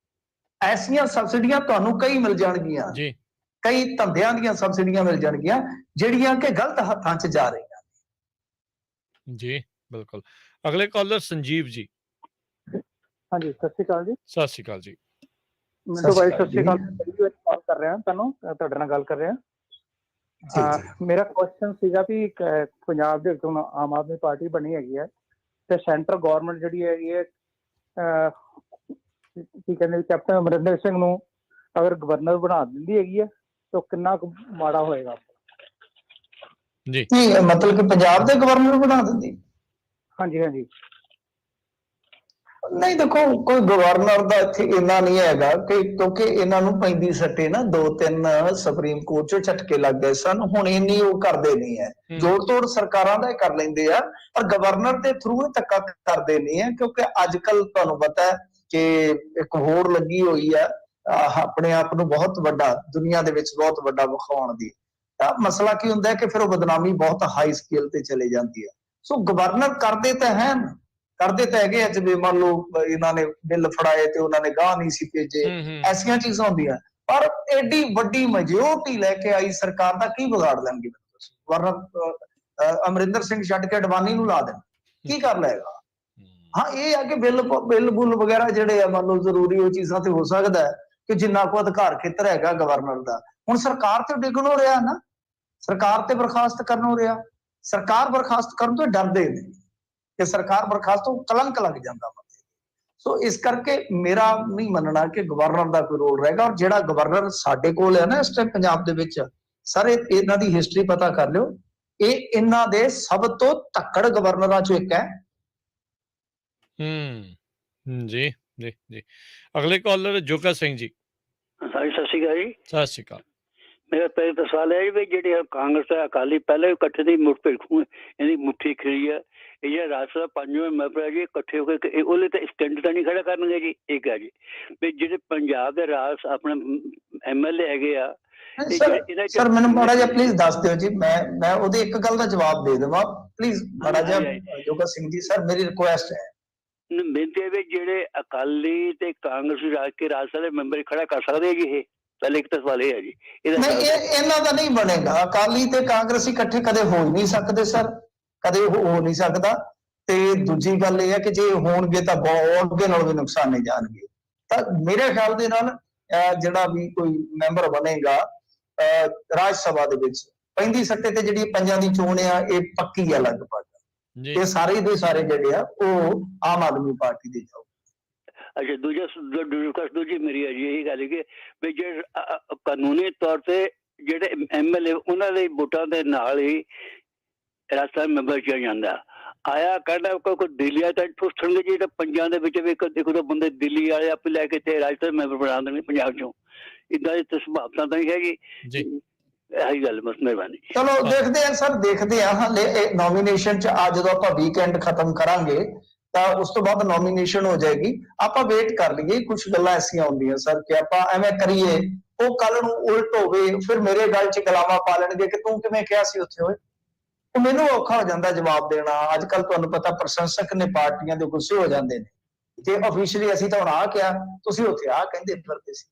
ਐਸੀਆਂ ਸਬਸਿਡੀਆਂ ਤੁਹਾਨੂੰ ਕਈ ਮਿਲ ਜਾਣਗੀਆਂ, ਕਈ ਧੰਦਿਆਂ ਦੀਆਂ ਸਬਸਿਡੀਆਂ ਮਿਲ ਜਾਣਗੀਆਂ ਜਿਹੜੀਆਂ ਕਿ ਗਲਤ ਹੱਥਾਂ 'ਚ ਜਾ ਰਹੀਆਂ ਜੀ। ਬਿਲਕੁਲ। ਅਗਲੇ ਕਾਲਰ ਸੰਜੀਵ ਜੀ। ਹਾਂਜੀ ਸਤਿ ਸ਼੍ਰੀ ਅਕਾਲ ਜੀ। ਸਤਿ ਸ਼੍ਰੀ ਅਕਾਲ ਜੀ। ਮਿੰਟੂ ਭਾਈ ਸਤਿ ਸ਼੍ਰੀ ਅਕਾਲ। ਕਾਲ ਕਰ ਰਿਹਾ ਤੁਹਾਨੂੰ, ਤੁਹਾਡੇ ਨਾਲ ਗੱਲ ਕਰ ਰਿਹਾ। ਮੇਰਾ ਕੁਐਸਚਨ ਸੀਗਾ ਵੀ ਪੰਜਾਬ ਦੇ ਵਿੱਚ ਆਮ ਆਦਮੀ ਪਾਰਟੀ ਬਣੀ ਹੈਗੀ ਹੈ, ਤੇ ਸੈਂਟਰ ਗਵਰਨਮੈਂਟ ਜਿਹੜੀ ਹੈਗੀ ਹੈ ਕੀ ਕਹਿੰਦੇ ਕੈਪਟਨ ਅਮਰਿੰਦਰ ਸਿੰਘ ਨੂੰ ਅਗਰ ਗਵਰਨਰ ਬਣਾ ਦਿੰਦੀ ਹੈਗੀ ਹੈ ਤਾਂ ਕਿੰਨਾ ਕੁ ਮਾੜਾ ਹੋਏਗਾ ਜੀ? ਮਤਲਬ ਕਿ ਪੰਜਾਬ ਦੇ ਗਵਰਨਰ ਬਣਾ ਦਿੰਦੀ? ਹਾਂਜੀ ਨਹੀਂ ਦੇਖੋ, ਕੋਈ ਗਵਰਨਰ ਦਾ ਇੱਥੇ ਇੰਨਾ ਨਹੀਂ ਹੈਗਾ ਕਿ ਕਿਉਂਕਿ ਇਹਨਾਂ ਨੂੰ ਪੈਂਦੀ ਸੱਟੇ ਨਾ 2-3 ਸੁਪਰੀਮ ਕੋਰਟ ਚੋਂ ਝਟਕੇ ਲੱਗ ਗਏ ਸਨ। ਹੁਣ ਇੰਨੀ ਉਹ ਕਰਦੇ ਨਹੀਂ ਹੈ, ਜੋੜ ਤੋੜ ਸਰਕਾਰਾਂ ਦਾ ਕਰ ਲੈਂਦੇ ਆ, ਪਰ ਗਵਰਨਰ ਦੇ ਥਰੂ ਧੱਕਾ ਕਰਦੇ ਨਹੀਂ ਹੈ। ਕਿਉਂਕਿ ਅੱਜ ਕੱਲ ਤੁਹਾਨੂੰ ਪਤਾ ਹੈ ਕਿ ਇੱਕ ਹੋਰ ਲੱਗੀ ਹੋਈ ਆ ਆਪਣੇ ਆਪ ਨੂੰ ਬਹੁਤ ਵੱਡਾ, ਦੁਨੀਆ ਦੇ ਵਿੱਚ ਬਹੁਤ ਵੱਡਾ ਵਿਖਾਉਣ ਦੀ। ਤਾਂ ਮਸਲਾ ਕੀ ਹੁੰਦਾ ਹੈ ਕਿ ਫਿਰ ਉਹ ਬਦਨਾਮੀ ਬਹੁਤ ਹਾਈ ਸਕੇਲ ਤੇ ਚਲੇ ਜਾਂਦੀ ਹੈ। ਸੋ ਗਵਰਨਰ ਕਰਦੇ ਤਾਂ ਹੈ, ਕਰਦੇ ਤਾਂ ਹੈਗੇ ਆ, ਜਿਵੇਂ ਮੰਨ ਲਓ ਇਹਨਾਂ ਨੇ ਬਿੱਲ ਫੜਾਏ ਤੇ ਉਹਨਾਂ ਨੇ ਗਾਹ ਨਹੀਂ ਸੀ ਭੇਜੇ, ਐਸੀਆਂ ਚੀਜ਼ਾਂ ਹੁੰਦੀਆਂ, ਪਰ ਐਡੀ ਵੱਡੀ ਮੈਜੋਰਟੀ ਲੈ ਕੇ ਆਈ ਸਰਕਾਰ ਦਾ ਕੀ ਵਿਗਾੜ ਲੈਣਗੇ ਤੁਸੀਂ? ਵਰਨਾ ਅਮਰਿੰਦਰ ਸਿੰਘ ਛੱਡ ਕੇ ਅਡਵਾਨੀ ਨੂੰ ਲਾ ਦੇਣ, ਕੀ ਕਰ ਲਏਗਾ? ਹਾਂ ਇਹ ਆ ਕਿ ਬਿੱਲ ਬੁੱਲ ਵਗੈਰਾ ਜਿਹੜੇ ਆ ਮੰਨ ਲਓ ਜ਼ਰੂਰੀ, ਉਹ ਚੀਜ਼ਾਂ ਤੇ ਹੋ ਸਕਦਾ ਕਿ ਜਿੰਨਾ ਕੋ ਅਧਿਕਾਰ ਖੇਤਰ ਹੈਗਾ ਗਵਰਨਰ ਦਾ, ਹੁਣ ਸਰਕਾਰ ਤੇ ਡਿੱਗਣੋਂ ਰਿਹਾ ਨਾ, ਸਰਕਾਰ ਤੇ ਬਰਖਾਸਤ ਕਰਨੋਂ ਰਿਹਾ। ਸਰਕਾਰ ਬਰਖਾਸਤ ਕਰਨ ਤੋਂ ਡਰਦੇ ਨੇ ਕਿ ਸਰਕਾਰ ਬਰਖਾਸਤ ਤੋਂ ਕਲੰਕ ਲੱਗ ਜਾਂਦਾ ਬੰਦੇ। ਸੋ ਇਸ ਕਰਕੇ ਮੇਰਾ ਨਹੀਂ ਮੰਨਣਾ ਕਿ ਗਵਰਨਰ ਦਾ ਕੋਈ ਰੋਲ ਰਹੇਗਾ। ਔਰ ਜਿਹੜਾ ਗਵਰਨਰ ਸਾਡੇ ਕੋਲ ਹੈ ਨਾ ਇਸ ਟਾਈਮ ਪੰਜਾਬ ਦੇ ਵਿੱਚ, ਸਾਰੇ ਇਹਨਾਂ ਦੀ ਹਿਸਟਰੀ ਪਤਾ ਕਰ ਲਿਓ, ਇਹ ਇਹਨਾਂ ਦੇ ਸਭ ਤੋਂ ਧੱਕੜ ਗਵਰਨਰਾਂ ਚੋਂ ਇੱਕ ਹੈ। ਜੀ ਜੀ ਜੀ। ਅਗਲੇ ਕਾਲਰ ਜੋਗਾ ਸਿੰਘ ਜੀ। ਹਾਂਜੀ ਸਤਿ ਸ਼੍ਰੀ ਅਕਾਲ ਜੀ। ਸਤਿ ਸ਼੍ਰੀ ਅਕਾਲ। ਮੇਰਾ ਪਹਿਲਾ ਸਵਾਲ ਹੈ ਵੀ ਜਿਹੜੇ ਕਾਂਗਰਸ ਤੇ ਅਕਾਲੀ ਪਹਿਲਾਂ ਵੀ ਇਕੱਠੇ ਦੀ ਮੁੱਠ ਖੂਨ ਇਹਦੀ ਮੁੱਠੀ ਖਿੜੀ ਹੈ, ਇਹ ਜਿਹੜਾ ਰਾਜ ਸਭਾ ਪੰਜਵੇਂ ਮੈਂਬਰ ਹੈ ਜੀ ਇਕੱਠੇ ਹੋ ਕੇ ਉਹਦੇ ਤੇ ਸਟੈਂਡ ਤਾਂ ਨਹੀਂ ਖੜਾ ਕਰਨਗੇ ਜੀ? ਇੱਕ ਹੈ ਜੀ ਵੀ ਜਿਹੜੇ ਪੰਜਾਬ ਦੇ ਰਾਜ ਆਪਣੇ MLA ਹੈਗੇ ਆ। ਸਰ ਮੈਨੂੰ ਮਾੜਾ ਜਿਹਾ ਪਲੀਜ਼ ਦੱਸ ਦਿਓ ਜੀ, ਮੈਂ ਉਹਦੇ ਇੱਕ ਗੱਲ ਦਾ ਜਵਾਬ ਦੇ ਦੇਵਾਂ ਪਲੀਜ਼ ਮਾੜਾ ਜਿਹਾ। ਜੋਗਾ ਸਿੰਘ ਜੀ ਸਰ ਮੇਰੀ ਰਿਕੁਐਸਟ ਹੈ, ਬੇਨਤੀ ਹੈ ਵੀ ਜਿਹੜੇ ਅਕਾਲੀ ਤੇ ਕਾਂਗਰਸੀ ਰਾਜ ਸਭਾ ਦੇ ਮੈਂਬਰ ਖੜਾ ਕਰ ਸਕਦੇ ਜੀ? ਇਹ ਪਹਿਲੇ ਇੱਕ ਤਾਂ ਸਵਾਲ ਇਹ ਹੈ ਜੀ। ਇਹਨਾਂ ਦਾ ਨਹੀਂ ਬਣੇਗਾ। ਅਕਾਲੀ ਤੇ ਕਾਂਗਰਸੀ ਇਕੱਠੇ ਕਦੇ ਹੋ ਹੀ ਨਹੀਂ ਸਕਦੇ ਸਰ, ਕਦੇ ਹੋ ਨਹੀਂ ਸਕਦਾ। ਤੇ ਦੂਜੀ ਗੱਲ ਇਹ ਹੈ ਕਿ ਜੇ ਹੋਣਗੇ ਤਾਂ ਬਹੁਤ ਅੱਗੇ ਨਾਲ ਵੀ ਨੁਕਸਾਨੇ ਜਾਣਗੇ। ਤਾਂ ਮੇਰੇ ਖਿਆਲ ਦੇ ਨਾਲ ਜਿਹੜਾ ਵੀ ਕੋਈ ਮੈਂਬਰ ਬਣੇਗਾ ਰਾਜ ਸਭਾ ਦੇ ਵਿੱਚ, ਪੈਂਦੀ ਸੱਟੇ ਤੇ ਜਿਹੜੀ ਪੰਜਾਂ ਦੀ ਚੋਣ ਆ ਇਹ ਪੱਕੀ ਆ ਲਗਭਗ। ਇਹ ਸਾਰੇ ਦੇ ਸਾਰੇ ਜਿਹੜੇ ਆ ਉਹ ਆਮ ਆਦਮੀ ਪਾਰਟੀ ਦੇ ਜਾਓ। ਅੱਛਾ ਦੂਜੀ ਮੇਰੀ ਹੈ ਜੀ ਇਹੀ ਗੱਲ ਕਿ ਵੀ ਜੇ ਕਾਨੂੰਨੀ ਤੌਰ ਤੇ ਜਿਹੜੇ MLA ਉਹਨਾਂ ਦੇ ਵੋਟਾਂ ਦੇ ਨਾਲ ਹੀ ਰਾਜ ਸਭਾ ਮੈਂਬਰ ਚੁਣਿਆ ਜਾਂਦਾ, ਆਇਆ ਕਹਿੰਦਾ ਕੋਈ ਦਿੱਲੀ ਆ ਤਾਂ ਪੁੱਛਣਗੇ ਜੀ ਤਾਂ ਪੰਜਾਂ ਦੇ ਵਿੱਚ ਵੀ ਇੱਕ ਦੋ ਬੰਦੇ ਦਿੱਲੀ ਵਾਲੇ ਆਪੇ ਲੈ ਕੇ ਤੇ ਰਾਜ ਸਭਾ ਮੈਂਬਰ ਬਣਾ ਦੇਣਗੇ ਪੰਜਾਬ ਚੋਂ। ਇਦਾਂ ਦੀ ਸੰਭਾਵਨਾ ਤਾਂ ਨਹੀਂ ਹੈਗੀ ਜੀ? ਇਹੀ ਗੱਲ ਬਸ, ਮਿਹਰਬਾਨੀ। ਚਲੋ ਦੇਖਦੇ ਆ ਸਰ, ਦੇਖਦੇ ਆ। ਹਾਲੇ ਨੋਮੀਨੇਸ਼ਨ ਚ ਆ ਜਦੋਂ ਆਪਾਂ ਵੀਕਐਂਡ ਖਤਮ ਕਰਾਂਗੇ ਤਾਂ ਉਸ ਤੋਂ ਬਾਅਦ ਨੋਮੀਨੇਸ਼ਨ ਹੋ ਜਾਏਗੀ। ਆਪਾਂ ਵੇਟ ਕਰ ਲਈਏ। ਕੁਝ ਗੱਲਾਂ ਐਸੀਆਂ ਹੁੰਦੀਆਂ ਸਰ ਕਿ ਆਪਾਂ ਐਵੇਂ ਕਰੀਏ ਉਹ ਕੱਲ ਨੂੰ ਉਲਟ ਹੋਵੇ, ਫਿਰ ਮੇਰੇ ਗੱਲ ਚ ਗਲਾਵਾ ਪਾ ਲੈਣਗੇ ਕਿ ਤੂੰ ਕਿਵੇਂ ਕਿਹਾ ਸੀ ਉੱਥੇ ਹੋਏ। ਉਹ ਮੈਨੂੰ ਔਖਾ ਹੋ ਜਾਂਦਾ ਜਵਾਬ ਦੇਣਾ। ਅੱਜ ਕੱਲ ਤੁਹਾਨੂੰ ਪਤਾ ਪ੍ਰਸ਼ੰਸਕ ਨੇ ਪਾਰਟੀਆਂ ਦੇ ਗੁੱਸੇ ਹੋ ਜਾਂਦੇ ਨੇ ਜੇ ਅਫੀਸ਼ੀਅਲੀ ਅਸੀਂ ਤਾਂ ਹੁਣ ਆ ਕਿਹਾ, ਤੁਸੀਂ ਉੱਥੇ ਆ ਕਹਿੰਦੇ ਫਿਰਦੇ ਸੀ।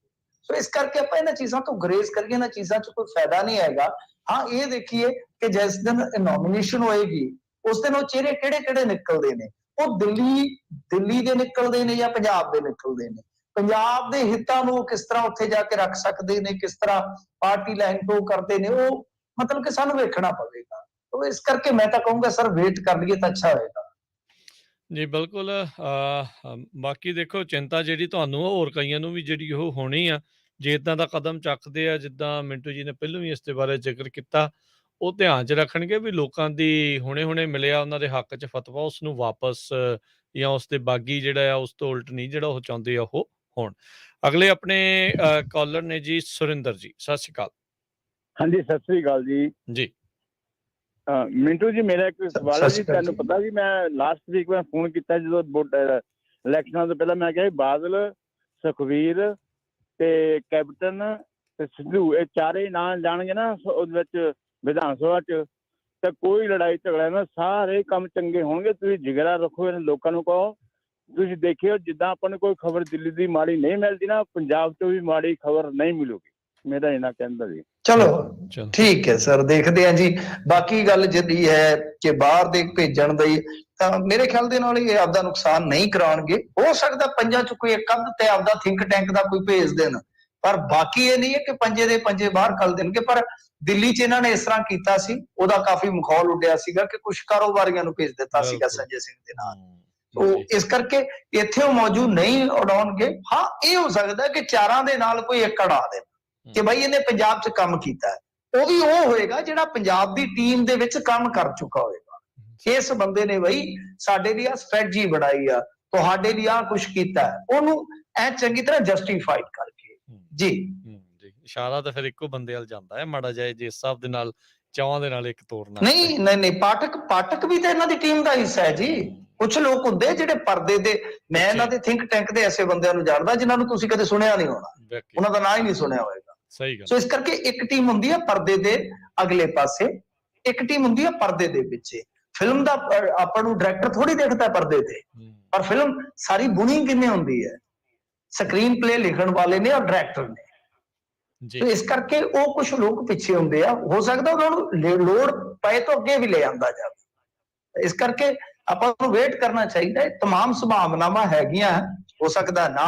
ਸੋ ਇਸ ਕਰਕੇ ਆਪਾਂ ਇਹਨਾਂ ਚੀਜ਼ਾਂ ਤੋਂ ਗਰੇਜ਼ ਕਰੀਏ, ਇਹਨਾਂ ਚੀਜ਼ਾਂ ਚ ਕੋਈ ਫਾਇਦਾ ਨਹੀਂ ਹੈਗਾ। ਹਾਂ ਇਹ ਦੇਖੀਏ ਕਿ ਜਿਸ ਦਿਨ ਨੋਮੀਨੇਸ਼ਨ ਹੋਏਗੀ ਉਸ ਦਿਨ ਉਹ ਚਿਹਰੇ ਕਿਹੜੇ ਕਿਹੜੇ ਨਿਕਲਦੇ ਨੇ। ਉਹ ਦਿੱਲੀ ਦੇ ਨਿਕਲਦੇ ਨੇ ਜਾਂ ਪੰਜਾਬ ਦੇ ਨਿਕਲਦੇ ਨੇ। ਪੰਜਾਬ ਦੇ ਹਿੱਤਾਂ ਨੂੰ ਕਿਸ ਤਰ੍ਹਾਂ ਉੱਥੇ ਜਾ ਕੇ ਰੱਖ ਸਕਦੇ ਨੇ, ਕਿਸ ਤਰ੍ਹਾਂ ਪਾਰਟੀ ਲਾਈਨ ਤੋਂ ਕਰਦੇ ਨੇ, ਉਹ ਮਤਲਬ ਕਿ ਸਾਨੂੰ ਵੇਖਣਾ ਪਵੇਗਾ। तो इस करके मैं तो कहूंगा सर वेट कर लिए तो अच्छा होएगा ਜੀ ਬਿਲਕੁਲ। ਬਾਕੀ ਦੇਖੋ ਚਿੰਤਾ ਜਿਹੜੀ ਤੁਹਾਨੂੰ ਹੋਰ ਕਈਆਂ ਨੂੰ ਵੀ ਜਿਹੜੀ ਉਹ ਹੋਣੀ ਆ ਜੇ ਇਦਾਂ ਦਾ ਕਦਮ ਚੱਕਦੇ ਆ, ਜਿੱਦਾਂ ਮਿੰਟੂ ਜੀ ਨੇ ਪਹਿਲਾਂ ਵੀ ਇਸ ਦੇ ਬਾਰੇ ਜ਼ਿਕਰ ਕੀਤਾ, ਉਹ ਧਿਆਨ 'ਚ ਰੱਖਣਗੇ ਵੀ ਲੋਕਾਂ ਦੀ ਹੁਣੇ ਮਿਲਿਆ ਉਹਨਾਂ ਦੇ ਹੱਕ 'ਚ ਫਤਵਾ ਉਸ ਨੂੰ ਵਾਪਸ ਜਾਂ ਉਸ ਦੇ ਬਾਗੀ ਜਿਹੜਾ ਆ ਉਸ ਤੋਂ ਉਲਟ ਨਹੀਂ ਜਿਹੜਾ ਉਹ ਚਾਹੁੰਦੇ ਆ ਉਹ ਹੋਣ। ਅਗਲੇ ਆਪਣੇ ਕਾਲਰ ਨੇ ਜੀ ਸੁਰਿੰਦਰ ਜੀ। ਸਤਿ ਸ਼੍ਰੀ ਅਕਾਲ। ਹਾਂਜੀ ਸਤਿ ਸ਼੍ਰੀ ਅਕਾਲ ਜੀ। ਜੀ ਮਿੰਟੂ ਜੀ ਮੇਰਾ ਇੱਕ ਸਵਾਲ ਹੈ ਜੀ, ਤੁਹਾਨੂੰ ਪਤਾ ਜੀ ਮੈਂ ਲਾਸਟ ਵੀਕ ਮੈਂ ਫੋਨ ਕੀਤਾ ਜਦੋਂ ਇਲੈਕਸ਼ਨਾਂ ਤੋਂ ਪਹਿਲਾਂ, ਮੈਂ ਕਿਹਾ ਬਾਦਲ, ਸੁਖਵੀਰ ਤੇ ਕੈਪਟਨ ਤੇ ਸਿੱਧੂ ਇਹ ਚਾਰੇ ਨਾਂ ਜਾਣਗੇ ਨਾ ਉਹਦੇ ਵਿੱਚ ਵਿਧਾਨ ਸਭਾ 'ਚ, ਤਾਂ ਕੋਈ ਲੜਾਈ ਝਗੜਾ ਨਾ, ਸਾਰੇ ਕੰਮ ਚੰਗੇ ਹੋਣਗੇ। ਤੁਸੀਂ ਜਿਗਰਾ ਰੱਖੋ, ਇਹਨਾਂ ਲੋਕਾਂ ਨੂੰ ਕਹੋ। ਤੁਸੀਂ ਦੇਖਿਓ ਜਿੱਦਾਂ ਆਪਾਂ ਨੂੰ ਕੋਈ ਖਬਰ ਦਿੱਲੀ ਦੀ ਮਾੜੀ ਨਹੀਂ ਮਿਲਦੀ ਨਾ, ਪੰਜਾਬ ਤੋਂ ਵੀ ਮਾੜੀ ਖਬਰ ਨਹੀਂ ਮਿਲੂਗੀ। ਮੇਰਾ ਇਹਨਾਂ ਕਹਿੰਦਾ ਜੀ। ਚਲੋ ਠੀਕ ਹੈ ਸਰ, ਦੇਖਦੇ ਹਾਂ ਜੀ। ਬਾਕੀ ਗੱਲ ਜਿਹੜੀ ਹੈ ਕਿ ਬਾਹਰ ਦੇ ਭੇਜਣ ਦੀ, ਤਾਂ ਮੇਰੇ ਖਿਆਲ ਦੇ ਨਾਲ ਇਹ ਆਪਦਾ ਨੁਕਸਾਨ ਨਹੀਂ ਕਰਾਉਣਗੇ। ਹੋ ਸਕਦਾ ਪੰਜਾਂ ਚ ਕੋਈ ਇੱਕ ਅੱਧ ਤੇ ਆਪਦਾ ਥਿੰਕ ਟੈਂਕ ਦਾ ਕੋਈ ਭੇਜ ਦੇਣ, ਪਰ ਬਾਕੀ ਇਹ ਨਹੀਂ ਹੈ ਕਿ ਪੰਜੇ ਦੇ ਪੰਜੇ ਬਾਹਰ ਕੱਢ ਦੇਣਗੇ। ਪਰ ਦਿੱਲੀ ਚ ਇਹਨਾਂ ਨੇ ਇਸ ਤਰ੍ਹਾਂ ਕੀਤਾ ਸੀ, ਉਹਦਾ ਕਾਫੀ ਮਖੌਲ ਉੱਡਿਆ ਸੀਗਾ ਕਿ ਕੁਝ ਕਾਰੋਬਾਰੀਆਂ ਨੂੰ ਭੇਜ ਦਿੱਤਾ ਸੀਗਾ ਸੰਜੇ ਸਿੰਘ ਦੇ ਨਾਲ। ਉਹ ਇਸ ਕਰਕੇ ਇੱਥੇ ਉਹ ਮੌਜੂਦ ਨਹੀਂ ਉਡਾਉਣਗੇ। ਹਾਂ ਇਹ ਹੋ ਸਕਦਾ ਕਿ ਚਾਰਾਂ ਦੇ ਨਾਲ ਕੋਈ ਇੱਕ ਅੜਾ ਦੇ ਕਿ ਬਈ ਇਹਨੇ ਪੰਜਾਬ 'ਚ ਕੰਮ ਕੀਤਾ ਹੈ। ਉਹ ਵੀ ਉਹ ਹੋਏਗਾ ਜਿਹੜਾ ਪੰਜਾਬ ਦੀ ਟੀਮ ਦੇ ਵਿੱਚ ਕੰਮ ਕਰ ਚੁੱਕਾ ਹੋਏਗਾ। ਇਸ ਬੰਦੇ ਨੇ ਬਈ ਸਾਡੇ ਲਈ ਆ ਸਟ੍ਰੈਟਜੀ ਬਣਾਈ ਆ, ਤੁਹਾਡੇ ਲਈ ਆ ਕੁਝ ਕੀਤਾ, ਉਹਨੂੰ ਐ ਚੰਗੀ ਤਰ੍ਹਾਂ ਜਸਟੀਫਾਈਡ ਕਰਕੇ। ਜੀ ਇਸ਼ਾਰਾ ਤਾਂ ਫਿਰ ਇੱਕੋ ਬੰਦੇ ਵੱਲ ਜਾਂਦਾ ਹੈ ਮਾੜਾ ਜਿਹਾ, ਜਿਸ ਹਿਸਾਬ ਦੇ ਨਾਲ ਚਾਵਾਂ ਦੇ ਨਾਲ ਇੱਕ ਤੋੜਨਾ। ਨਹੀਂ ਪਾਠਕ ਵੀ ਤਾਂ ਇਹਨਾਂ ਦੀ ਟੀਮ ਦਾ ਹਿੱਸਾ ਹੈ ਜੀ। ਕੁਝ ਲੋਕ ਹੁੰਦੇ ਜਿਹੜੇ ਪਰਦੇ ਦੇ, ਮੈਂ ਇਹਨਾਂ ਦੇ ਥਿੰਕ ਟੈਂਕ ਦੇ ਐਸੇ ਬੰਦਿਆਂ ਨੂੰ ਜਾਣਦਾ ਜਿਨ੍ਹਾਂ ਨੂੰ ਤੁਸੀਂ ਕਦੇ ਸੁਣਿਆ ਨਹੀਂ ਹੋਣਾ, ਉਹਨਾਂ ਦਾ ਨਾਂ ਹੀ ਨਹੀਂ ਸੁਣਿਆ ਹੋਏਗਾ। ਸਹੀ ਗੱਲ। ਸੋ ਇਸ ਕਰਕੇ ਇੱਕ ਟੀਮ ਹੁੰਦੀ ਹੈ ਪਰਦੇ ਦੇ ਅਗਲੇ ਪਾਸੇ, ਇੱਕ ਟੀਮ ਹੁੰਦੀ ਹੈ ਪਰਦੇ ਦੇ ਪਿੱਛੇ। ਫਿਲਮ ਦਾ ਆਪਾਂ ਨੂੰ ਡਾਇਰੈਕਟਰ ਥੋੜੀ ਦੇਖਦਾ ਪਰਦੇ ਤੇ, ਪਰ ਫਿਲਮ ਸਾਰੀ ਬੁਣੀ ਕਿੰਨੇ ਹੁੰਦੀ ਹੈ, ਸਕਰੀਨ ਪਲੇ ਲਿਖਣ ਵਾਲੇ ਨੇ ਔਰ ਡਾਇਰੈਕਟਰ ਨੇ। ਤੇ ਇਸ ਕਰਕੇ ਉਹ ਕੁਝ ਲੋਕ ਪਿੱਛੇ ਹੁੰਦੇ ਆ, ਹੋ ਸਕਦਾ ਉਹਨਾਂ ਨੂੰ ਲੋੜ ਪਏ ਤਾਂ ਅੱਗੇ ਵੀ ਲੈ ਆਂਦਾ ਜਾਵੇ। ਇਸ ਕਰਕੇ ਆਪਾਂ ਨੂੰ ਵੇਟ ਕਰਨਾ ਚਾਹੀਦਾ ਹੈ। तमाम ਸੰਭਾਵਨਾਵਾਂ ਹੈਗੀਆਂ, ਹੋ ਸਕਦਾ ਨਾ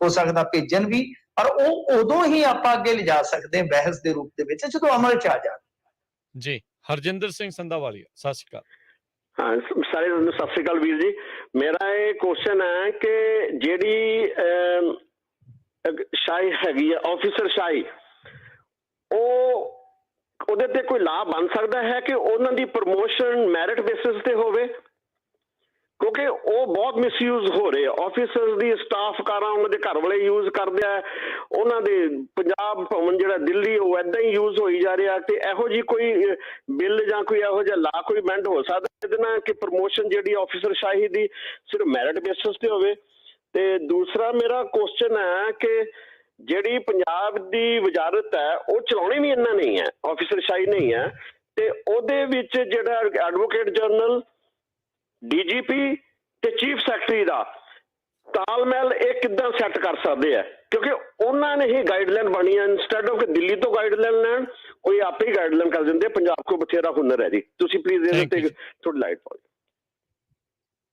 ਹੋ ਸਕਦਾ ਭੇਜਣ ਵੀ, ਪਰ ਉਹ ਉਦੋਂ ਹੀ ਆਪਾਂ ਅੱਗੇ ਲਿਜਾ ਸਕਦੇ ਹਾਂ ਬਹਿਸ ਦੇ ਰੂਪ ਦੇ ਵਿੱਚ ਜਦੋਂ ਅਮਲ ਚ ਆ ਜਾਣ। ਜੀ ਹਰਜਿੰਦਰ ਸਿੰਘ ਸੰਧਾਵਾਲੀਆ, ਸਤਿ ਸ਼੍ਰੀ ਅਕਾਲ। ਹਾਂ ਸਾਰੇ ਨੂੰ ਸਤਿ ਸ਼੍ਰੀ ਅਕਾਲ ਵੀਰ ਜੀ। ਮੇਰਾ ਇਹ ਕੁਐਸਚਨ ਹੈ ਕਿ ਜਿਹੜੀ ਸ਼ਾਹੀ ਹੈਗੀ ਆ ਆਫਿਸਰ ਸ਼ਾਹੀ, ਉਹਦੇ ਤੇ ਕੋਈ ਲਾਭ ਬਣ ਸਕਦਾ ਹੈ ਕਿ ਉਹਨਾਂ ਦੀ ਪ੍ਰਮੋਸ਼ਨ ਮੈਰਿਟ ਬੇਸਿਸ ਤੇ ਹੋਵੇ? ਕਿਉਂਕਿ ਉਹ ਬਹੁਤ ਮਿਸਯੂਜ਼ ਹੋ ਰਹੇ ਆ ਆਫਿਸਰਸ ਦੀ, ਸਟਾਫ ਕਾਰਾਂ ਉਹਨਾਂ ਦੇ ਘਰ ਵਾਲੇ ਯੂਜ਼ ਕਰਦੇ ਆ, ਉਹਨਾਂ ਦੇ ਪੰਜਾਬ ਭਵਨ ਜਿਹੜਾ ਦਿੱਲੀ ਉਹ ਏਦਾਂ ਹੀ ਯੂਜ਼ ਹੋਈ ਜਾ ਰਿਹਾ। ਤੇ ਇਹੋ ਜਿਹੀ ਕੋਈ ਬਿੱਲ ਜਾਂ ਕੋਈ ਇਹੋ ਜਿਹਾ ਲਾ ਕੋਈ ਅਮੈਂਡ ਹੋ ਸਕਦਾ ਇਹਦੇ ਨਾਲ ਕਿ ਪ੍ਰਮੋਸ਼ਨ ਜਿਹੜੀ ਆਫਿਸਰ ਸ਼ਾਹੀ ਦੀ ਸਿਰਫ ਮੈਰਿਟ ਬੇਸਿਸ ਤੇ ਹੋਵੇ? ਤੇ ਦੂਸਰਾ ਮੇਰਾ ਕੁਐਸਚਨ ਹੈ ਕਿ ਜਿਹੜੀ ਪੰਜਾਬ ਦੀ ਵਜ਼ਾਰਤ ਹੈ ਉਹ ਚਲਾਉਣੀ ਵੀ ਇਹਨਾਂ ਨਹੀਂ ਹੈ, ਆਫਿਸਰ ਸ਼ਾਹੀ ਨਹੀਂ ਹੈ, ਤੇ ਉਹਦੇ ਵਿੱਚ ਜਿਹੜਾ ਐਡਵੋਕੇਟ ਜਨਰਲ, ਡੀਜੀਪੀ ਤੇ ਚੀਫ ਸੈਕਟਰੀ ਦਾ ਤਾਲਮੇਲ ਇਹ ਕਿੱਦਾਂ ਸੈੱਟ ਕਰ ਸਕਦੇ ਆ? ਕਿਉਂਕਿ ਉਹਨਾਂ ਨੇ ਹੀ ਗਾਈਡਲਾਈਨ ਬਣੀ ਹੈ, ਇੰਸਟੈਡ ਆਫ ਕਿ ਦਿੱਲੀ ਤੋਂ ਗਾਈਡਲਾਈਨ ਲੈਣ, ਕੋਈ ਆਪੇ ਹੀ ਗਾਈਡਲਾਈਨ ਕਰ ਦਿੰਦੇ। ਪੰਜਾਬ ਕੋਲ ਬਥੇਰਾ ਹੁਨਰ ਹੈ ਜੀ, ਤੁਸੀਂ ਪਲੀਜ਼ ਇਹਦੇ ਤੇ ਥੋੜੀ ਲਾਈਟ ਪਾਓ।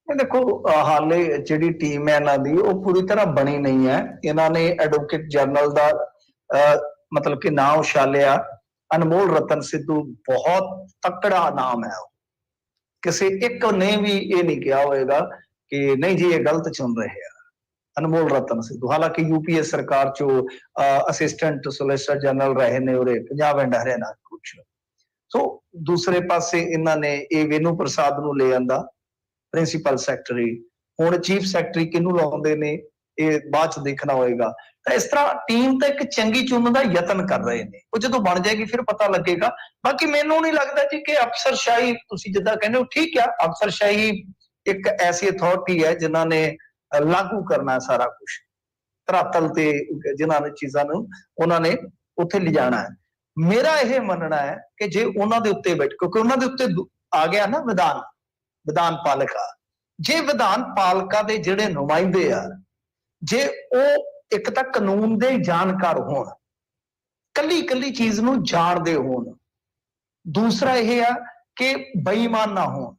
ਇਹ ਦੇਖੋ ਹਾਲੇ ਜਿਹੜੀ ਟੀਮ ਹੈ ਇਹਨਾਂ ਦੀ ਉਹ ਪੂਰੀ ਤਰ੍ਹਾਂ ਬਣੀ ਨਹੀਂ ਹੈ। ਇਹਨਾਂ ਨੇ ਐਡਵੋਕੇਟ ਜਨਰਲ ਦਾ ਮਤਲਬ ਕਿ ਨਾਮ ਉਛਾਲਿਆ, ਅਨਮੋਲ ਰਤਨ ਸਿੱਧੂ ਬਹੁਤ ਤਕੜਾ ਨਾਮ ਹੈ। ਕਿਸੇ ਇੱਕ ਨੇ ਵੀ ਇਹ ਨਹੀਂ ਕਿਹਾ ਹੋਏਗਾ ਕਿ ਨਹੀਂ ਜੀ ਇਹ ਗਲਤ ਚੁਣ ਰਹੇ ਆ ਅਨਮੋਲ ਰਤਨ ਸਿੱਧੂ। ਹਾਲਾਂਕਿ ਯੂਪੀਏ ਸਰਕਾਰ ਚੋਂ ਅਸਿਸਟੈਂਟ ਸੋਲਿਸਿਟਰ ਜਨਰਲ ਰਹੇ ਨੇ ਉਰੇ ਪੰਜਾਬ ਐਂਡ ਹਰਿਆਣਾ ਕੁਛ। ਸੋ ਦੂਸਰੇ ਪਾਸੇ ਇਹਨਾਂ ਨੇ ਇਹ ਵੇਨੂ ਪ੍ਰਸਾਦ ਨੂੰ ਲੈ ਆਂਦਾ ਪ੍ਰਿੰਸੀਪਲ ਸੈਕਟਰੀ। ਹੁਣ ਚੀਫ ਸੈਕਟਰੀ ਕਿਹਨੂੰ ਲਾਉਂਦੇ ਨੇ ਇਹ ਬਾਅਦ ਚ ਦੇਖਣਾ ਹੋਏਗਾ। ਤਾਂ ਇਸ ਤਰ੍ਹਾਂ ਟੀਮ ਤਾਂ ਇੱਕ ਚੰਗੀ ਚੁਣਨ ਦਾ ਯਤਨ ਕਰ ਰਹੇ ਨੇ, ਉਹ ਜਦੋਂ ਬਣ ਜਾਏਗੀ ਫਿਰ ਪਤਾ ਲੱਗੇਗਾ। ਬਾਕੀ ਮੈਨੂੰ ਨਹੀਂ ਲੱਗਦਾ ਜੀ ਕਿ ਅਫਸਰਸ਼ਾਹੀ ਤੁਸੀਂ ਜਿੱਦਾਂ ਕਹਿੰਦੇ ਹੋ ਠੀਕ ਆ, ਅਫਸਰਸ਼ਾਹੀ ਇੱਕ ਐਸੀ ਅਥਾਰਟੀ ਹੈ ਜਿਨ੍ਹਾਂ ਨੇ ਲਾਗੂ ਕਰਨਾ ਸਾਰਾ ਕੁਝ ਧਰਾਤਲ ਤੇ, ਜਿਨ੍ਹਾਂ ਨੇ ਚੀਜ਼ਾਂ ਨੂੰ ਉਹਨਾਂ ਨੇ ਉੱਥੇ ਲਿਜਾਣਾ ਹੈ। ਮੇਰਾ ਇਹ ਮੰਨਣਾ ਹੈ ਕਿ ਜੇ ਉਹਨਾਂ ਦੇ ਉੱਤੇ ਬੈਠ, ਕਿਉਂਕਿ ਉਹਨਾਂ ਦੇ ਉੱਤੇ ਆ ਗਿਆ ਨਾ ਵਿਧਾਨ ਪਾਲਿਕਾ, ਜੇ ਵਿਧਾਨ ਪਾਲਿਕਾ ਦੇ ਜਿਹੜੇ ਨੁਮਾਇੰਦੇ ਆ ਜੇ ਉਹ ਇੱਕ ਤਾਂ ਕਾਨੂੰਨ ਦੇ ਜਾਣਕਾਰ ਹੋਣ, ਕੱਲੀ ਚੀਜ਼ ਨੂੰ ਜਾਣਦੇ ਹੋਣ, ਦੂਸਰਾ ਇਹ ਆ ਕਿ ਬੇਈਮਾਨ ਨਾ ਹੋਣ,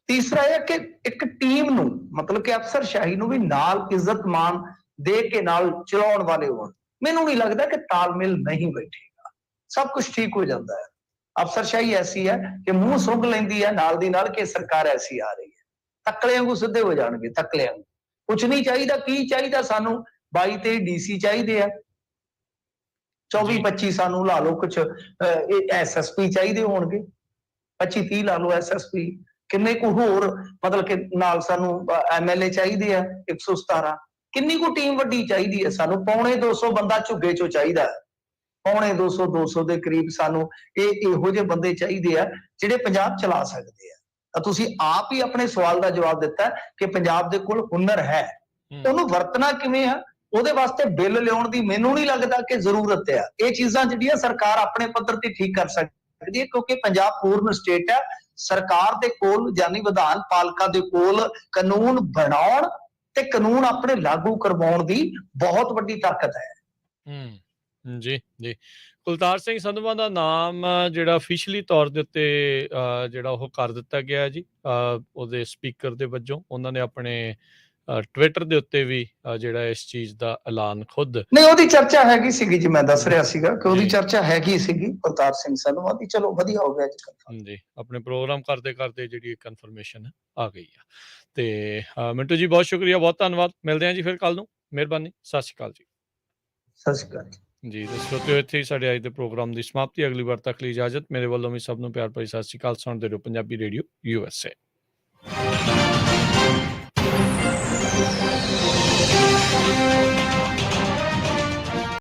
ਤੀਸਰਾ ਇਹ ਕਿ ਇੱਕ ਟੀਮ ਨੂੰ ਮਤਲਬ ਕਿ ਅਫਸਰਸ਼ਾਹੀ ਨੂੰ ਵੀ ਨਾਲ ਇੱਜ਼ਤ ਮਾਨ ਦੇ ਕੇ ਨਾਲ ਚਲਾਉਣ ਵਾਲੇ ਹੋਣ, ਮੈਨੂੰ ਨਹੀਂ ਲੱਗਦਾ ਕਿ ਤਾਲਮੇਲ ਨਹੀਂ ਬੈਠੇਗਾ, ਸਭ ਕੁਝ ਠੀਕ ਹੋ ਜਾਂਦਾ ਹੈ। ਅਫਸਰਸ਼ਾਹੀ ਐਸੀ ਹੈ ਕਿ ਮੂੰਹ ਸੁੰਘ ਲੈਂਦੀ ਹੈ ਨਾਲ ਦੀ ਨਾਲ ਕਿ ਸਰਕਾਰ ਐਸੀ ਆ ਰਹੀ ਹੈ, ਤਕਲੇ ਵਾਂਗੂ ਸਿੱਧੇ ਹੋ ਜਾਣਗੇ, ਤਕਲੇ ਵਾਂਗੂ। ਕੁਝ ਨਹੀਂ ਚਾਹੀਦਾ, ਕੀ ਚਾਹੀਦਾ ਸਾਨੂੰ 22-23 ਡੀਸੀ ਚਾਹੀਦੇ ਆ, 24-25 ਸਾਨੂੰ ਲਾ ਲਓ, ਕੁਝ ਐਸਐਸਪੀ ਚਾਹੀਦੇ ਹੋਣਗੇ, 25-30 ਲਾ ਲਓ ਐਸਐਸਪੀ, ਕਿੰਨੇ ਕੁ ਹੋਰ ਮਤਲਬ ਕਿ ਨਾਲ ਸਾਨੂੰ ਐਮਐਲਏ ਚਾਹੀਦੇ ਆ 117, ਕਿੰਨੀ ਕੁ ਟੀਮ ਵੱਡੀ ਚਾਹੀਦੀ ਹੈ ਸਾਨੂੰ? 250 ਬੰਦਾ ਝੁੱਗੇ ਚੋਂ ਚਾਹੀਦਾ, 250 ਦੇ ਕਰੀਬ ਸਾਨੂੰ ਇਹੋ ਜਿਹੇ ਬੰਦੇ ਚਾਹੀਦੇ ਆ ਜਿਹੜੇ ਪੰਜਾਬ ਚਲਾ ਸਕਦੇ ਆ। ਤਾਂ ਤੁਸੀਂ ਆਪ ਹੀ ਆਪਣੇ ਸਵਾਲ ਦਾ ਜਵਾਬ ਦਿੱਤਾ ਕਿ ਪੰਜਾਬ ਦੇ ਕੋਲ ਹੁਨਰ ਹੈ, ਉਹਨੂੰ ਵਰਤਣਾ ਕਿਵੇਂ ਆ, ਉਹਦੇ ਵਾਸਤੇ ਬਿੱਲ ਲਿਆਉਣ ਦੀ ਮੈਨੂੰ ਨਹੀਂ ਲੱਗਦਾ ਕਿ ਜ਼ਰੂਰਤ ਆ। ਇਹ ਚੀਜ਼ਾਂ ਜਿਹੜੀਆਂ ਸਰਕਾਰ ਆਪਣੇ ਪੱਧਰ ਤੇ ਠੀਕ ਕਰ ਸਕਦੀ ਹੈ, ਕਿਉਂਕਿ ਪੰਜਾਬ ਪੂਰਨ ਸਟੇਟ ਹੈ। ਸਰਕਾਰ ਦੇ ਕੋਲ ਯਾਨੀ ਵਿਧਾਨ ਪਾਲਿਕਾ ਦੇ ਕੋਲ ਕਾਨੂੰਨ ਬਣਾਉਣ ਤੇ ਕਾਨੂੰਨ ਆਪਣੇ ਲਾਗੂ ਕਰਵਾਉਣ ਦੀ ਬਹੁਤ ਵੱਡੀ ਤਾਕਤ ਹੈ। ਜੀ ਕੁਲਤਾਰ ਸਿੰਘ ਸੰਧਵਾ ਦਾ ਨਾਮ ਜਿਹੜਾ ਅਫੀਸ਼ੀਅਲੀ ਤੌਰ ਦੇ ਉੱਤੇ ਜਿਹੜਾ ਉਹ ਕਰ ਦਿੱਤਾ ਗਿਆ ਜੀ ਉਹਦੇ ਸਪੀਕਰ ਦੇ ਵਜੋਂ। ਉਹਨਾਂ ਨੇ ਆਪਣੇ ਟਵਿੱਟਰ ਦੇ ਉੱਤੇ ਵੀ ਜਿਹੜਾ ਇਸ ਚੀਜ਼ ਦਾ ਐਲਾਨ ਖੁਦ ਨਹੀਂ, ਉਹਦੀ ਚਰਚਾ ਹੈਗੀ ਸੀਗੀ ਜੀ, ਮੈਂ ਦੱਸ ਰਿਹਾ ਸੀਗਾ ਕਿ ਉਹਦੀ ਚਰਚਾ ਹੈਗੀ ਸੀਗੀ ਕੁਲਤਾਰ ਸਿੰਘ ਸੰਧਵਾ ਦੀ। ਚਲੋ ਵਧੀਆ ਹੋ ਗਿਆ ਜੀ, ਆਪਣੇ ਪ੍ਰੋਗਰਾਮ ਕਰਦੇ ਜਿਹੜੀ ਕਨਫਰਮੇਸ਼ਨ ਆ ਗਈ ਆ। ਤੇ ਮਿੰਟੂ ਜੀ ਬਹੁਤ ਸ਼ੁਕਰੀਆ, ਬਹੁਤ ਧੰਨਵਾਦ। ਮਿਲਦੇ ਹਾਂ ਜੀ ਫਿਰ ਕੱਲ ਨੂੰ, ਮਿਹਰਬਾਨੀ, ਸਤਿ ਸ਼੍ਰੀ ਅਕਾਲ ਜੀ। ਸਤਿ ਸ਼੍ਰੀ ਅਕਾਲ ਜੀ। ਦੋਸਤੋ ਇੱਥੇ ਹੀ ਸਾਡੇ ਅੱਜ ਦੇ ਪ੍ਰੋਗਰਾਮ ਦੀ ਸਮਾਪਤੀ। ਅਗਲੀ ਵਾਰ ਤੱਕ ਲਈ ਇਜਾਜ਼ਤ, ਮੇਰੇ ਵੱਲੋਂ ਵੀ ਸਭ ਨੂੰ ਪਿਆਰ ਭਰੀ ਸਤਿ ਸ਼੍ਰੀ ਅਕਾਲ। ਸੁਣਦੇ ਰਹੋ ਪੰਜਾਬੀ ਰੇਡੀਓ USA।